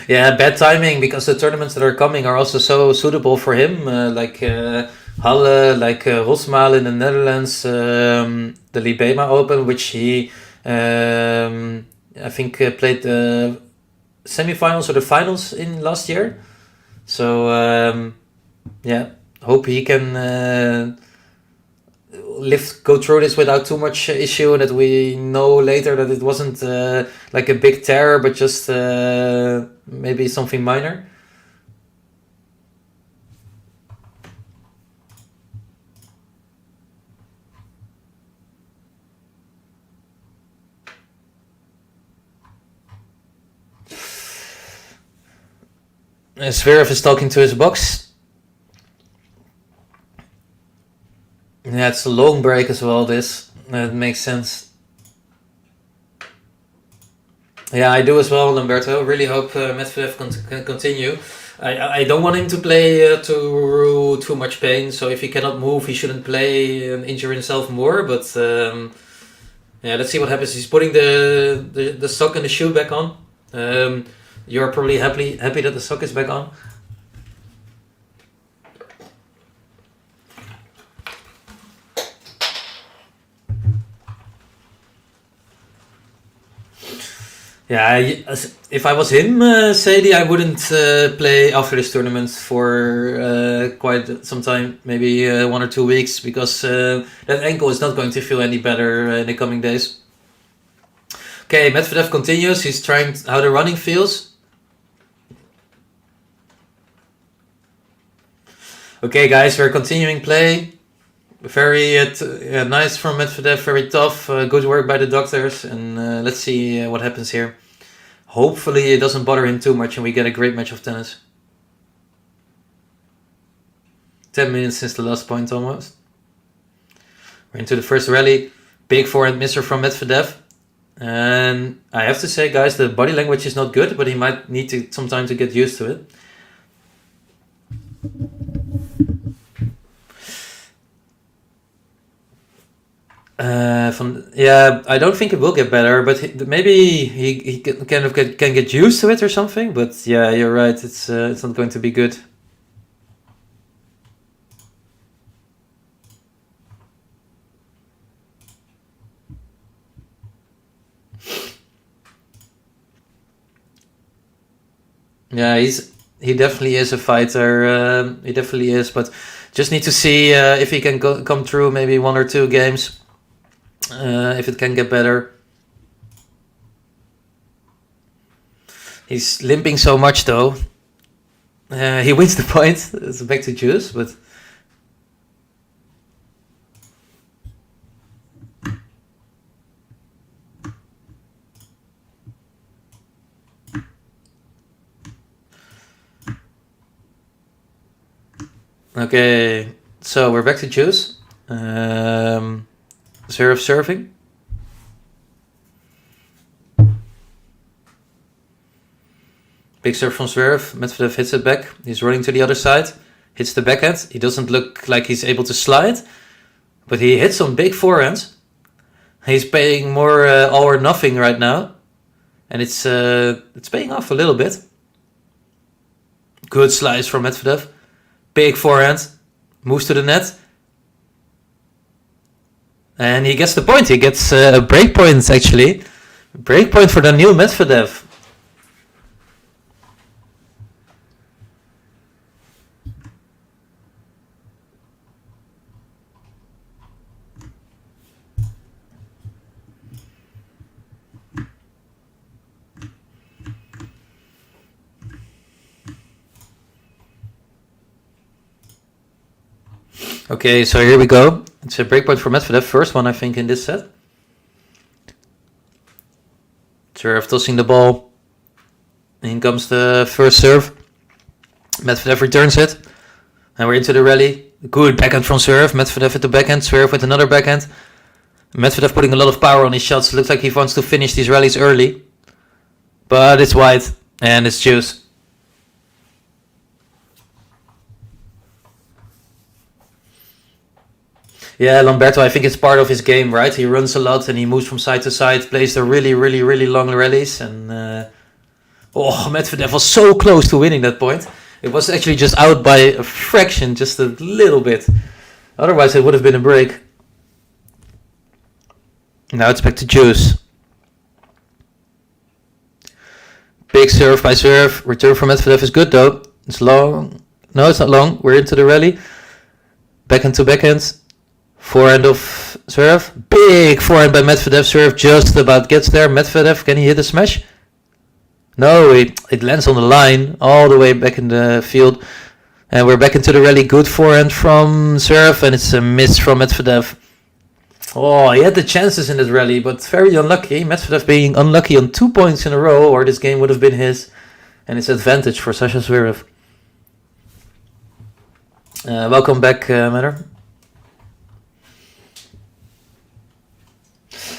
Yeah, bad timing, because the tournaments that are coming are also so suitable for him, like Halle, like Rosmalen in the Netherlands, the Libema Open, which he I think played the semifinals or the finals in last year. So hope he can go through this without too much issue, and that we know later that it wasn't like a big tear, but just maybe something minor. Zverev is talking to his box. Yeah, it's a long break as well, this. That makes sense. Yeah, I do as well, Lamberto. Really hope Medvedev can continue. I don't want him to play too much pain, so if he cannot move, he shouldn't play and injure himself more, but let's see what happens. He's putting the sock and the shoe back on. You're probably happy that the sock is back on. Yeah, if I was him, Sadie, I wouldn't play after this tournament for quite some time, maybe 1 or 2 weeks, because that ankle is not going to feel any better in the coming days. Okay, Medvedev continues. He's trying how the running feels. Okay, guys, we're continuing play. Very nice from Medvedev, very tough, good work by the doctors, and let's see what happens here. Hopefully it doesn't bother him too much and we get a great match of tennis. 10 minutes since the last point almost. We're into the first rally. Big forehand misser from Medvedev. And I have to say, guys, the body language is not good, but he might need some time to get used to it. I don't think it will get better, but maybe he can get used to it or something. But yeah, you're right. It's not going to be good. Yeah, he definitely is a fighter. He definitely is, but just need to see if he can come through maybe 1 or 2 games. If it can get better. He's limping so much though. He wins the point. It's back to juice, but okay. So we're back to juice. Zverev serving. Big serve from Zverev. Medvedev hits it back. He's running to the other side. Hits the backhand. He doesn't look like he's able to slide, but he hits some big forehands. He's paying more all or nothing right now, and it's paying off a little bit. Good slice from Medvedev. Big forehand. Moves to the net. And he gets the point. He gets a break point, actually. Break point for Daniil Medvedev. Okay, so here we go. It's a breakpoint for Medvedev. First one, I think, in this set. Zverev tossing the ball. In comes the first serve. Medvedev returns it. And we're into the rally. Good backhand from Zverev. Medvedev at the backhand. Zverev with another backhand. Medvedev putting a lot of power on his shots. Looks like he wants to finish these rallies early. But it's wide. And it's juice. Yeah, Lamberto, I think it's part of his game, right? He runs a lot and he moves from side to side, plays the really, really, really long rallies. And Medvedev was so close to winning that point. It was actually just out by a fraction, just a little bit. Otherwise, it would have been a break. Now it's back to juice. Big serve by Zverev. Return from Medvedev is good though. It's long. No, it's not long. We're into the rally. Backhand to backhand. Forehand of Zverev. Big forehand by Medvedev. Zverev just about gets there. Medvedev, can he hit a smash? No, it lands on the line all the way back in the field. And we're back into the rally. Good forehand from Zverev, and it's a miss from Medvedev. Oh, he had the chances in that rally, but very unlucky. Medvedev being unlucky on 2 points in a row, or this game would have been his. And it's advantage for Sasha Zverev. Welcome back, Matter.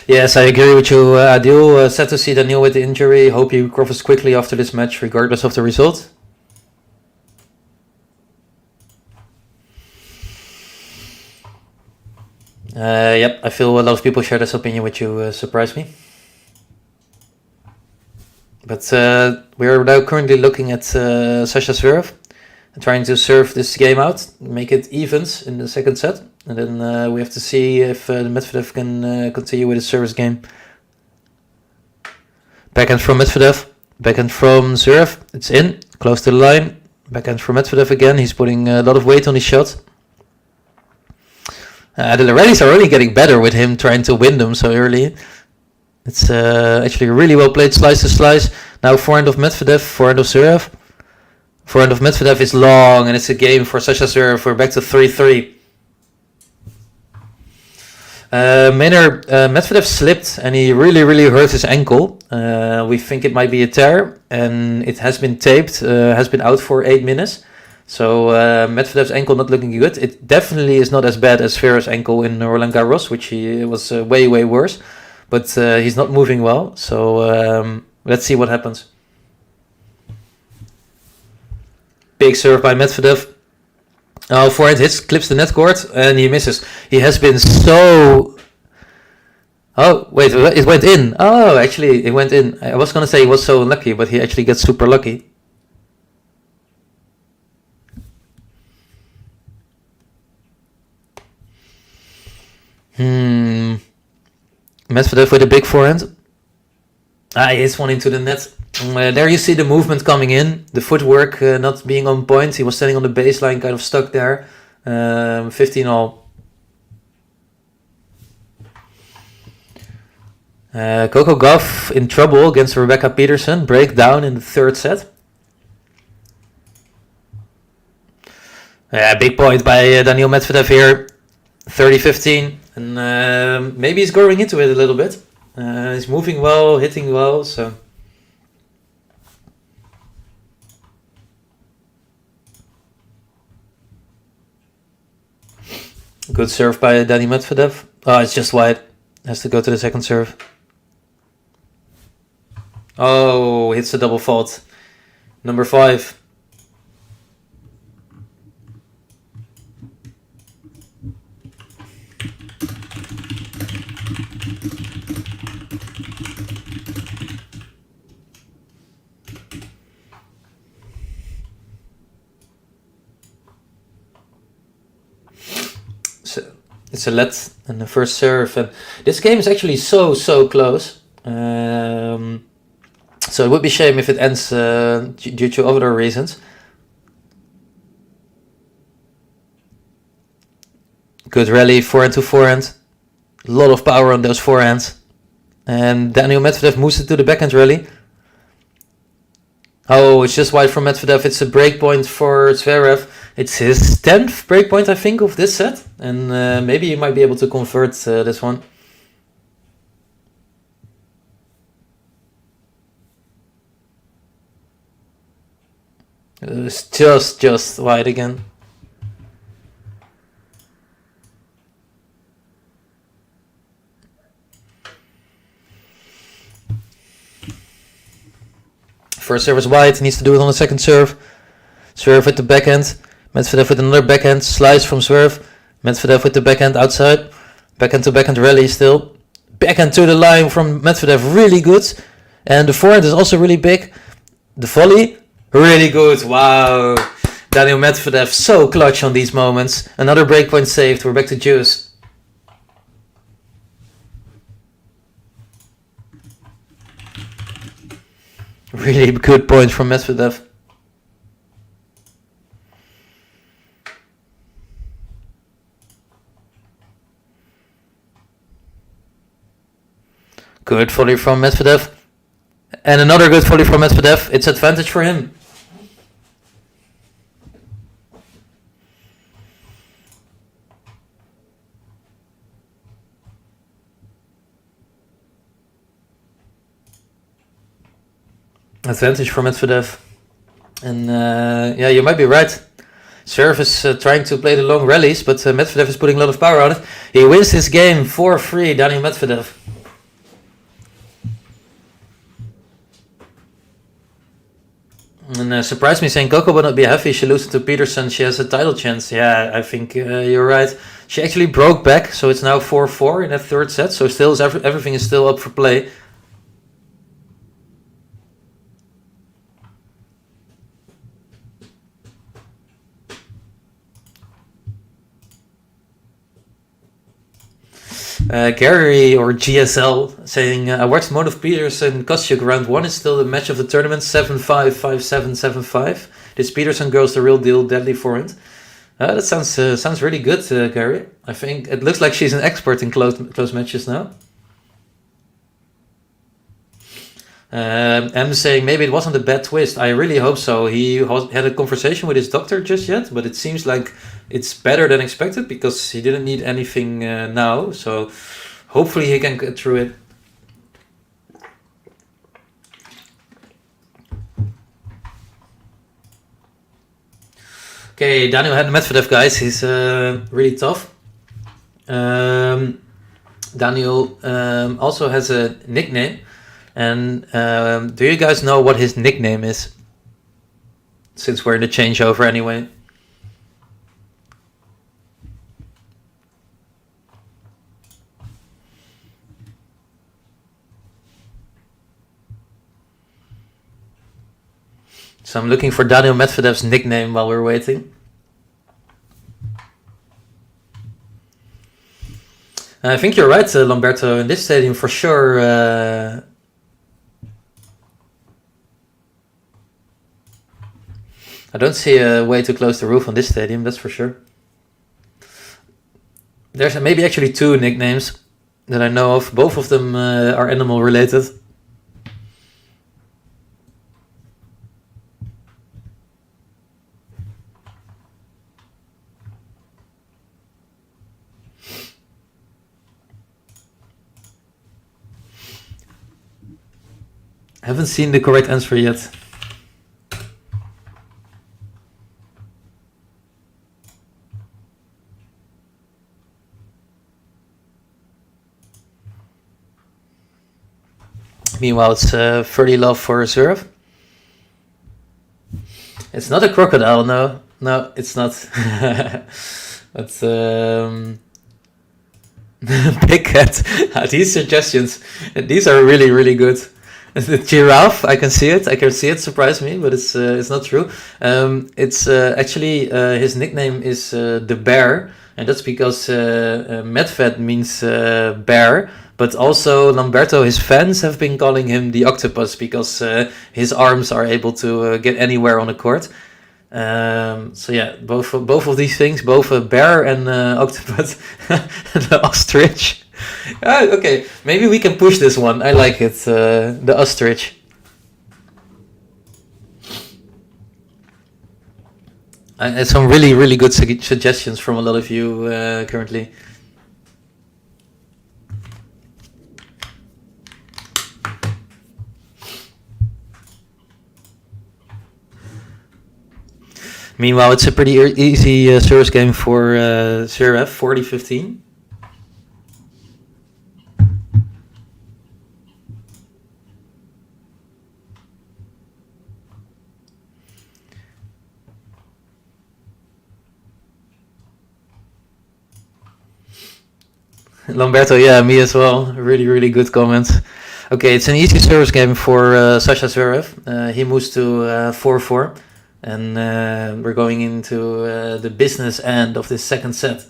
Yes, I agree with you, Adil. Sad to see Daniil with the injury. Hope he recovers quickly after this match, regardless of the result. Yep, I feel a lot of people share this opinion with you. Surprised me. But we are now currently looking at Sasha Zverev and trying to serve this game out, make it evens in the second set. And then we have to see if Medvedev can continue with his service game. Backhand from Medvedev. Backhand from Zverev. It's in. Close to the line. Backhand from Medvedev again. He's putting a lot of weight on his shot. The rallies are only getting better with him trying to win them so early. It's actually really well played slice to slice. Now forehand of Medvedev. Forehand of Zverev. Forehand of Medvedev is long and it's a game for Sasha Zverev. We're back to 3-3. Medvedev slipped and he really hurt his ankle. We think it might be a tear and it has been taped, has been out for 8 minutes. So Medvedev's ankle not looking good. It definitely is not as bad as Zverev's ankle in Roland Garros, which was way worse. but he's not moving well. So let's see what happens. Big serve by Medvedev. Oh, forehand hits, clips the net cord, and he misses. He has been so... Oh, wait, it went in. Oh, actually, it went in. I was going to say he was so unlucky, but he actually gets super lucky. Medvedev with a big forehand. He hits one into the net. There you see the movement coming in, the footwork not being on point. He was standing on the baseline, kind of stuck there. 15 all. Coco Gauff in trouble against Rebecca Peterson. Breakdown in the third set. Big point by Daniil Medvedev here. 30-15. And maybe he's growing into it a little bit. He's moving well, hitting well, so... Good serve by Daniil Medvedev. Oh, it's just wide. Has to go to the second serve. Oh, hits the double fault. Number 5. It's a let and the first serve, and this game is actually so close. So it would be a shame if it ends due to other reasons. Good rally, forehand to forehand. A lot of power on those forehands. And Daniil Medvedev moves it to the backhand rally. Oh, it's just wide from Medvedev. It's a break point for ZVEREV. It's his 10th break point, I think, of this set. And maybe he might be able to convert this one. It's just wide again. First serve is wide, he needs to do it on the second serve. Zverev with the backhand. Medvedev with another backhand. Slice from Zverev. Medvedev with the backhand outside. Backhand to backhand rally still. Backhand to the line from Medvedev, really good. And the forehand is also really big. The volley, really good. Wow. Daniil Medvedev, so clutch on these moments. Another breakpoint saved. We're back to juice. Really good point from Medvedev. Good volley from Medvedev. And another good volley from Medvedev. It's advantage for him. Advantage for Medvedev. And yeah, you might be right. Zverev is trying to play the long rallies, but Medvedev is putting a lot of power on it. He wins this game 4-3, Daniil Medvedev. And surprised me saying Coco would not be happy. She loses to Peterson. She has a title chance. Yeah, I think you're right. She actually broke back, so it's now 4-4 in that third set. So still, everything is still up for play. Gary or GSL saying, I watched Modov Peterson Kostyuk round 1 is still the match of the tournament, 7-5, 5-7, 7-5. This Peterson girl's the real deal, deadly forehand. That sounds really good, Gary. I think it looks like she's an expert in close matches now. M saying, maybe it wasn't a bad twist. I really hope so. He had a conversation with his doctor just yet, but it seems like it's better than expected because he didn't need anything now. So hopefully he can get through it. Okay, Daniil Medvedev, guys. He's really tough. Daniil also has a nickname. And do you guys know what his nickname is? Since we're in the changeover anyway. So I'm looking for Daniil Medvedev's nickname while we're waiting. I think you're right, Lamberto. In this stadium, for sure. I don't see a way to close the roof on this stadium, that's for sure. There's maybe actually two nicknames that I know of. Both of them are animal related. I haven't seen the correct answer yet. Meanwhile, it's 30 love for ZVEREV. It's not a crocodile, no. No, it's not. But big cat. These suggestions, these are really, really good. The giraffe, I can see it. I can see it surprise me, but it's not true. It's actually his nickname is the bear, and that's because Medved means bear. But also Lamberto, his fans have been calling him the octopus because his arms are able to get anywhere on a court. So yeah, both of these things, both a bear and octopus, the ostrich. Okay, maybe we can push this one. I like it, the ostrich. Some really, really good suggestions from a lot of you currently. Meanwhile, it's a pretty easy service game for ZVEREV, 40-15. Lamberto, yeah, me as well. Really, really good comments. Okay, it's an easy service game for Sasha ZVEREV. He moves to 4-4. And we're going into the business end of this second set.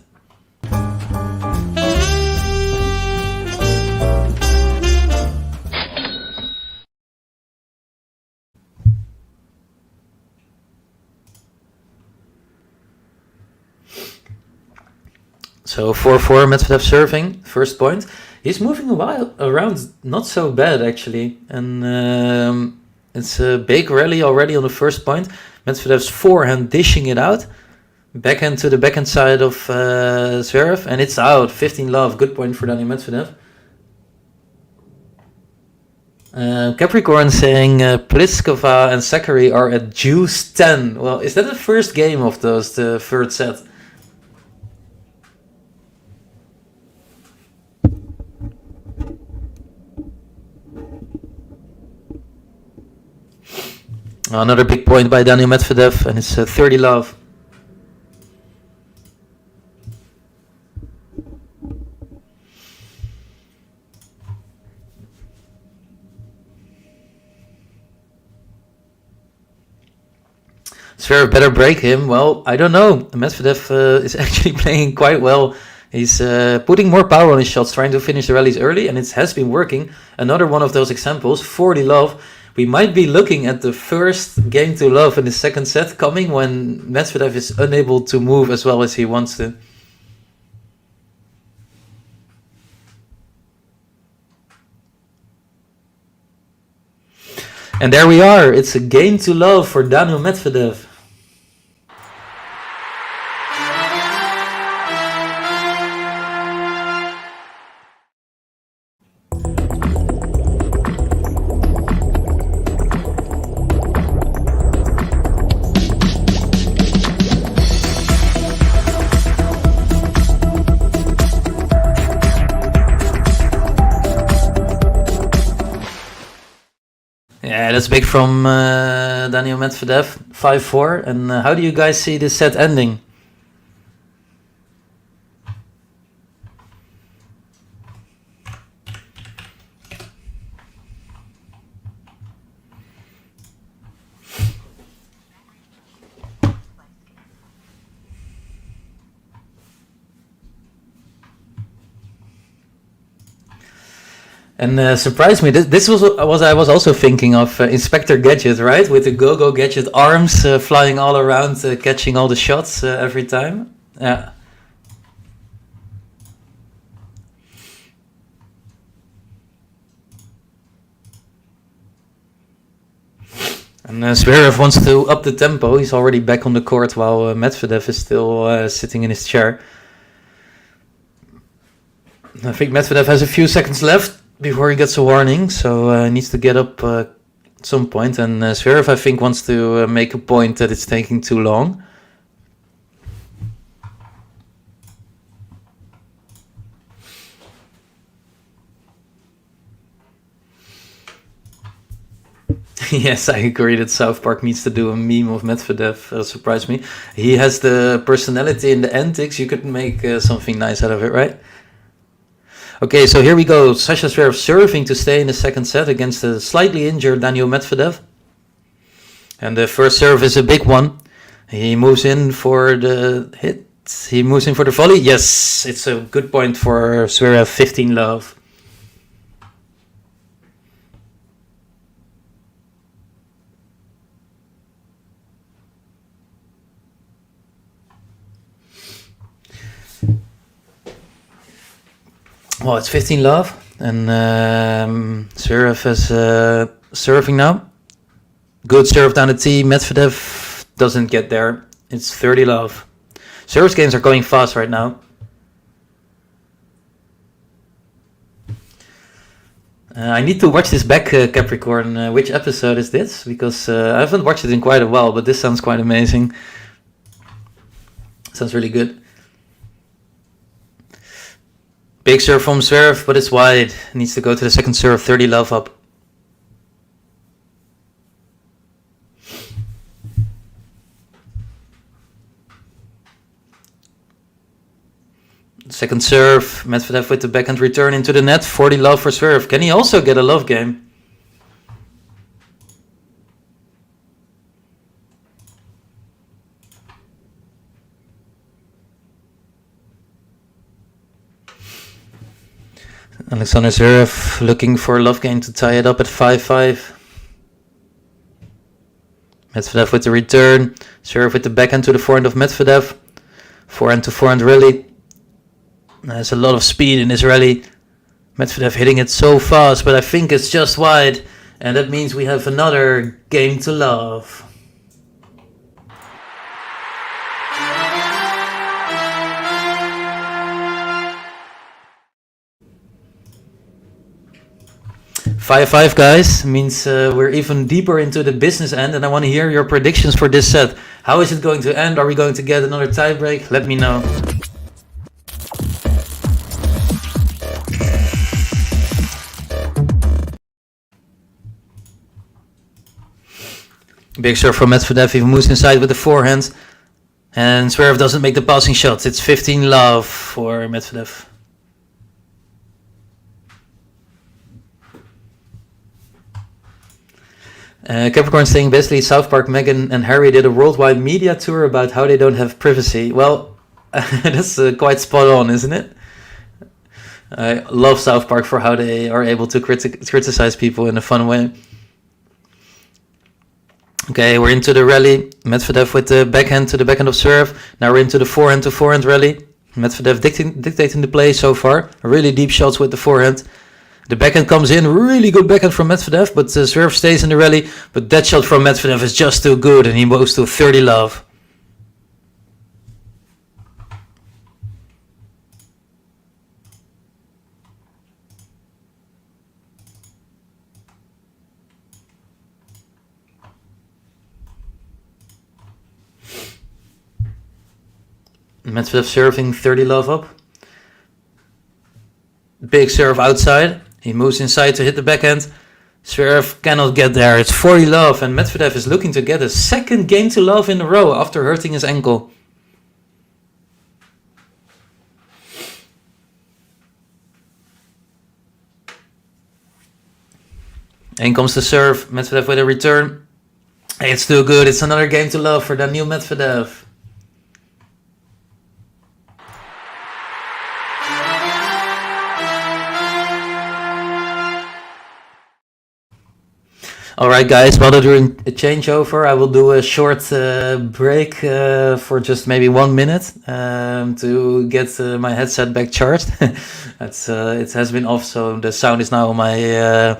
So 4-4, Medvedev serving, first point. He's moving around not so bad actually. And it's a big rally already on the first point. Medvedev's forehand dishing it out. Backhand to the backhand side of ZVEREV. And it's out. 15 love. Good point for Daniil Medvedev. Capricorn saying Pliskova and Zachary are at juice 10. Well, is that the first game of those, the third set? Another big point by Daniil Medvedev, and it's 30 love. ZVEREV better break him. Well, I don't know. Medvedev is actually playing quite well. He's putting more power on his shots, trying to finish the rallies early, and it has been working. Another one of those examples, 40 love. We might be looking at the first game to love in the second set coming when Medvedev is unable to move as well as he wants to. And there we are. It's a game to love for Daniil Medvedev. Yeah, that's big from Daniil Medvedev, 5-4. And how do you guys see this set ending? And surprised me. This was I was also thinking of Inspector Gadget, right? With the Go-Go Gadget arms flying all around, catching all the shots every time. Yeah. And Zverev wants to up the tempo. He's already back on the court while Medvedev is still sitting in his chair. I think Medvedev has a few seconds left before he gets a warning, so he needs to get up at some point. And Zverev, I think, wants to make a point that it's taking too long. Yes, I agree that South Park needs to do a meme of Medvedev. Surprised me. He has the personality and the antics. You could make something nice out of it, right? Okay, so here we go. Sasha Zverev serving to stay in the second set against a slightly injured Daniil Medvedev. And the first serve is a big one. He moves in for the hit. He moves in for the volley. Yes, it's a good point for Zverev, 15-love. Well, it's 15-love, and Zverev is serving now. Good serve down the tee. Medvedev doesn't get there. It's 30-love. Service games are going fast right now. I need to watch this back, Capricorn. Which episode is this? Because I haven't watched it in quite a while, but this sounds quite amazing. Sounds really good. Big serve from Zverev, but it's wide. Needs to go to the second serve, 30-love up. Second serve, Medvedev with the backhand return into the net, 40-love for Zverev. Can he also get a love game? Alexander Zverev looking for a love game to tie it up at 5-5. Medvedev with the return. Zverev with the backhand to the forehand of Medvedev. Forehand to forehand rally. There's a lot of speed in this rally. Medvedev hitting it so fast, but I think it's just wide. And that means we have another game to love. Five guys means we're even deeper into the business end, and I want to hear your predictions for this set. How is it going to end? Are we going to get another tiebreak? Let me know. Big serve from Medvedev. He moves inside with the forehand, and Zverev doesn't make the passing shots. It's 15-love for Medvedev. Capricorn saying basically South Park, Meghan and Harry did a worldwide media tour about how they don't have privacy. Well, that's quite spot on, isn't it? I love South Park for how they are able to criticize people in a fun way. Okay, we're into the rally. Medvedev with the backhand to the backhand of Zverev. Now we're into the forehand to forehand rally. Medvedev dictating the play so far. Really deep shots with the forehand. The backhand comes in, really good backhand from Medvedev, but Zverev stays in the rally. But that shot from Medvedev is just too good, and he moves to 30-love. Medvedev serving 30-love up. Big serve outside. He moves inside to hit the backhand. Zverev cannot get there. It's 40 love, and Medvedev is looking to get a second game to love in a row after hurting his ankle. In comes the serve. Medvedev with a return. Hey, it's still good. It's another game to love for Daniil Medvedev. Alright guys, while they're doing a changeover, I will do a short break for just maybe 1 minute to get my headset back charged. It has been off, so the sound is now on my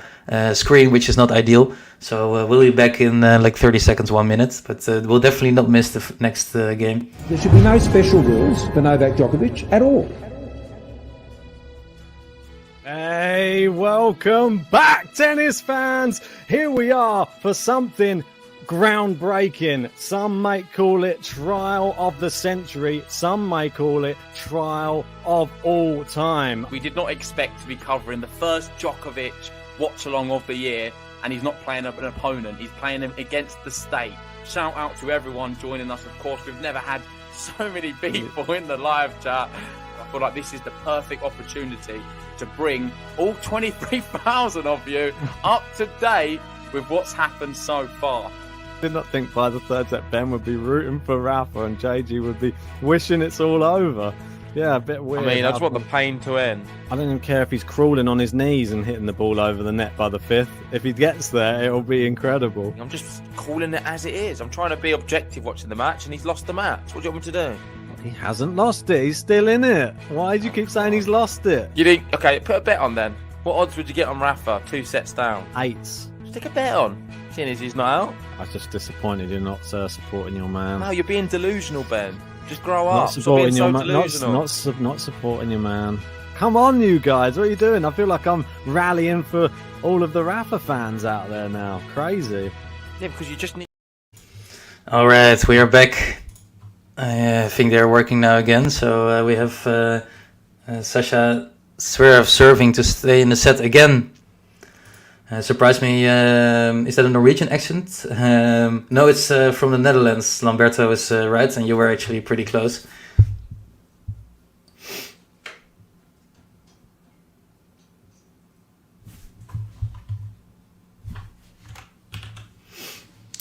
screen, which is not ideal. So we'll be back in like 30 seconds, 1 minute, but we'll definitely not miss the next game. There should be no special rules for Novak Djokovic at all. Hey, welcome back, tennis fans! Here we are for something groundbreaking. Some might call it trial of the century, some might call it trial of all time. We did not expect to be covering the first Djokovic Watchalong of the year, and he's not playing an opponent, he's playing him against the state. Shout out to everyone joining us, of course. We've never had so many people in the live chat. I feel like this is the perfect opportunity to bring all 23,000 of you up to date with what's happened so far. Did not think by the third set Ben would be rooting for Rafa and JG would be wishing it's all over. Yeah, a bit weird. I mean, I just want the pain to end. I don't even care if he's crawling on his knees and hitting the ball over the net by the fifth. If he gets there, it'll be incredible. I'm just calling it as it is. I'm trying to be objective watching the match, and he's lost the match. What do you want me to do? He hasn't lost it. He's still in it. Why do you keep saying he's lost it? You think? Okay, put a bet on then. What odds would you get on Rafa? 2 sets down. 8s. Stick a bet on. Seeing as he's not out. I was just disappointed you're not supporting your man. No, you're being delusional, Ben. Just grow Not up. supporting Stop your being man. so delusional. Not supporting your man. Come on, you guys. What are you doing? I feel like I'm rallying for all of the Rafa fans out there now. Crazy. Yeah, because you just need. Alright, we are back. I think they're working now again, so we have Sasha Zverev serving to stay in the set again. Surprised me, is that a Norwegian accent? No, it's from the Netherlands. Lamberto is right, and you were actually pretty close.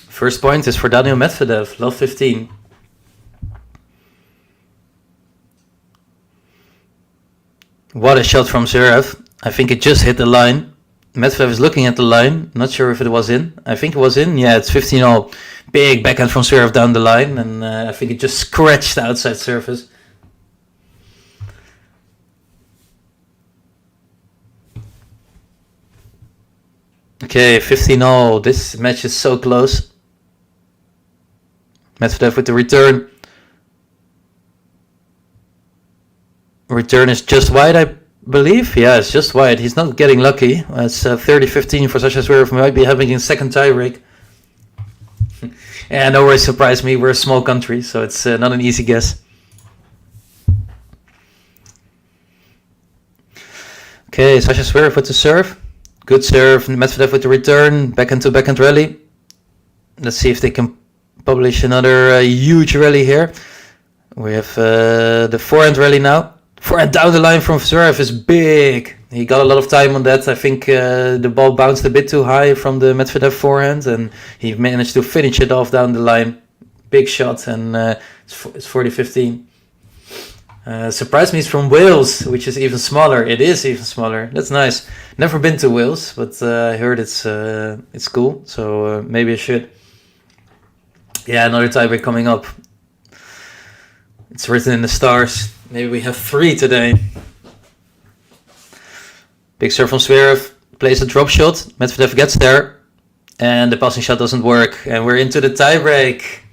First point is for Daniil Medvedev, love 15. What a shot from Zverev. I think it just hit the line. Medvedev is looking at the line. Not sure if it was in. I think it was in. Yeah, it's 15-all. Big backhand from Zverev down the line. And I think it just scratched the outside surface. Okay, 15-all. This match is so close. Medvedev with the return. Return is just wide, I believe. Yeah, it's just wide. He's not getting lucky. It's 30-15 for Sasha Zverev. Might be having a second tie break. Yeah, no worries, surprise me. We're a small country, so it's not an easy guess. Okay, Sasha Zverev with the serve. Good serve. Medvedev with the return. Backhand to backhand rally. Let's see if they can publish another huge rally here. We have the forehand rally now. Forehand down the line from Zverev is big. He got a lot of time on that. I think the ball bounced a bit too high from the Medvedev forehand, and he managed to finish it off down the line. Big shot, and it's 40-15. Surprised me, it's from Wales, which is even smaller. It is even smaller. That's nice. Never been to Wales, but I heard it's cool, so maybe I should. Yeah, another tiebreak coming up. It's written in the stars. Maybe we have 3 today. Big serve from Zverev. Plays a drop shot. Medvedev gets there. And the passing shot doesn't work. And we're into the tiebreak.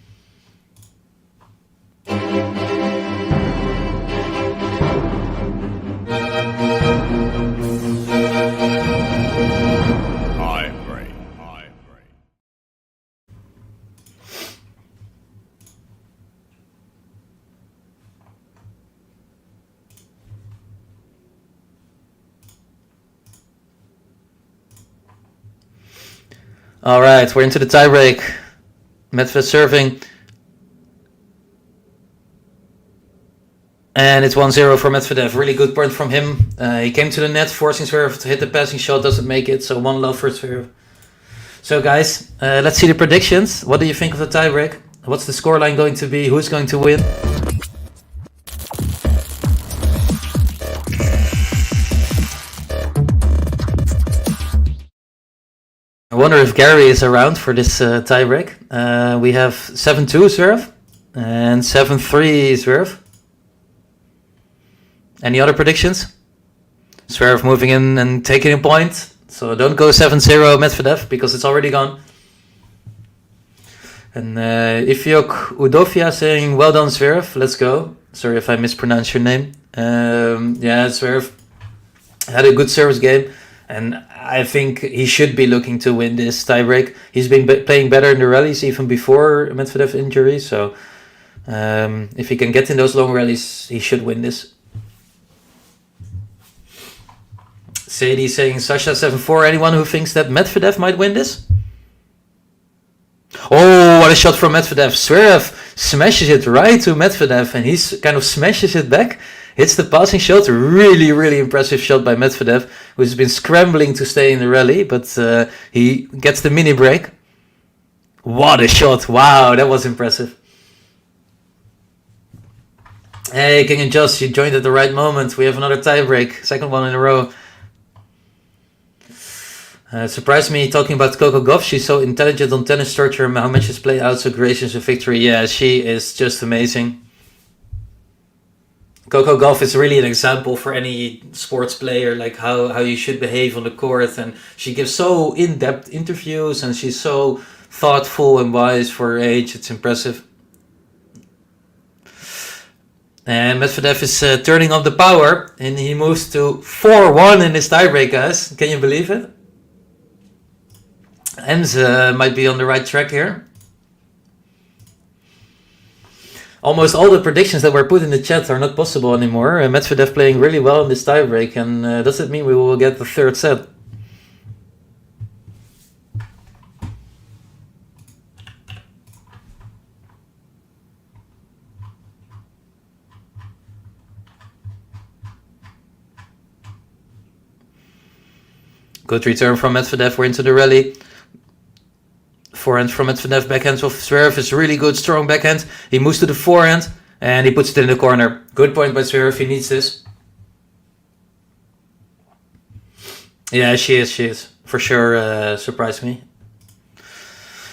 All right, we're into the tiebreak. Medvedev serving. And it's 1-0 for Medvedev. Really good point from him. He came to the net, forcing Zverev to hit the passing shot. Doesn't make it, so 1-0 for Zverev. So guys, let's see the predictions. What do you think of the tiebreak? What's the scoreline going to be? Who's going to win? I wonder if Gary is around for this tiebreak. We have 7-2 Zverev and 7-3 Zverev. Any other predictions? Zverev moving in and taking a point. So don't go 7-0 Medvedev because it's already gone. And Ifiok Udofia saying, well done Zverev, let's go. Sorry if I mispronounced your name. Yeah, Zverev had a good service game. And I think he should be looking to win this tiebreak. He's been playing better in the rallies even before Medvedev injury. So if he can get in those long rallies, he should win this. Sadie saying Sasha 7-4. Anyone who thinks that Medvedev might win this? Oh, what a shot from Medvedev. Zverev smashes it right to Medvedev and he kind of smashes it back. Hits the passing shot. Really, really impressive shot by Medvedev, who's been scrambling to stay in the rally, but he gets the mini break. What a shot. Wow, that was impressive. Hey, King and Joss, you joined at the right moment. We have another tiebreak. Second one in a row. Surprised me talking about Coco Gauff. She's so intelligent on tennis structure and how matches play out, so gracious with victory. Yeah, she is just amazing. Coco Gauff is really an example for any sports player, like how you should behave on the court. And she gives so in-depth interviews and she's so thoughtful and wise for her age. It's impressive. And Medvedev is turning up the power and he moves to 4-1 in this tiebreak, guys. Can you believe it? Ems might be on the right track here. Almost all the predictions that were put in the chat are not possible anymore. Medvedev playing really well in this tiebreak, and does it mean we will get the third set? Good return from Medvedev. We're into the rally. Forehand from Medvedev, backhand of Zverev is really good, strong backhand. He moves to the forehand and he puts it in the corner. Good point by Zverev, he needs this. Yeah, she is. For sure, surprised me.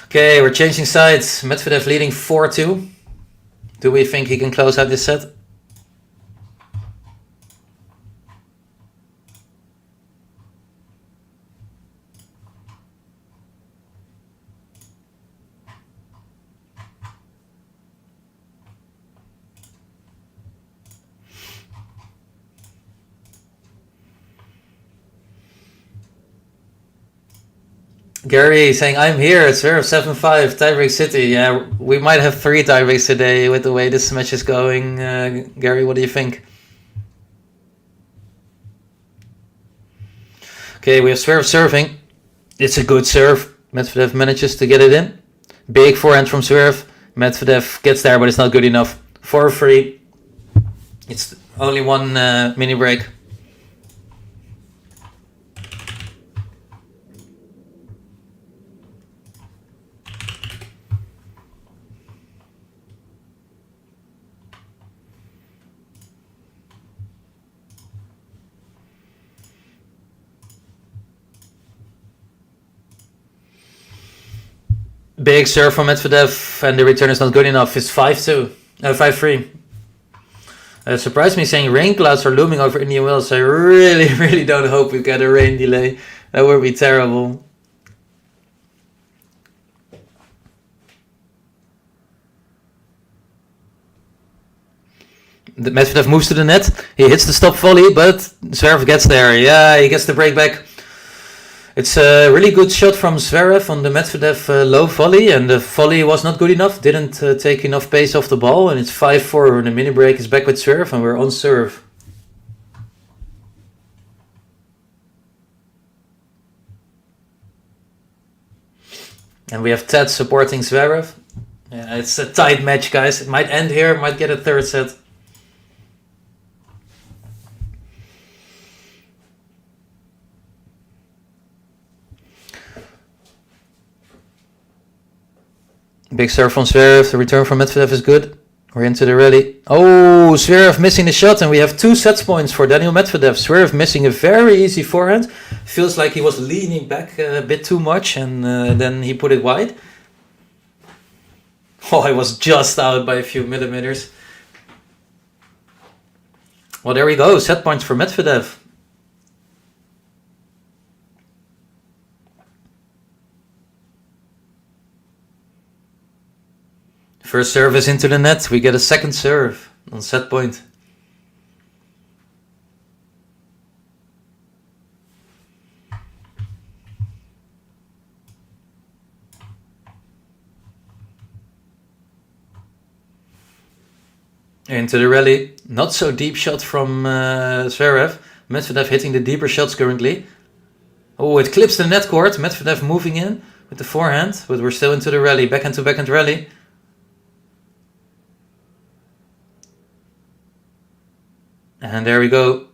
Okay, we're changing sides. Medvedev leading 4-2. Do we think he can close out this set? Gary saying, I'm here, it's Zverev 7-5, tiebreak city. Yeah, we might have 3 tiebreaks today with the way this match is going. Gary, what do you think? Okay, we have Zverev serving. It's a good serve. Medvedev manages to get it in. Big forehand from Zverev. Medvedev gets there, but it's not good enough. 4-3. It's only one mini break. Big serve from Medvedev, and the return is not good enough. It's 5-3. Surprised me saying rain clouds are looming over Indian Wells. I really don't hope we get a rain delay. That would be terrible. The Medvedev moves to the net. He hits the stop volley, but Zverev gets there. Yeah, he gets the break back. It's a really good shot from Zverev on the Medvedev low volley, and the volley was not good enough, didn't take enough pace off the ball, and it's 5-4. The mini break is back with Zverev, and we're on serve. And we have Ted supporting ZVEREV. Yeah, it's a tight match, guys. It might end here, might get a third set. Big serve from ZVEREV. The return from Medvedev is good. We're into the rally. Oh, ZVEREV missing the shot, and we have 2 set points for Daniil Medvedev. ZVEREV missing a very easy forehand. Feels like he was leaning back a bit too much, and then he put it wide. Oh, I was just out by a few millimeters. Well, there we go. Set points for Medvedev. First service into the net. We get a second serve on set point. Into the rally. Not so deep shot from ZVEREV. Medvedev hitting the deeper shots currently. Oh, it clips the net court. Medvedev moving in with the forehand. But we're still into the rally. Backhand to backhand rally. And there we go.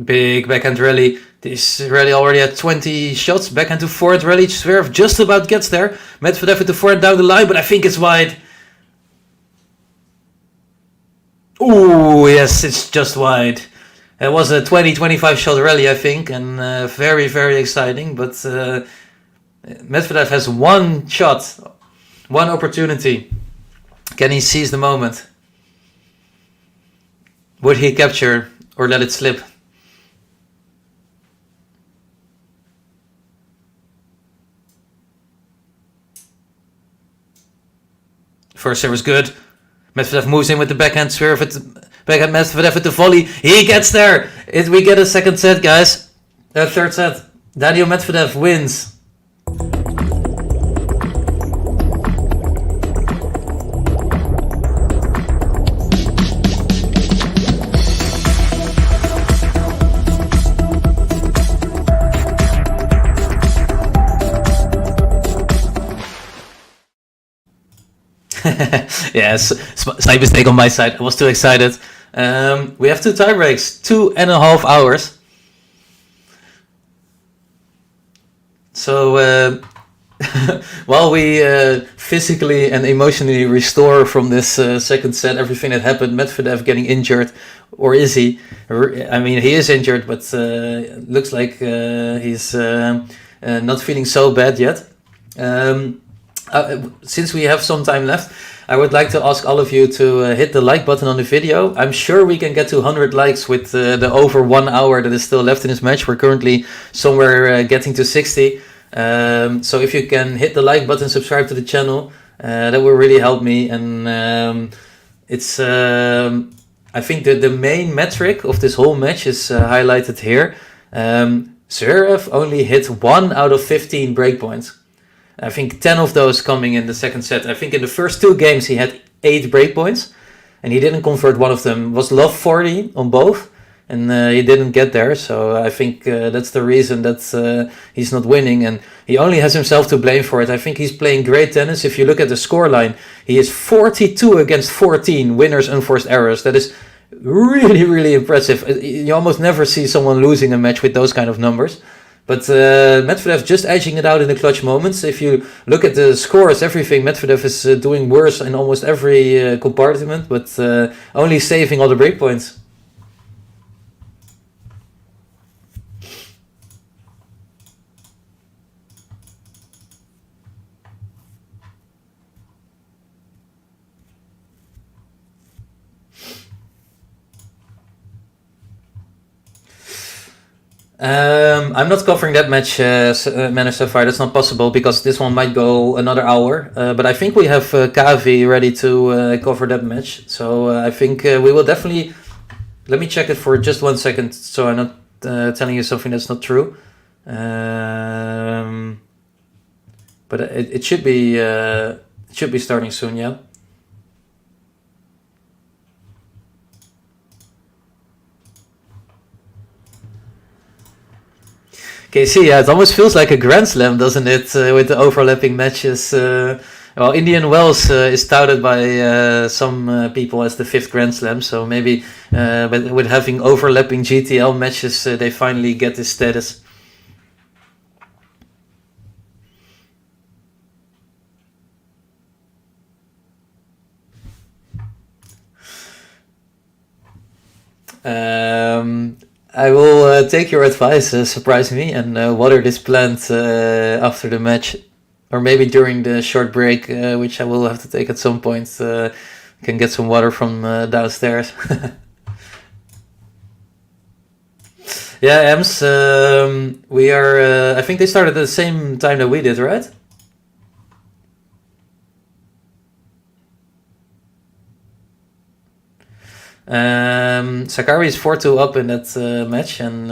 Big backhand rally. This rally already had 20 shots. Backhand to forehand rally. ZVEREV just about gets there. Medvedev with the forehand down the line, but I think it's wide. Oh, yes, it's just wide. It was a 20-25 shot rally, I think, and very, very exciting. But Medvedev has one shot, one opportunity. Can he seize the moment? Would he capture or let it slip? First serve is good. Medvedev moves in with the backhand. ZVEREV with the backhand. Medvedev with the volley. He gets there. We get a second set, guys. Third set. Daniil Medvedev wins. Yes, slight mistake on my side. I was too excited. We have 2 tie breaks, 2.5 hours. So while we physically and emotionally restore from this second set, everything that happened, Medvedev getting injured, or is he? I mean, he is injured, but looks like he's not feeling so bad yet. Since we have some time left, I would like to ask all of you to hit the like button on the video. I'm sure we can get to 100 likes with the over 1 hour that is still left in this match. We're currently somewhere getting to 60. So if you can hit the like button, subscribe to the channel, that will really help me. And it's I think the main metric of this whole match is highlighted here. ZVEREV only hit 1 out of 15 breakpoints. I think 10 of those coming in the second set. I think in the first 2 games he had 8 breakpoints, and he didn't convert one of them. It was love 40 on both, and he didn't get there. So I think that's the reason that he's not winning, and he only has himself to blame for it. I think he's playing great tennis. If you look at the scoreline, he is 42 against 14 winners, unforced errors. That is really, really impressive. You almost never see someone losing a match with those kind of numbers. But Medvedev just edging it out in the clutch moments. If you look at the scores, everything, Medvedev is doing worse in almost every compartment, but only saving all the breakpoints. I'm not covering that match, Manor Sapphire. That's not possible because this one might go another hour. But I think we have Kavi ready to cover that match. So I think we will definitely. Let me check it for just 1 second, so I'm not telling you something that's not true. But it should be starting soon, yeah. KC, yeah, it almost feels like a Grand Slam, doesn't it? With the overlapping matches. Well, Indian Wells is touted by some people as the 5th Grand Slam, so maybe with having overlapping GTL matches, they finally get this status. I will take your advice, surprise me, and water this plant after the match. Or maybe during the short break, which I will have to take at some point. Can get some water from downstairs. Yeah, Ems, we are, I think they started at the same time that we did, right? Sakari is 4-2 up in that match and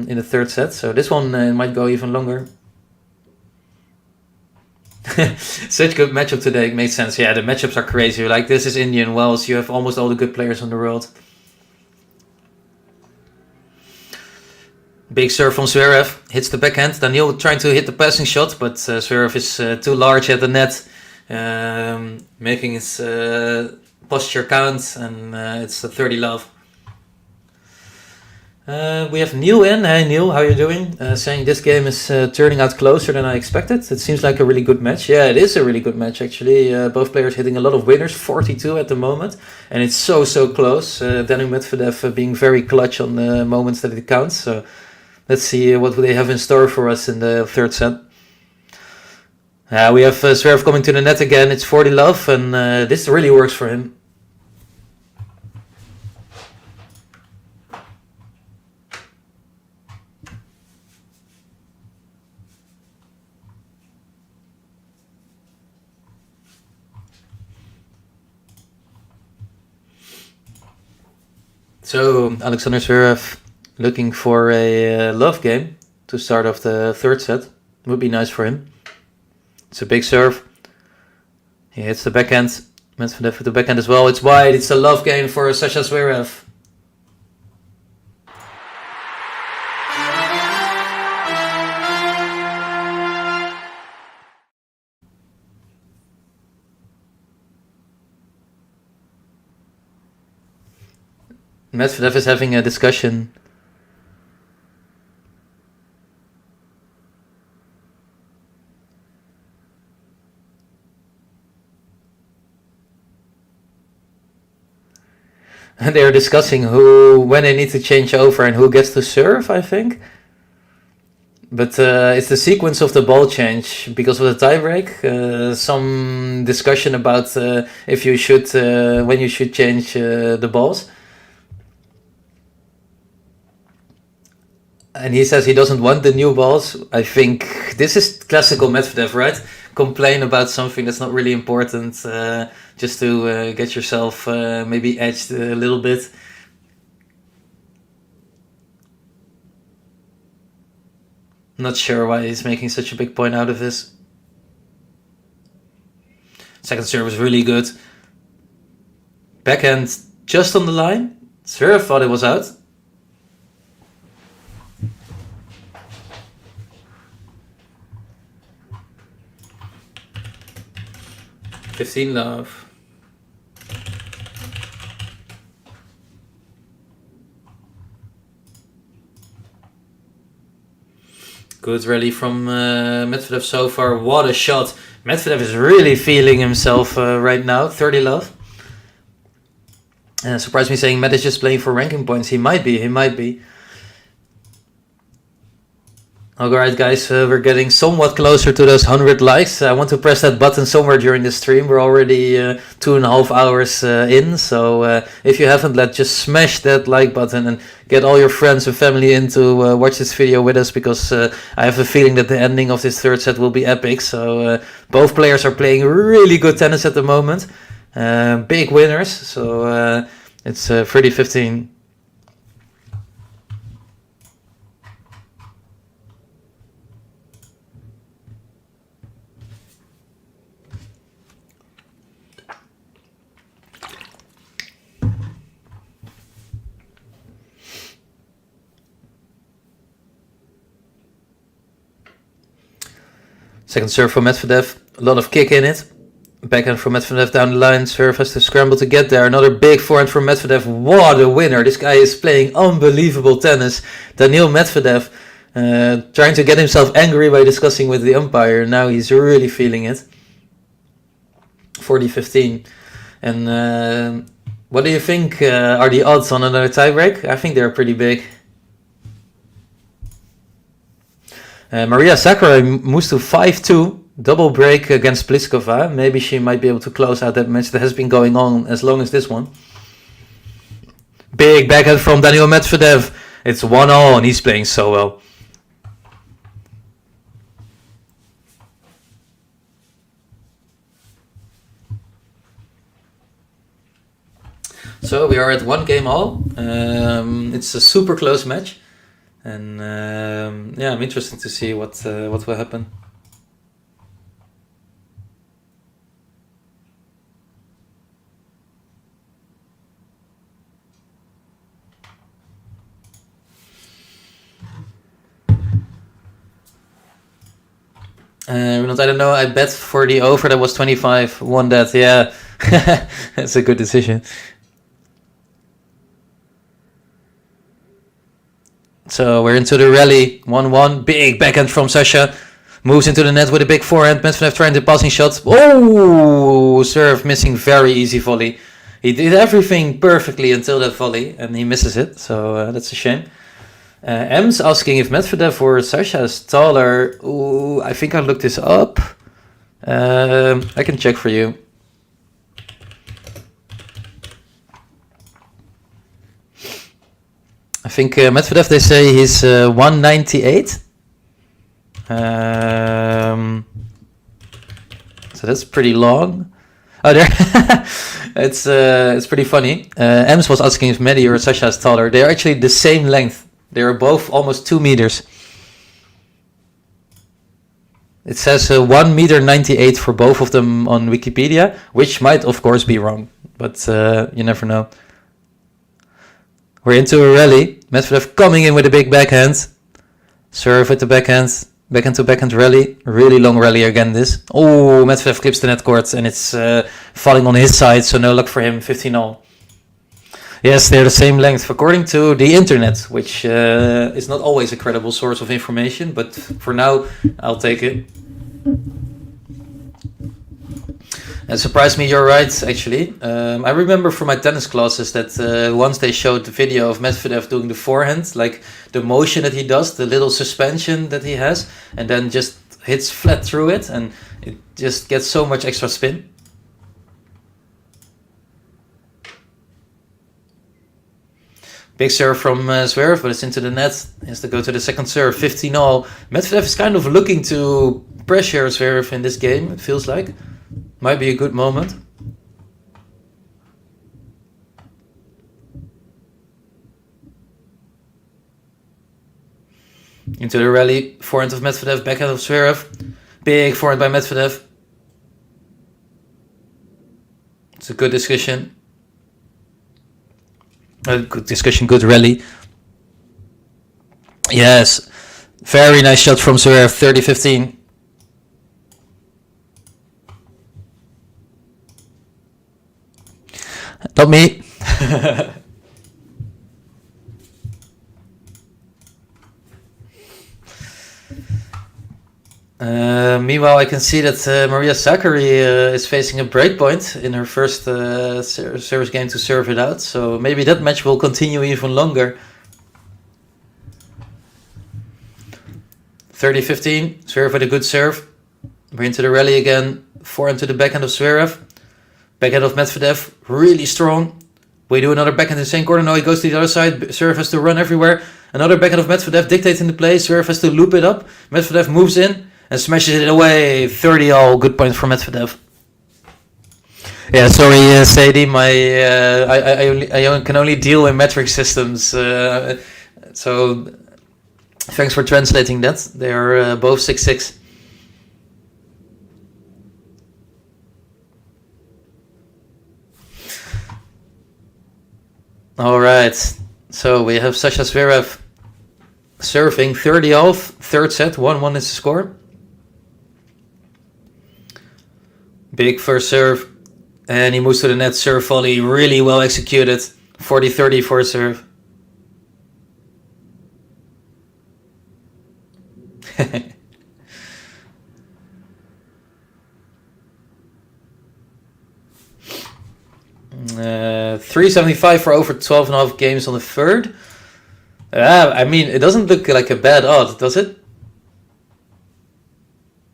in the 3rd set, so this one might go even longer. Such good matchup today, it makes sense. Yeah, the matchups are crazy. Like, this is Indian Wells, you have almost all the good players in the world. Big serve from ZVEREV, hits the backhand. Daniil trying to hit the passing shot, but ZVEREV is too large at the net, making his posture count, and it's a 30 love. We have Neil in. Hey Neil, how are you doing? Saying this game is turning out closer than I expected. It seems like a really good match. Yeah, it is a really good match actually. Both players hitting a lot of winners, 42 at the moment. And it's so close. Daniil MEDVEDEV being very clutch on the moments that it counts. So let's see what they have in store for us in the 3rd set. We have ZVEREV coming to the net again. It's 40 love and this really works for him. So Alexander ZVEREV looking for a love game to start off the 3rd set. Would be nice for him. It's a big serve. He hits the backhand. MEDVEDEV with the backhand as well. It's wide. It's a love game for Sasha ZVEREV. MEDVEDEV is having a discussion. And they are discussing when they need to change over and who gets to serve, I think. But it's the sequence of the ball change because of the tiebreak. Some discussion about if you should, when you should change the balls. And he says he doesn't want the new balls. I think this is classical MEDVEDEV, right? Complain about something that's not really important, just to get yourself maybe edged a little bit. Not sure why he's making such a big point out of this. Second serve was really good. Backhand just on the line. ZVEREV thought it was out. $15 love. Good rally from MEDVEDEV so far. What a shot. MEDVEDEV is really feeling himself right now. 30 love. Surprised me saying Med is just playing for ranking points. He might be. Alright guys, we're getting somewhat closer to those 100 likes. I want to press that button somewhere during the stream. We're already 2.5 hours in, so if you haven't, just smash that like button and get all your friends and family in to watch this video with us, because I have a feeling that the ending of this 3rd set will be epic. So both players are playing really good tennis at the moment. Big winners, so it's 30-15. Second serve for Medvedev. A lot of kick in it. Backhand from Medvedev down the line. Serve has to scramble to get there. Another big forehand from Medvedev. What a winner. This guy is playing unbelievable tennis. Daniil Medvedev trying to get himself angry by discussing with the umpire. Now he's really feeling it. 40-15. And what do you think are the odds on another tiebreak? I think they're pretty big. Maria Sakkari moves to 5-2. Double break against Pliskova. Maybe she might be able to close out that match that has been going on as long as this one. Big backhand from Daniil Medvedev. It's 1-0 and he's playing so well. So we are at 1 game all. It's a super close match. And yeah, I'm interested to see what will happen. I don't know, I bet for the over that was 25, won that, yeah. That's a good decision. So we're into the rally, 1-1, big backhand from Sasha. Moves into the net with a big forehand, Medvedev trying the passing shot. Oh, serve missing, very easy volley. He did everything perfectly until that volley and he misses it, so that's a shame. M's asking if Medvedev or Sasha is taller. Ooh, I think I looked this up. I can check for you. I think Medvedev, they say he's 198. So that's pretty long. Oh, there. It's pretty funny. Ems was asking if Medi or Sasha is taller. They are actually the same length. They are both almost 2 meters. It says 1 meter 98 for both of them on Wikipedia, which might of course be wrong, but you never know. We're into a rally. Medvedev coming in with a big backhand. Serve with the backhand. Backhand to backhand rally. Really long rally again this. Oh, Medvedev clips the net court and it's falling on his side, so no luck for him. 15-0. Yes, they're the same length, according to the internet, which is not always a credible source of information, but for now, I'll take it. It surprised me, you're right, actually. I remember from my tennis classes that once they showed the video of Medvedev doing the forehand, like the motion that he does, the little suspension that he has, and then just hits flat through it, and it just gets so much extra spin. Big serve from ZVEREV, but it's into the net. He has to go to the second serve, 15-0. Medvedev is kind of looking to pressure ZVEREV in this game, it feels like. Might be a good moment. Into the rally, forehand of Medvedev, backhand of ZVEREV. Big forehand by Medvedev. It's a good discussion. Good discussion, good rally. Yes, very nice shot from ZVEREV, 30-15. Not me. Meanwhile, I can see that Maria Sakkari is facing a breakpoint in her first service game to serve it out. So maybe that match will continue even longer. 30-15, ZVEREV with a good serve. We're into the rally again. Forehand to the backhand of ZVEREV. Backhand of Medvedev, really strong. We do another backhand in the same corner. No, he goes to the other side. ZVEREV has to run everywhere. Another backhand of Medvedev dictates in the play. ZVEREV has to loop it up. Medvedev moves in and smashes it away. 30-0. Good point for Medvedev. Yeah, sorry, Sadie. I can only deal in metric systems. So thanks for translating that. They are both 6-6. Alright, so we have Sasha ZVEREV serving 30-0, third set, 1-1 is the score. Big first serve. And he moves to the net. Serve volley. Really well executed. 40-30 for a serve. $3.75 for over 12.5 games on the third. I mean, it doesn't look like a bad odd, does it?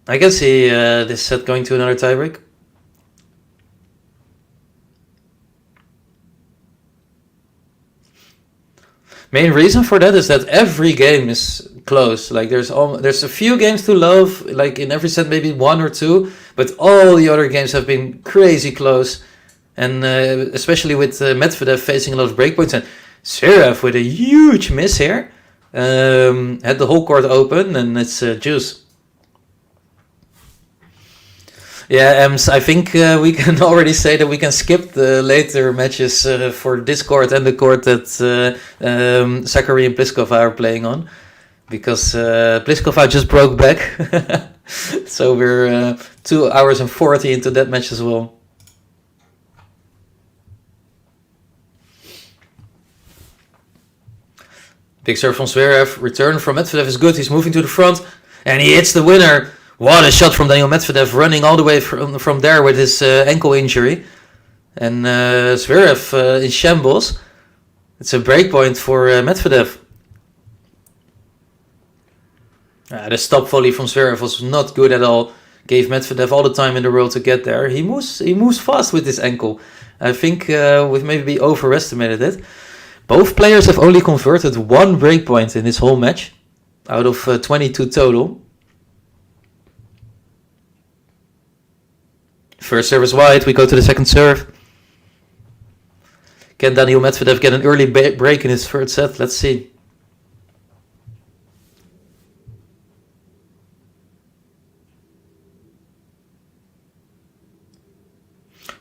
I can see this set going to another tiebreak. Main reason for that is that every game is close. Like there's a few games to love, like in every set maybe 1 or 2, but all the other games have been crazy close. And especially with Medvedev facing a lot of breakpoints, and ZVEREV with a huge miss here. Had the whole court open, and it's juice. Yeah, I think we can already say that we can skip the later matches for this court and the court that Zachary and Pliskova are playing on. Because Pliskova just broke back. So we're 2 hours and 40 into that match as well. Big serve from ZVEREV. Return from Medvedev is good. He's moving to the front. And he hits the winner. What a shot from Daniil Medvedev. Running all the way from there with his ankle injury. And ZVEREV in shambles. It's a break point for Medvedev. The stop volley from ZVEREV was not good at all. Gave Medvedev all the time in the world to get there. He moves fast with his ankle. I think we've maybe overestimated it. Both players have only converted 1 breakpoint in this whole match, out of 22 total. First serve is wide, we go to the second serve. Can Daniil Medvedev get an early break in his third set? Let's see.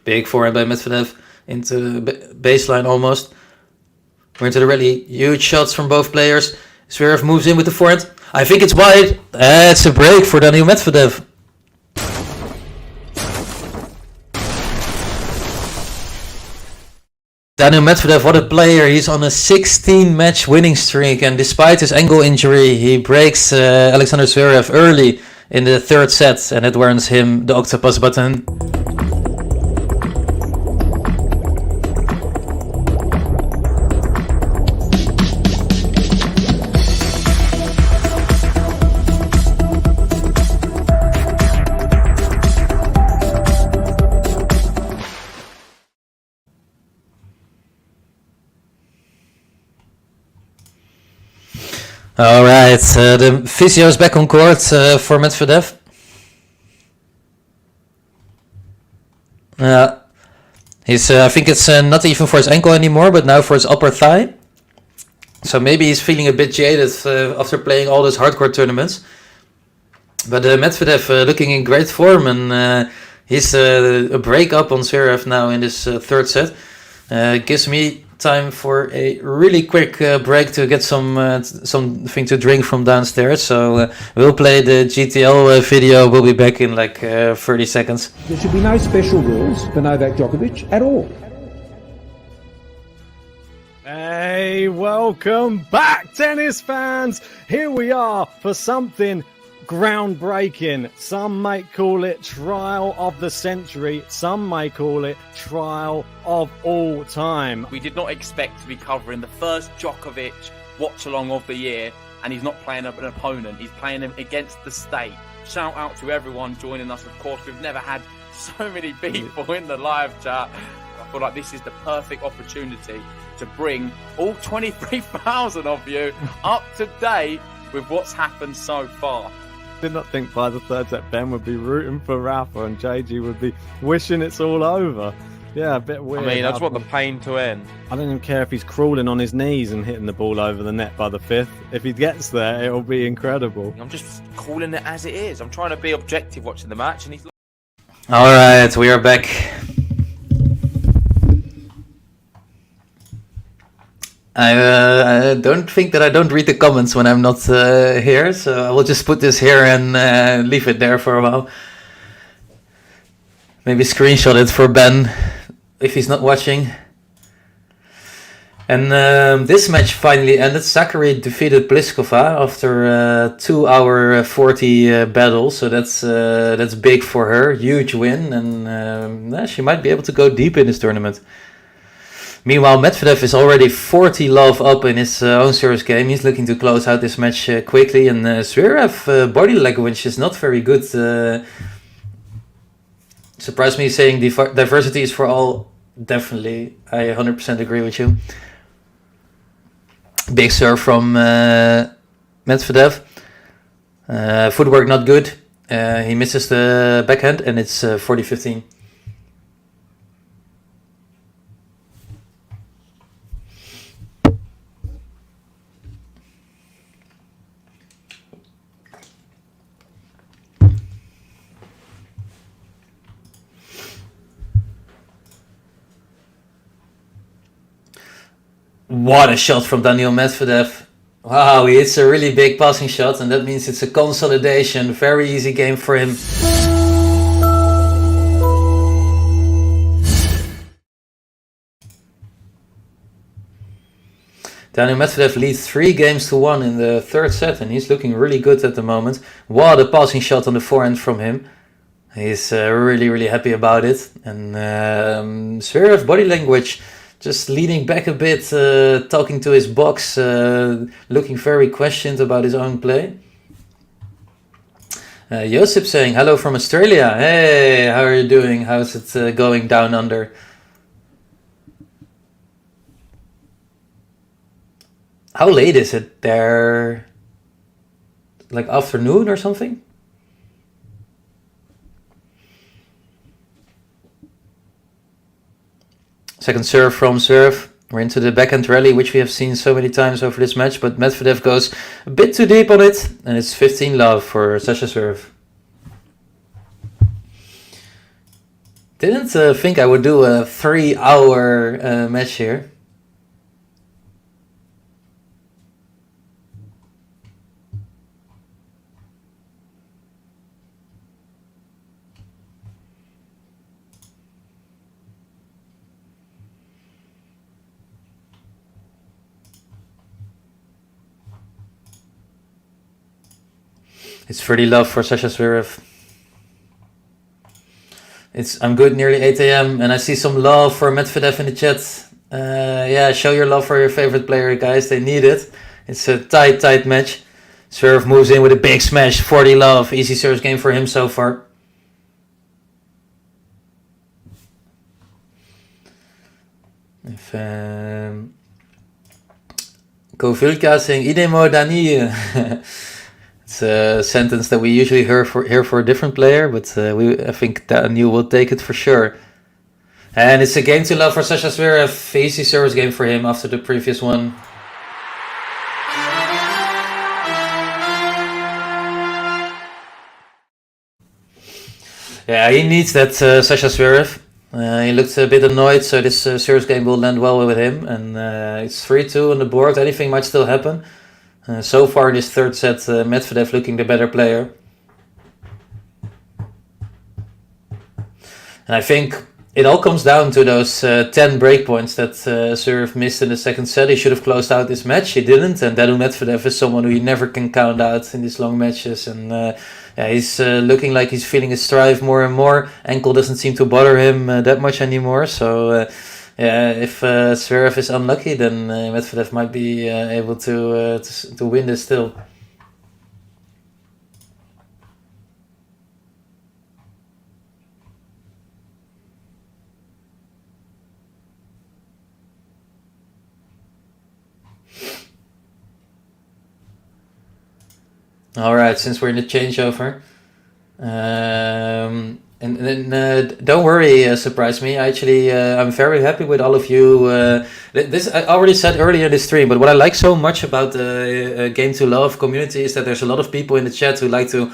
Big forehand by Medvedev into the baseline almost. We're into the rally. Huge shots from both players. ZVEREV moves in with the forehand. I think it's wide. It's a break for Daniil Medvedev. Daniil Medvedev, what a player. He's on a 16-match winning streak. And despite his ankle injury, he breaks Alexander ZVEREV early in the third set. And it earns him the octopus button. Alright, the physio is back on court for Medvedev. I think it's not even for his ankle anymore, but now for his upper thigh. So maybe he's feeling a bit jaded after playing all those hardcore tournaments. But Medvedev looking in great form, and he's a break up on ZVEREV now in this third set. Gives me time for a really quick break to get something to drink from downstairs. So we'll play the GTL video. We'll be back in like 30 seconds. There should be no special rules for Novak Djokovic at all. Hey, welcome back, tennis fans. Here we are for something groundbreaking. Some might call it trial of the century. Some may call it trial of all time. We did not expect to be covering the first Djokovic watch-along of the year, and he's not playing an opponent. He's playing him against the state. Shout out to everyone joining us. Of course, we've never had so many people in the live chat. I feel like this is the perfect opportunity to bring all 23,000 of you up to date with what's happened so far. Did not think by the third set Ben would be rooting for Rafa and JG would be wishing it's all over. Yeah, a bit weird. I mean, I just want the pain to end. I don't even care if he's crawling on his knees and hitting the ball over the net by the fifth. If he gets there, it'll be incredible. I'm just calling it as it is. I'm trying to be objective watching the match, and he's. Alright, we are back. I don't think that I don't read the comments when I'm not here, so I will just put this here and leave it there for a while. Maybe screenshot it for Ben if he's not watching. And this match finally ended. Zachary defeated Pliskova after a 2-hour 40 battle, so that's big for her. Huge win, and she might be able to go deep in this tournament. Meanwhile, Medvedev is already 40 love up in his own service game. He's looking to close out this match quickly, and ZVEREV body language is not very good. Surprised me saying diversity is for all. Definitely, I 100% agree with you. Big serve from Medvedev. Footwork not good. He misses the backhand, and it's 40-15. What a shot from Daniil Medvedev. Wow, he hits a really big passing shot, and that means it's a consolidation. Very easy game for him. Daniil Medvedev leads 3-1 in the third set, and he's looking really good at the moment. What a passing shot on the forehand from him. He's really happy about it. And ZVEREV body language, just leaning back a bit, talking to his box, looking very questioned about his own play. Josip saying hello from Australia. Hey, how are you doing? How's it going down under? How late is it there? Like afternoon or something? Second serve from ZVEREV. We're into the backhand rally, which we have seen so many times over this match, but Medvedev goes a bit too deep on it, and it's 15 love for Sasha ZVEREV. Didn't think I would do a 3-hour match here. It's 30 love for Sasha ZVEREV. I'm good, nearly 8 a.m. and I see some love for Medvedev in the chat. Yeah, show your love for your favorite player, guys. They need it. It's a tight match. ZVEREV moves in with a big smash. 40 love. Easy service game for him so far. If Kovilka saying Idemo Daniil. It's a sentence that we usually hear for a different player, but I think Daniil will take it for sure. And it's a game to love for Sasha ZVEREV. Easy service game for him after the previous one. Yeah, he needs that Sasha ZVEREV. He looked a bit annoyed, so this service game will land well with him. And it's 3-2 on the board. Anything might still happen. So far in this third set, Medvedev looking the better player. And I think it all comes down to those 10 breakpoints that ZVEREV missed in the second set. He should have closed out this match. He didn't. And Daniil Medvedev is someone who you never can count out in these long matches. And yeah, he's looking like he's feeling his stride more and more. Ankle doesn't seem to bother him that much anymore. So yeah, if ZVEREV is unlucky, then Medvedev might be able to win this still. All right, since we're in the changeover, and then don't worry, surprise me. Actually, I'm very happy with all of you. This I already said earlier in the stream, but what I like so much about the Game to Love community is that there's a lot of people in the chat who like to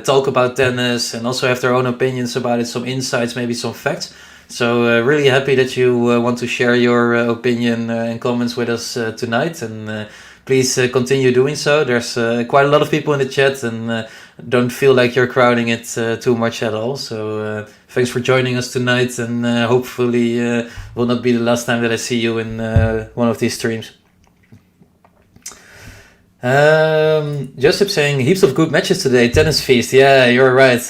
talk about tennis and also have their own opinions about it, some insights, maybe some facts. So really happy that you want to share your opinion and comments with us tonight. And please continue doing so. There's quite a lot of people in the chat, and don't feel like you're crowding it too much at all. So thanks for joining us tonight, and hopefully will not be the last time that I see you in one of these streams. Joseph saying heaps of good matches today. Tennis Feast. Yeah, you're right.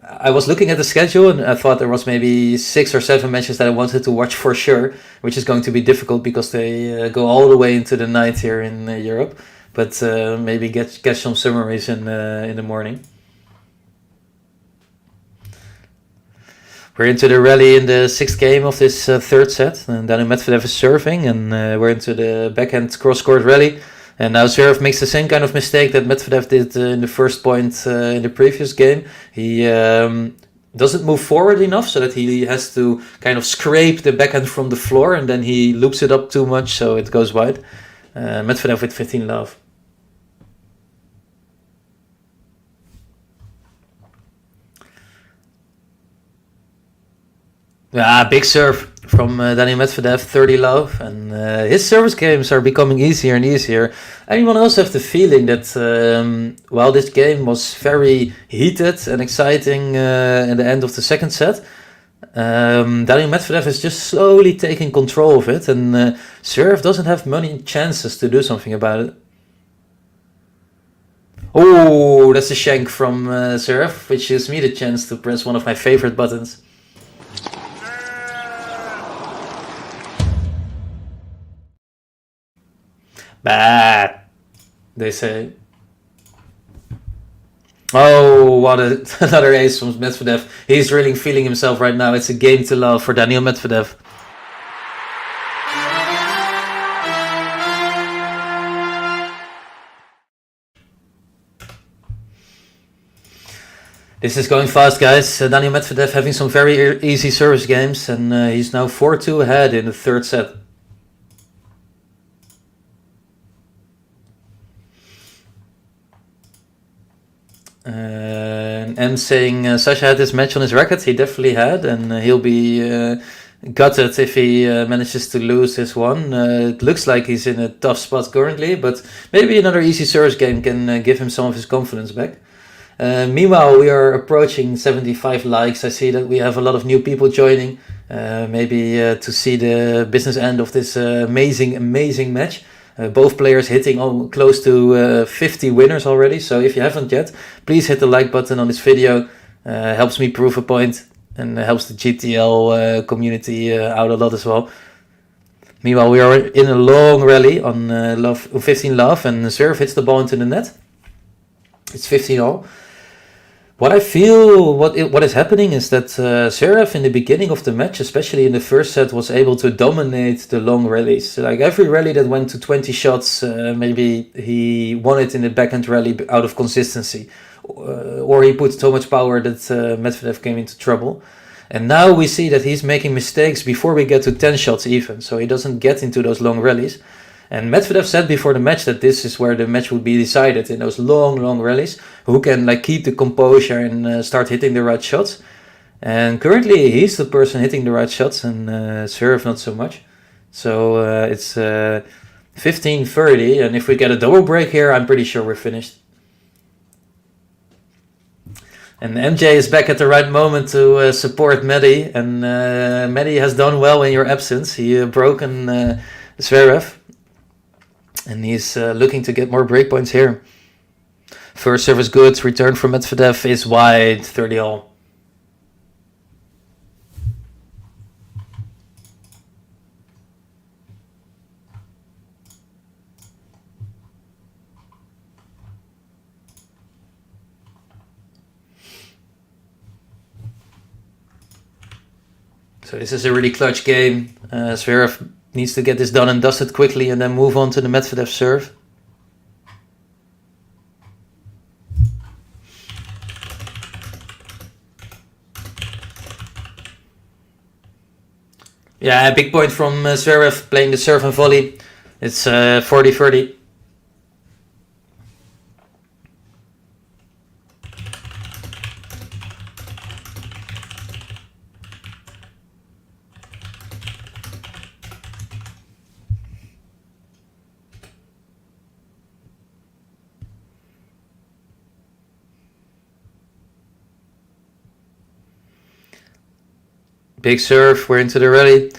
I was looking at the schedule and I thought there was maybe 6 or 7 matches that I wanted to watch for sure, which is going to be difficult because they go all the way into the night here in Europe. But maybe get some summaries in the morning. We're into the rally in the 6th game of this 3rd set, and Daniil Medvedev is serving, and we're into the backhand cross-court rally. And now Zverev makes the same kind of mistake that Medvedev did in the first point in the previous game. He doesn't move forward enough, so that he has to kind of scrape the backhand from the floor, and then he loops it up too much, so it goes wide. Medvedev with 15 love. Big serve from Daniil Medvedev, 30 love, and his service games are becoming easier and easier. Anyone else have the feeling that while this game was very heated and exciting in the end of the 2nd set, Daniil Medvedev is just slowly taking control of it, and Zverev doesn't have many chances to do something about it. Oh, that's a shank from Zverev, which gives me the chance to press one of my favorite buttons. Bad, they say. Oh, what another ace from Medvedev. He's really feeling himself right now. It's a game to love for Daniil Medvedev. This is going fast, guys. Daniil Medvedev having some very easy service games, and he's now 4-2 ahead in the 3rd set. And saying Sasha had this match on his record. He definitely had, and he'll be gutted if he manages to lose this one. It looks like he's in a tough spot currently, but maybe another easy service game can give him some of his confidence back. Meanwhile, we are approaching 75 likes. I see that we have a lot of new people joining, maybe to see the business end of this amazing match. Both players hitting close to 50 winners already. So if you haven't yet, please hit the like button on this video. Helps me prove a point and helps the GTL community out a lot as well. Meanwhile, we are in a long rally on 15 love, and Zverev hits the ball into the net. It's 15-all. What I feel, what is happening is that Zverev in the beginning of the match, especially in the 1st set, was able to dominate the long rallies. So like every rally that went to 20 shots, maybe he won it in the backhand rally out of consistency. Or he put so much power that Medvedev came into trouble. And now we see that he's making mistakes before we get to 10 shots even. So he doesn't get into those long rallies. And Medvedev said before the match that this is where the match would be decided, in those long rallies, who can like keep the composure and start hitting the right shots. And currently he's the person hitting the right shots, and Zverev not so much. So it's 15-30, and if we get a double break here, I'm pretty sure we're finished. And MJ is back at the right moment to support Medi, and Medi has done well in your absence. He broken Zverev. And he's looking to get more breakpoints here. First service good, return from Medvedev is wide, 30-all. So this is a really clutch game. Zverev needs to get this done and dusted quickly and then move on to the Medvedev serve. Yeah, a big point from Zverev playing the serve and volley. It's 40-30. Big serve, we're into the rally.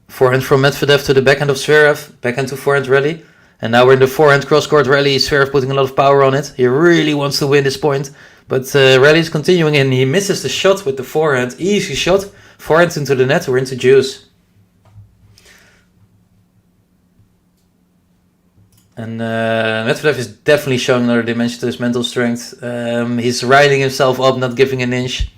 Forehand from Medvedev to the backhand of Zverev. Backhand to forehand rally. And now we're in the forehand cross-court rally. Zverev putting a lot of power on it. He really wants to win this point. But rally is continuing and he misses the shot with the forehand. Easy shot. Forehand into the net. We're into juice. And Medvedev is definitely showing another dimension to his mental strength. He's riding himself up, not giving an inch.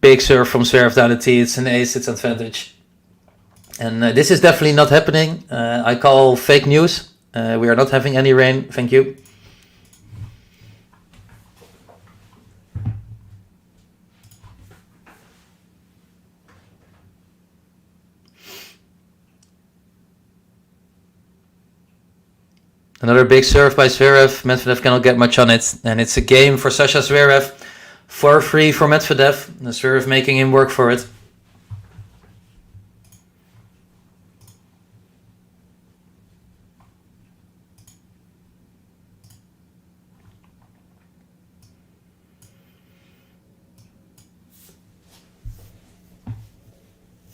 Big serve from Zverev down the tee. It's an ace, it's advantage. And this is definitely not happening. I call fake news. We are not having any rain, thank you. Another big serve by Zverev. Medvedev cannot get much on it. And it's a game for Sasha Zverev. 4-3 for Medvedev. Zverev making him work for it.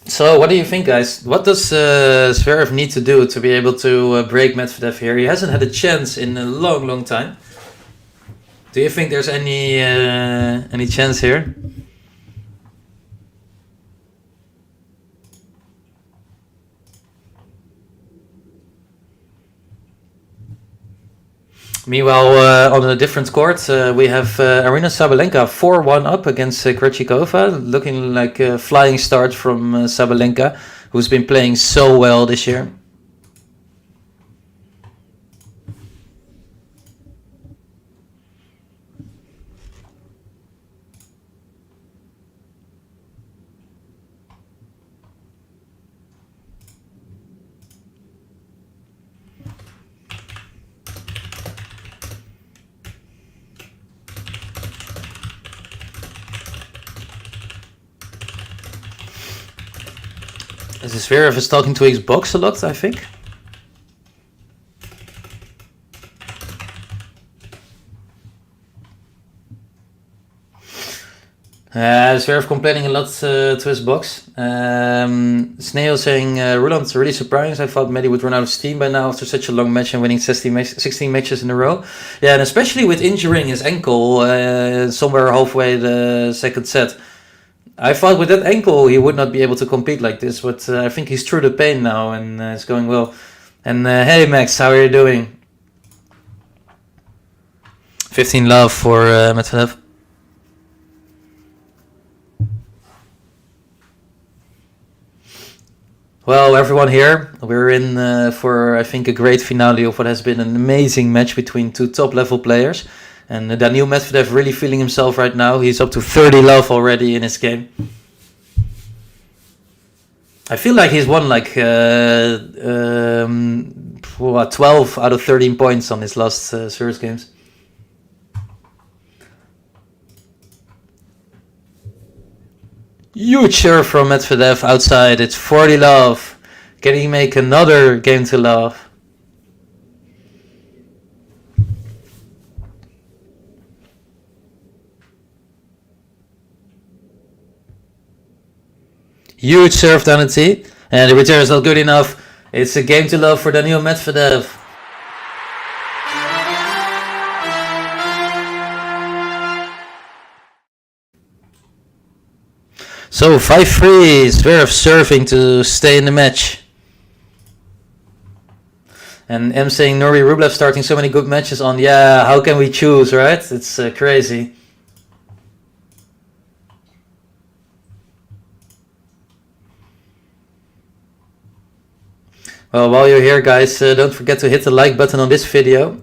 So what do you think, guys? What does Zverev need to do to be able to break Medvedev here? He hasn't had a chance in a long time. Do you think there's any chance here? Meanwhile, on a different court, we have Aryna Sabalenka 4-1 up against Krejcikova, looking like a flying start from Sabalenka, who's been playing so well this year. Zverev is talking to his box a lot, I think. Zverev complaining a lot to his box. Snail saying, Roland, really surprised. I thought Medi would run out of steam by now after such a long match and winning 16 matches in a row. Yeah, and especially with injuring his ankle somewhere halfway the second set. I thought with that ankle he would not be able to compete like this, but I think he's through the pain now and it's going well. And hey Max, how are you doing? 15 love for Medvedev. Well, everyone here, we're in for I think a great finale of what has been an amazing match between two top level players. And Daniil Medvedev really feeling himself right now. He's up to 30 love already in his game. I feel like he's won like 12 out of 13 points on his last service games. Huge serve from Medvedev outside. It's 40 love. Can he make another game to love? Huge serve down the tee, and the return is not good enough. It's a game to love for Daniil Medvedev. So 5-3, Zverev serving to stay in the match. And M saying Nuri Rublev starting so many good matches on. Yeah, how can we choose, right? It's crazy. Well, while you're here, guys, don't forget to hit the like button on this video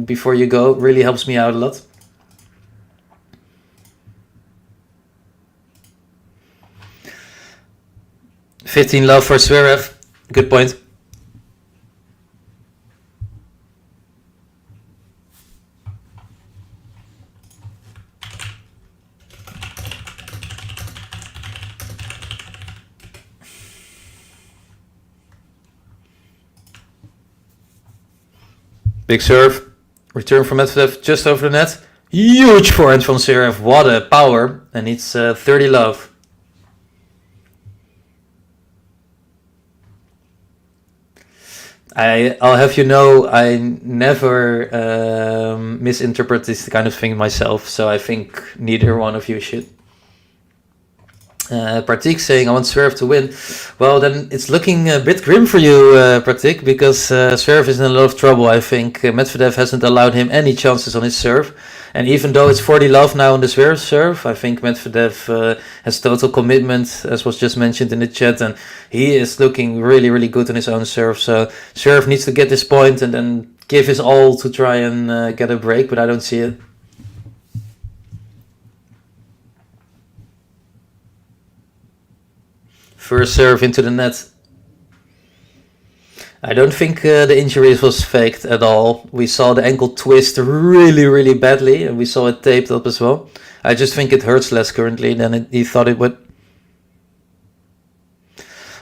before you go. It really helps me out a lot. $15 love for Zverev. Good point. Big serve. Return from Medvedev just over the net. Huge forehand from ZVEREV. What a power. And it's 30 love. I'll have you know, I never misinterpret this kind of thing myself, so I think neither one of you should. Pratik saying, I want ZVEREV to win. Well, then it's looking a bit grim for you, Pratik, because ZVEREV is in a lot of trouble. I think Medvedev hasn't allowed him any chances on his serve. And even though it's 40 love now on the ZVEREV serve, I think Medvedev has total commitment, as was just mentioned in the chat, and he is looking really, really good on his own serve. So ZVEREV needs to get this point and then give his all to try and get a break, but I don't see it. First serve into the net. I don't think the injury was faked at all. We saw the ankle twist really, really badly, and we saw it taped up as well. I just think it hurts less currently than he thought it would.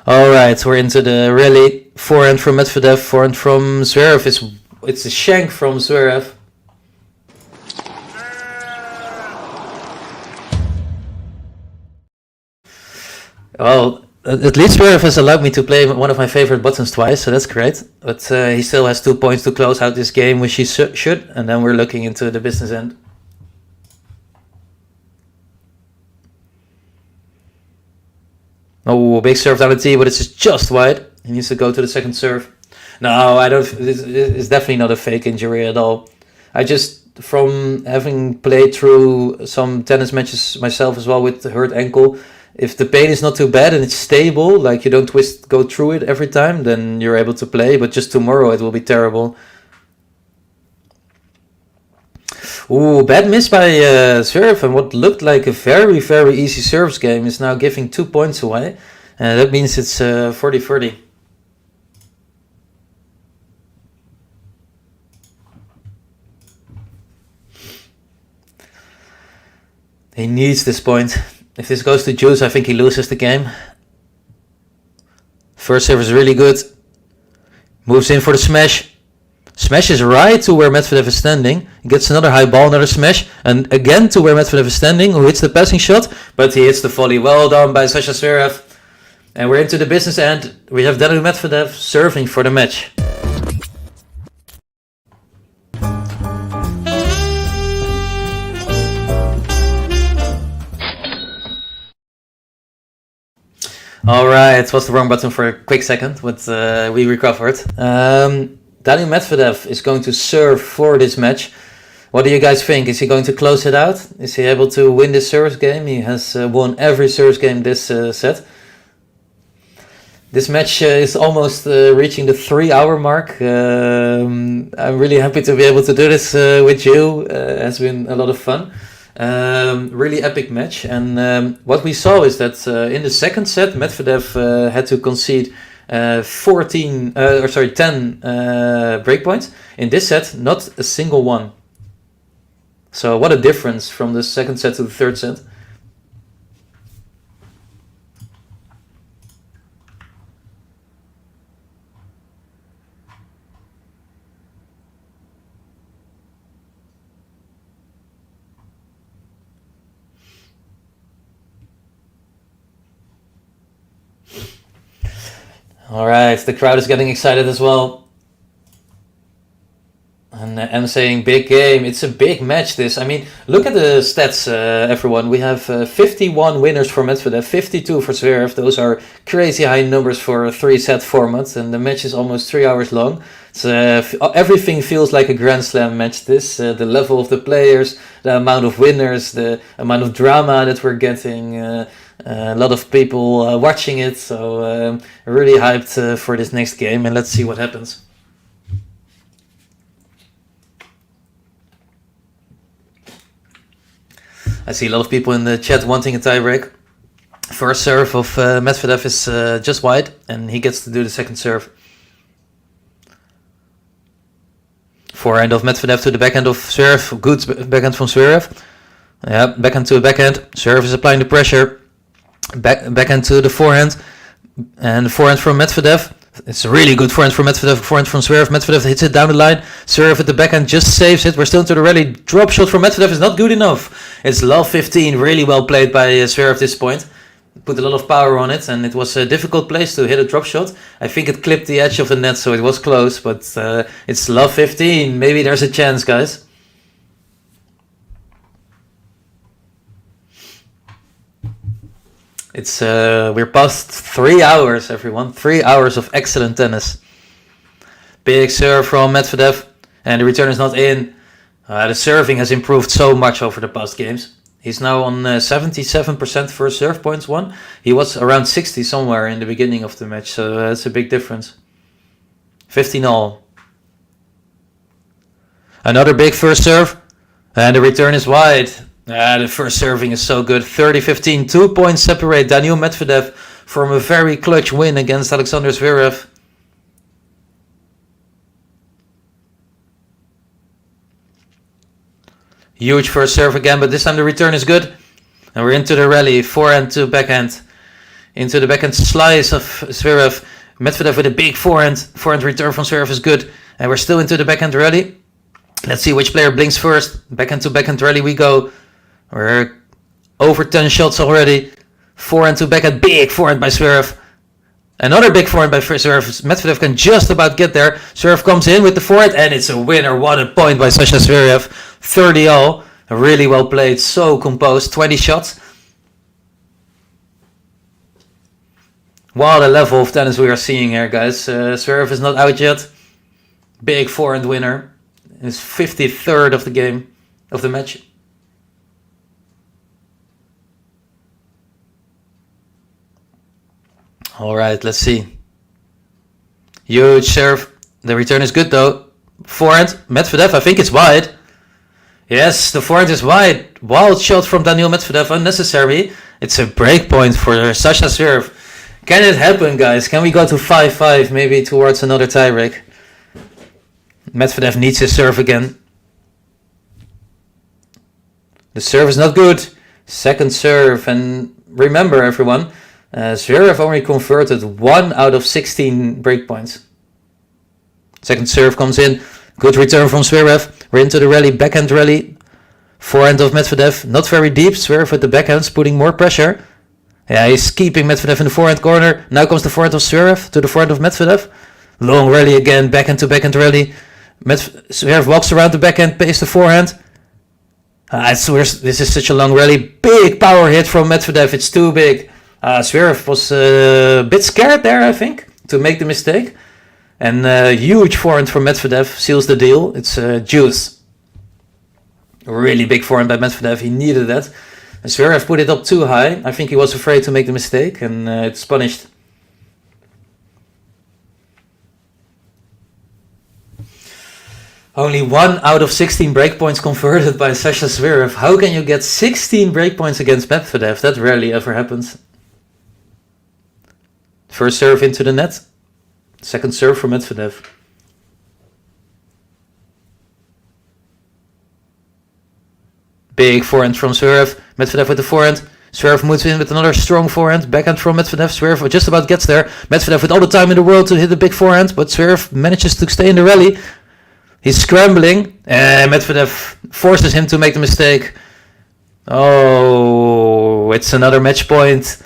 Alright, we're into the rally. Forehand from Medvedev, forehand from ZVEREV. It's a shank from ZVEREV. Well, at least ZVEREV has allowed me to play one of my favorite buttons twice, so that's great. But he still has 2 points to close out this game, which he should. And then we're looking into the business end. Oh, big serve down the tee, but it's just wide. He needs to go to the second serve. No, I don't. It's definitely not a fake injury at all. I just, from having played through some tennis matches myself as well with the hurt ankle, if the pain is not too bad and it's stable, like you don't go through it every time, then you're able to play. But just tomorrow it will be terrible. Ooh, bad miss by ZVEREV, and what looked like a very, very easy serves game is now giving 2 points away. That means it's 40-30. He needs this point. If this goes to juice, I think he loses the game. First serve is really good. Moves in for the smash. Smash is right to where Medvedev is standing. He gets another high ball, another smash. And again to where Medvedev is standing, who hits the passing shot. But he hits the volley. Well done by Sasha ZVEREV. And we're into the business end. We have Daniil Medvedev serving for the match. Alright, it was the wrong button for a quick second, but we recovered. Daniil Medvedev is going to serve for this match. What do you guys think? Is he going to close it out? Is he able to win this service game? He has won every service game this set. This match is almost reaching the 3-hour mark. I'm really happy to be able to do this with you. It has been a lot of fun. Really epic match, and what we saw is that in the second set Medvedev had to concede 10 breakpoints. In this set, not a single one. So what a difference from the second set to the third set. Alright, the crowd is getting excited as well. And I'm saying big game. It's a big match, this. I mean, look at the stats, everyone. We have 51 winners for Medvedev, 52 for ZVEREV. Those are crazy high numbers for a 3-set format. And the match is almost 3 hours long. So everything feels like a Grand Slam match, this. The level of the players, the amount of winners, the amount of drama that we're getting. A lot of people watching it, so really hyped for this next game, and let's see what happens. I see a lot of people in the chat wanting a tiebreak. First serve of Medvedev is just wide, and he gets to do the second serve. Forehand of Medvedev to the backhand of ZVEREV. Good backhand from ZVEREV. Yeah, backhand to backhand. ZVEREV is applying the pressure. Backhand to the forehand. And the forehand from Medvedev. It's a really good forehand from Medvedev, forehand from ZVEREV. Medvedev hits it down the line. ZVEREV at the backhand just saves it. We're still into the rally. Drop shot from Medvedev is not good enough. It's love 15. Really well played by ZVEREV at this point. Put a lot of power on it, and it was a difficult place to hit a drop shot. I think it clipped the edge of the net, so it was close, but it's love 15. Maybe there's a chance, guys. It's we're past 3 hours, everyone. 3 hours of excellent tennis. Big serve from Medvedev, and the return is not in. The serving has improved so much over the past games. He's now on 77% first serve points won. He was around 60 somewhere in the beginning of the match, so that's a big difference. 15 all. Another big first serve, and the return is wide. The first serving is so good. 30-15, 2 points separate Daniil Medvedev from a very clutch win against Alexander ZVEREV. Huge first serve again, but this time the return is good. And we're into the rally, forehand to backhand. Into the backhand slice of ZVEREV. Medvedev with a big forehand. Forehand return from ZVEREV is good. And we're still into the backhand rally. Let's see which player blinks first. Backhand to backhand rally we go. We're over 10 shots already. Forehand to backhand, big forehand by ZVEREV. Another big forehand by ZVEREV. Medvedev can just about get there. ZVEREV comes in with the forehand, and it's a winner. What a point by Sasha ZVEREV. 30 all. Really well played. So composed. 20 shots. What a level of tennis we are seeing here, guys. ZVEREV is not out yet. Big forehand winner. His 53rd of the game, of the match. Alright, let's see. Huge serve. The return is good though. Forehand, Medvedev, I think it's wide. Yes, the forehand is wide. Wild shot from Daniil Medvedev, unnecessary. It's a break point for Sasha ZVEREV. Can it happen, guys? Can we go to 5-5, maybe towards another tiebreak? Medvedev needs his serve again. The serve is not good. Second serve, and remember everyone, ZVEREV only converted 1 out of 16 breakpoints. Second serve comes in. Good return from ZVEREV. We're into the rally, backhand rally. Forehand of Medvedev. Not very deep. ZVEREV with the backhands, putting more pressure. Yeah, he's keeping Medvedev in the forehand corner. Now comes the forehand of ZVEREV to the forehand of Medvedev. Long rally again, backhand to backhand rally. ZVEREV walks around the backhand, pays the forehand. This is such a long rally. Big power hit from Medvedev. It's too big. ZVEREV was a bit scared there, I think, to make the mistake. And huge forehand from Medvedev seals the deal. It's juice. Really big forehand by Medvedev. He needed that. And ZVEREV put it up too high. I think he was afraid to make the mistake, and it's punished. Only 1 out of 16 breakpoints converted by Sasha ZVEREV. How can you get 16 breakpoints against Medvedev? That rarely ever happens. First serve into the net. Second serve for Medvedev. Big forehand from ZVEREV. Medvedev with the forehand. ZVEREV moves in with another strong forehand. Backhand from Medvedev. ZVEREV just about gets there. Medvedev with all the time in the world to hit a big forehand, but ZVEREV manages to stay in the rally. He's scrambling, and Medvedev forces him to make the mistake. Oh, it's another match point.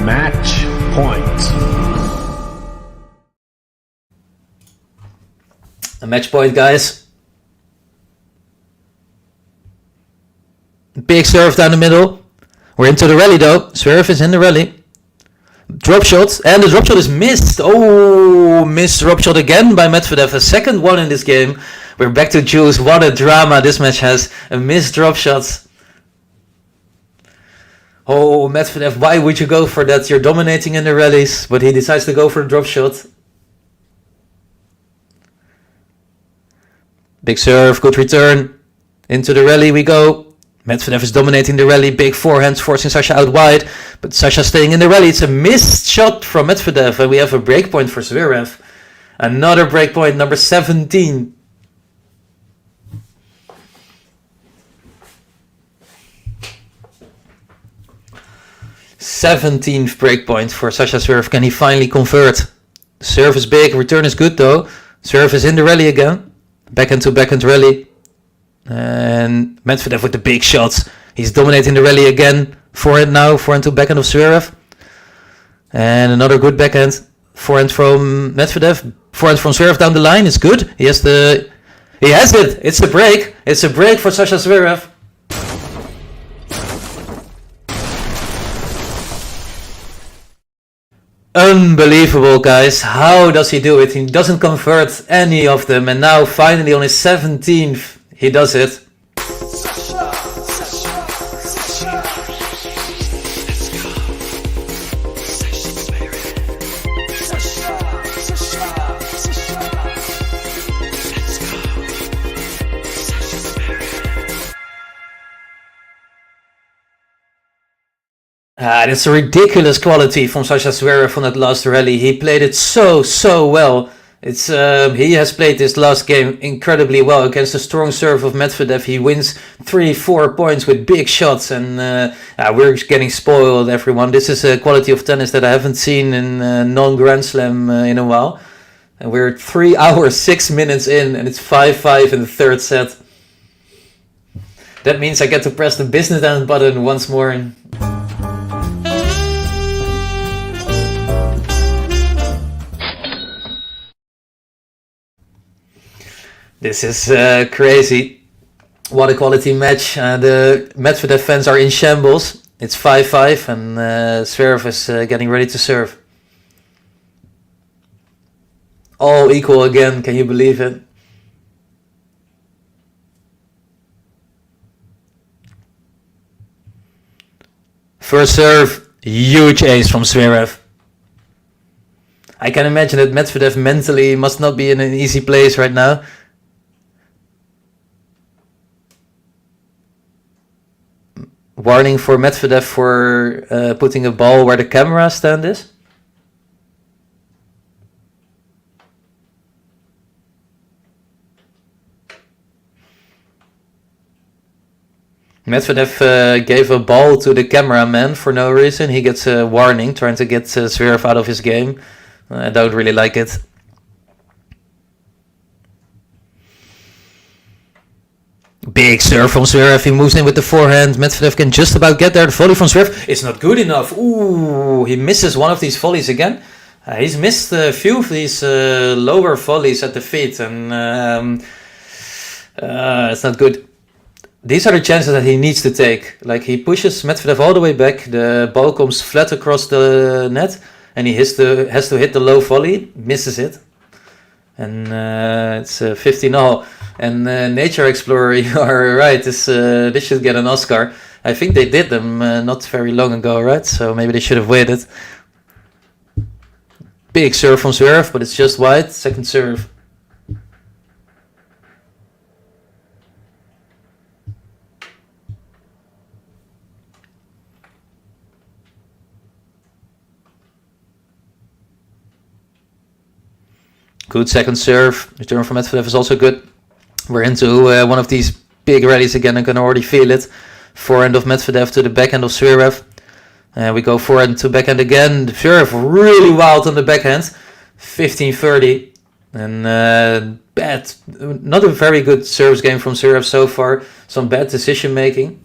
Match point. A match point, guys. Big serve down the middle. We're into the rally though. ZVEREV is in the rally. Drop shot, and the drop shot is missed. Oh, missed drop shot again by Medvedev. A second one in this game. We're back to juice. What a drama this match has. A missed drop shot. Oh, Medvedev, why would you go for that? You're dominating in the rallies, but he decides to go for a drop shot. Big serve, good return. Into the rally we go. Medvedev is dominating the rally, big forehands, forcing Sasha out wide, but Sasha staying in the rally. It's a missed shot from Medvedev, and we have a breakpoint for ZVEREV. Another breakpoint, number 17. 17th breakpoint for Sasha Zverev. Can he finally convert? Serve is big, return is good though. Zverev is in the rally again. Backhand to backhand rally. And Medvedev with the big shots. He's dominating the rally again. Forehand now, forehand to backhand of Zverev. And another good backhand. Forehand from Medvedev. Forehand from Zverev down the line is good. He has it. It's a break. It's a break for Sasha Zverev. Unbelievable, guys. How does he do it? He doesn't convert any of them, and now finally on his 17th he does it. That's a ridiculous quality from Sasha Zverev on that last rally. He played it so well. He has played this last game incredibly well against the strong serve of Medvedev. He wins 3-4 points with big shots, and we're getting spoiled, everyone. This is a quality of tennis that I haven't seen in non-Grand Slam in a while. And we're 3 hours 6 minutes in, and it's 5-5 in the third set. That means I get to press the business end button once more. This is crazy. What a quality match. The Medvedev fans are in shambles. It's 5-5 and Zverev is getting ready to serve. All equal again, can you believe it? First serve, huge ace from Zverev. I can imagine that Medvedev mentally must not be in an easy place right now. Warning for Medvedev for putting a ball where the camera stand is. Medvedev gave a ball to the cameraman for no reason. He gets a warning, trying to get Zverev out of his game. I don't really like it. Big serve from Zverev. He moves in with the forehand. Medvedev can just about get there. The volley from Zverev is not good enough. Ooh, he misses one of these volleys again. He's missed a few of these lower volleys at the feet, and it's not good. These are the chances that he needs to take. Like, he pushes Medvedev all the way back. The ball comes flat across the net, and he has to hit the low volley. Misses it, and it's 15-all. And Nature Explorer, you are right. This should get an Oscar. I think they did them not very long ago, right? So maybe they should have waited. Big serve from Zverev, but it's just wide. Second serve. Good second serve. Return from Medvedev is also good. We're into one of these big rallies again. I can already feel it. Forehand of Medvedev to the backhand of Zverev. We go forehand to backhand again. Zverev really wild on the backhand. 15-30. And bad. Not a very good service game from Zverev so far. Some bad decision making.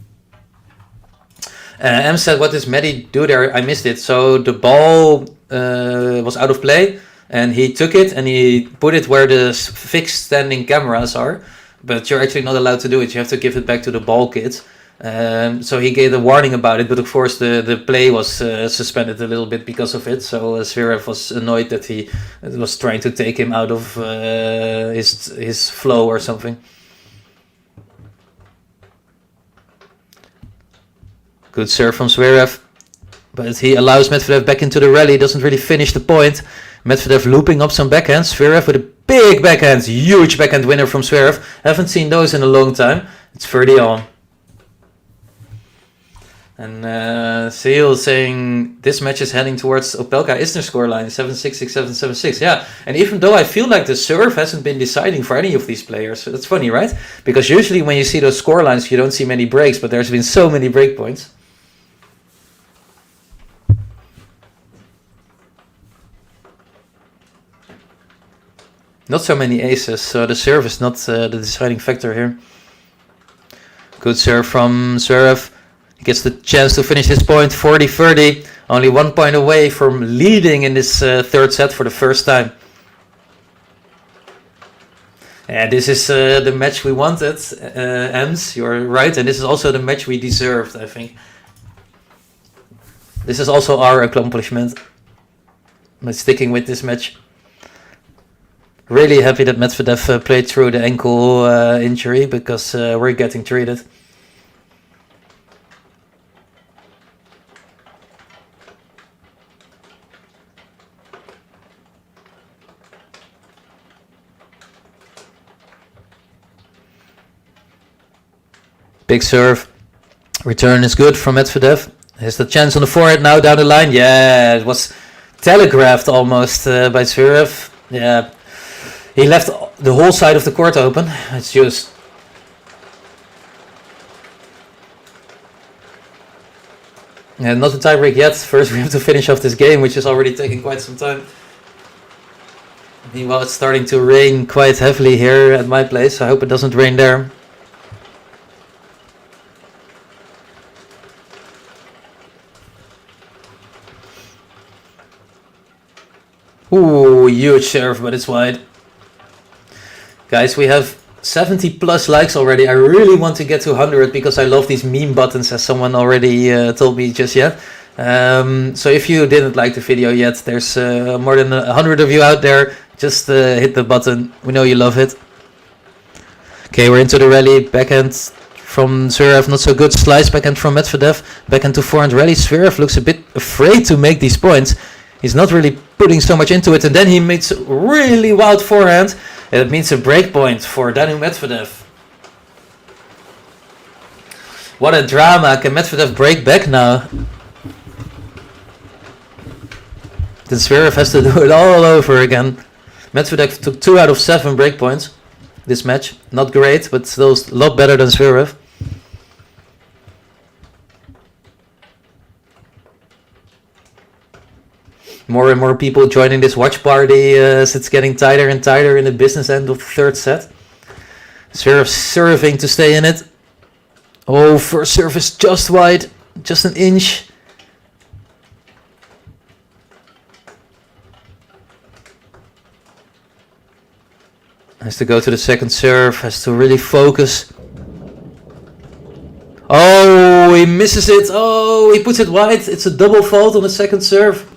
Em said, what does Medi do there? I missed it. So the ball was out of play. And he took it and he put it where the fixed standing cameras are. But you're actually not allowed to do it. You have to give it back to the ball kit. So he gave a warning about it. But of course the play was suspended a little bit because of it. So Zverev was annoyed that he was trying to take him out of his flow or something. Good serve from Zverev. But he allows Medvedev back into the rally. Doesn't really finish the point. Medvedev looping up some backhands. Zverev with a big backhand. Huge backhand winner from Zverev. Haven't seen those in a long time. It's 30-all. And Seal saying this match is heading towards Opelka Isner scoreline 7-6, 6-7, 7-6. Yeah, and even though I feel like the serve hasn't been deciding for any of these players. That's funny, right? Because usually when you see those scorelines you don't see many breaks, but there's been so many break points. Not so many aces, so the serve is not the deciding factor here. Good serve from ZVEREV. He gets the chance to finish his point, 40-30. Only 1 point away from leading in this third set for the first time. Yeah, this is the match we wanted, Ems, you're right. And this is also the match we deserved, I think. This is also our accomplishment by sticking with this match. Really happy that Medvedev played through the ankle injury, because we're getting treated. Big serve. Return is good from Medvedev. Has the chance on the forehand now down the line. Yeah, it was telegraphed almost by ZVEREV. Yeah. He left the whole side of the court open. It's just... Yeah, not a tiebreak yet. First we have to finish off this game, which is already taking quite some time. Meanwhile, it's starting to rain quite heavily here at my place. I hope it doesn't rain there. Ooh, huge serve, but it's wide. Guys, we have 70 plus likes already. I really want to get to 100 because I love these meme buttons, as someone already told me just yet. So if you didn't like the video yet, there's more than 100 of you out there. Just hit the button. We know you love it. Okay, we're into the rally. Backhand from ZVEREV, not so good. Slice backhand from Medvedev. Backhand to forehand rally. ZVEREV looks a bit afraid to make these points. He's not really putting so much into it, and then he makes a really wild forehand, and it means a break point for Daniil Medvedev. What a drama. Can Medvedev break back now? Then ZVEREV has to do it all over again. Medvedev took 2 out of 7 break points this match. Not great, but still a lot better than ZVEREV. More and more people joining this watch party as it's getting tighter and tighter in the business end of the third set. ZVEREV serving to stay in it. Oh, first serve is just wide, just an inch. Has to go to the second serve, has to really focus. Oh, he misses it. Oh, he puts it wide. It's a double fault on the second serve.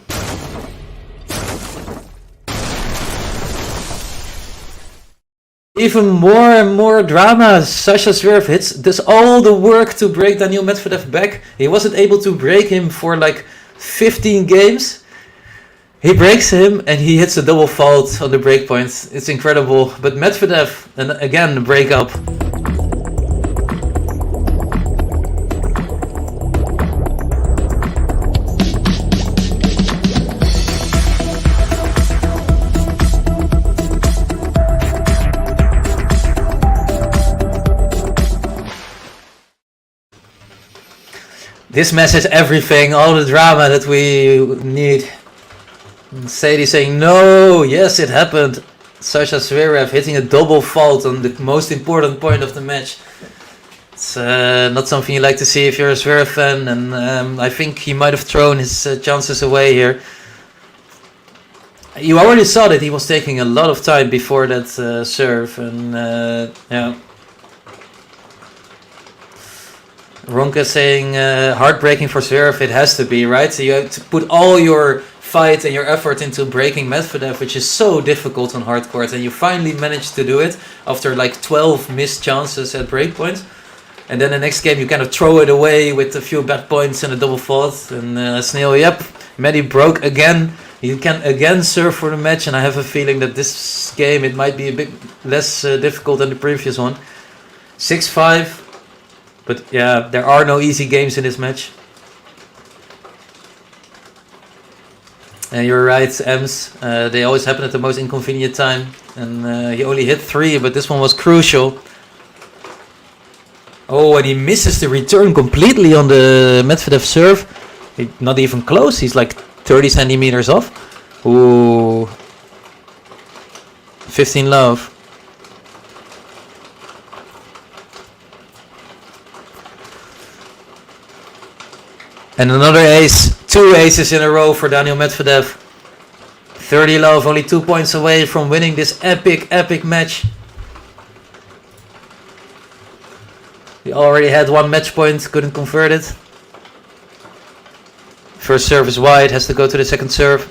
Even more and more drama. Sasha ZVEREV does all the work to break Daniil Medvedev back. He wasn't able to break him for like 15 games. He breaks him and he hits a double fault on the break point. It's incredible. But Medvedev, and again, the breakup. This match has everything, all the drama that we need. Sadie saying no, yes it happened. Sasha ZVEREV hitting a double fault on the most important point of the match. It's not something you like to see if you're a ZVEREV fan, and I think he might have thrown his chances away here. You already saw that he was taking a lot of time before that serve, and yeah. Ronke saying heartbreaking for ZVEREV, it has to be, right? So you have to put all your fight and your effort into breaking Medvedev, which is so difficult on hard court, and you finally managed to do it after like 12 missed chances at breakpoint. And then the next game you kind of throw it away with a few bad points and a double fault. And Snail, yep, Medi broke again. He can again serve for the match, and I have a feeling that this game it might be a bit less difficult than the previous one. 6-5. But yeah, there are no easy games in this match. And you're right, Ems. They always happen at the most inconvenient time. And he only hit 3, but this one was crucial. Oh, and he misses the return completely on the Medvedev serve. Not even close. He's like 30 centimeters off. Ooh. 15 love. And another ace. 2 aces in a row for Daniil Medvedev. 30 love, only 2 points away from winning this epic match. He already had 1 match point, couldn't convert it. First serve is wide, has to go to the second serve.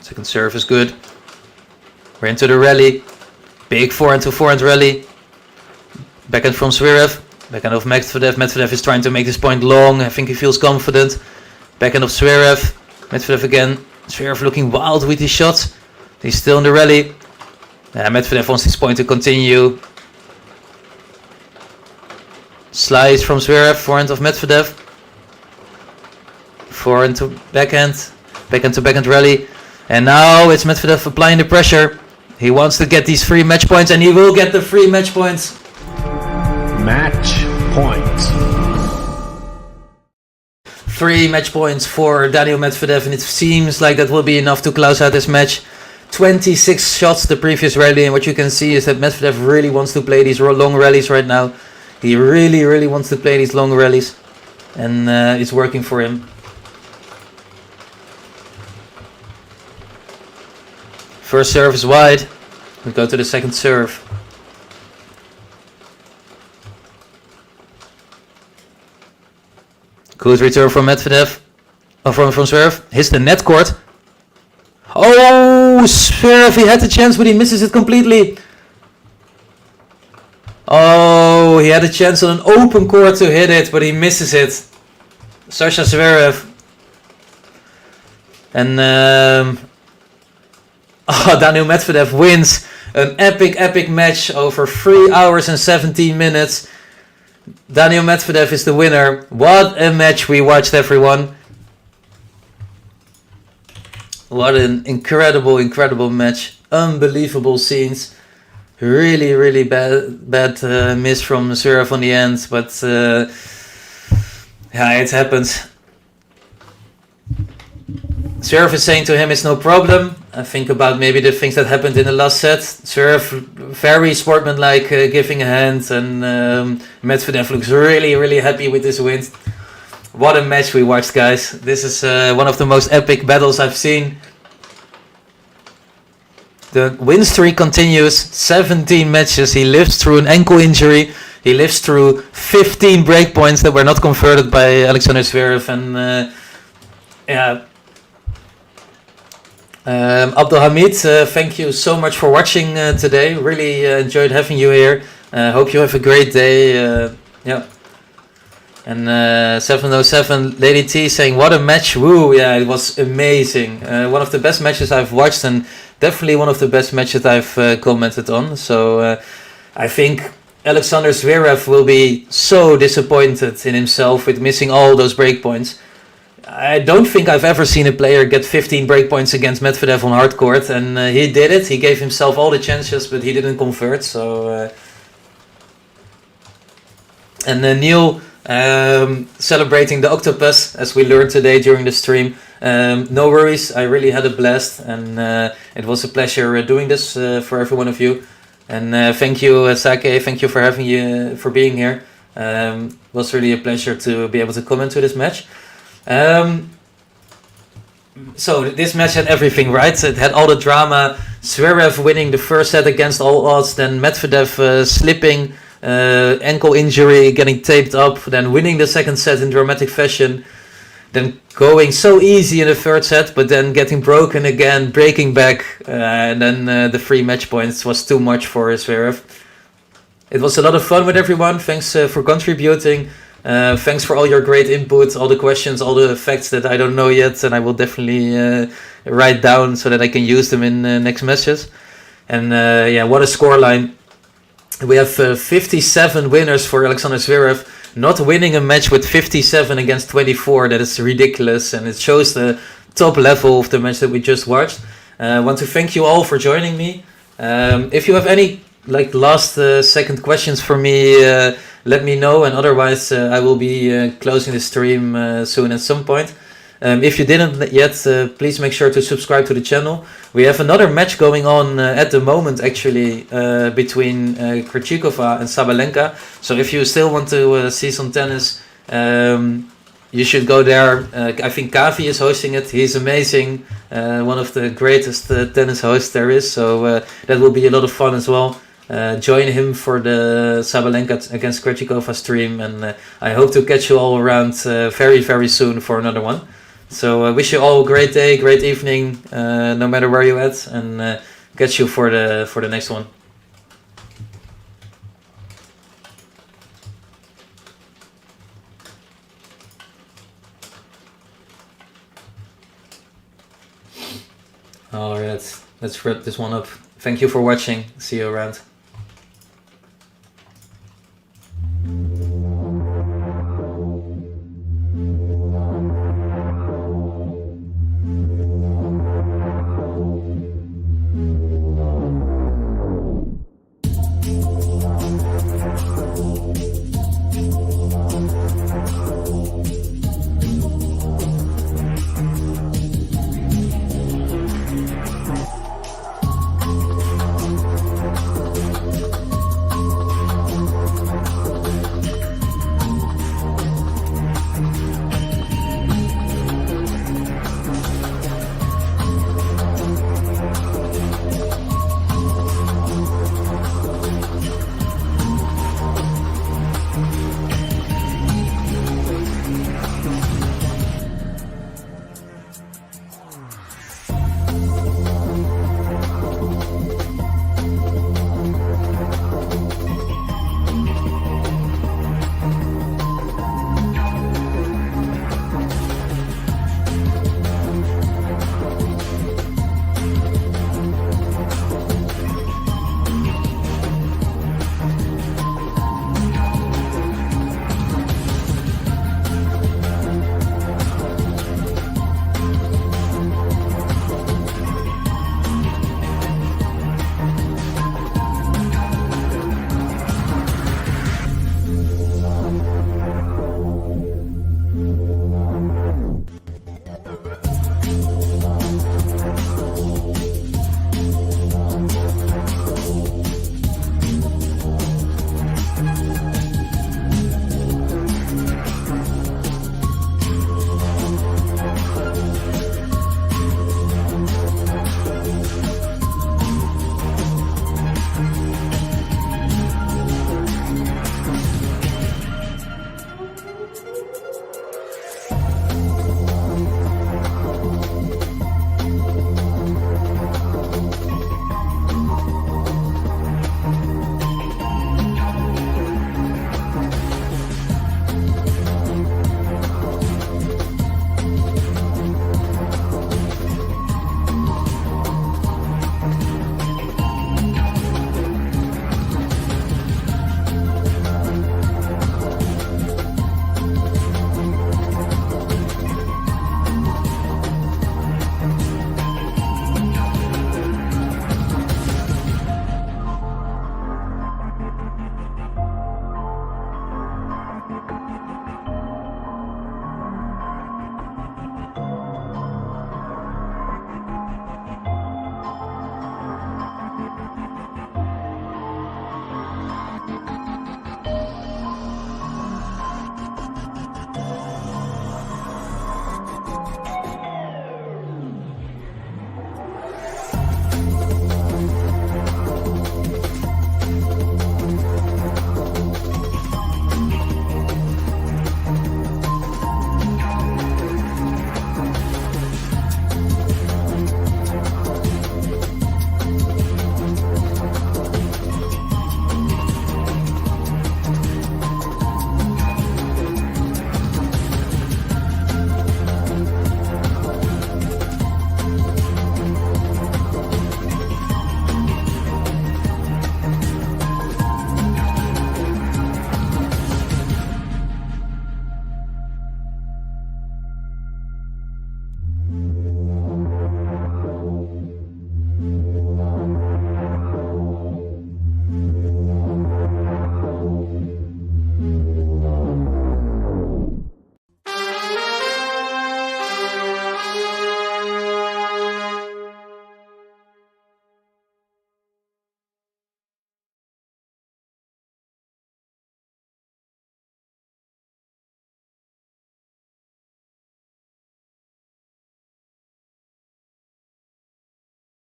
Second serve is good. We're into the rally. Big forehand to forehand rally. Backhand from ZVEREV. Backhand of Medvedev. Medvedev is trying to make this point long. I think he feels confident. Backhand of ZVEREV. Medvedev again. ZVEREV looking wild with his shots. He's still in the rally. Medvedev wants this point to continue. Slice from ZVEREV. Forehand of Medvedev. Forehand to backhand. Backhand to backhand rally. And now it's Medvedev applying the pressure. He wants to get these 3 match points, and he will get the 3 match points. Match point. 3 match points for Daniil Medvedev, and it seems like that will be enough to close out this match. 26 shots the previous rally, and what you can see is that Medvedev really wants to play these long rallies right now. He really wants to play these long rallies, and it's working for him. First serve is wide. We go to the second serve. Good return from Medvedev. From ZVEREV. Hits the net court. Oh, ZVEREV, he had the chance, but he misses it completely. Oh, he had a chance on an open court to hit it, but he misses it. Sasha ZVEREV. And Daniil Medvedev wins an epic match over 3 hours and 17 minutes. Daniil Medvedev is the winner. What a match we watched, everyone. What an incredible match. Unbelievable scenes. Really bad miss from ZVEREV on the end, but yeah, it happens. ZVEREV is saying to him it's no problem. I think about maybe the things that happened in the last set. ZVEREV very sportsmanlike, giving a hand, and Medvedev looks really happy with this win. What a match we watched, guys. This is one of the most epic battles I've seen. The win streak continues. 17 matches. He lives through an ankle injury. He lives through 15 breakpoints that were not converted by Alexander ZVEREV, and yeah. Abdelhamid, thank you so much for watching today. Really enjoyed having you here. Hope you have a great day. Yeah. And 707 Lady T saying, what a match. Woo, yeah, it was amazing. One of the best matches I've watched, and definitely one of the best matches I've commented on. So I think Alexander ZVEREV will be so disappointed in himself with missing all those breakpoints. I don't think I've ever seen a player get 15 breakpoints against Medvedev on hard court, and he did it. He gave himself all the chances, but he didn't convert. So, and Neil celebrating the octopus, as we learned today during the stream. No worries, I really had a blast, and it was a pleasure doing this for every one of you. And thank you, Sake. Thank you for being here. It was really a pleasure to be able to comment to this match. So this match had everything, right? It had all the drama. ZVEREV winning the first set against all odds, then Medvedev slipping, ankle injury, getting taped up, then winning the second set in dramatic fashion, then going so easy in the third set, but then getting broken again, breaking back, and then the 3 match points was too much for ZVEREV. It was a lot of fun with everyone. Thanks for contributing. Thanks for all your great input, all the questions, all the facts that I don't know yet, and I will definitely write down so that I can use them in next matches. And yeah, what a scoreline. We have 57 winners for Alexander ZVEREV, not winning a match with 57 against 24. That is ridiculous, and it shows the top level of the match that we just watched. I want to thank you all for joining me. If you have any last second questions for me, let me know, and otherwise I will be closing the stream soon at some point. If you didn't yet, please make sure to subscribe to the channel. We have another match going on at the moment, actually, between Krejcikova and Sabalenka. So if you still want to see some tennis, you should go there. I think Kavi is hosting it. He's amazing. One of the greatest tennis hosts there is. So that will be a lot of fun as well. Join him for the Sabalenka against Krejcikova stream. And I hope to catch you all around very, very soon for another one. So I wish you all a great day, great evening, no matter where you're at. And catch you for the next one. Alright, let's wrap this one up. Thank you for watching. See you around.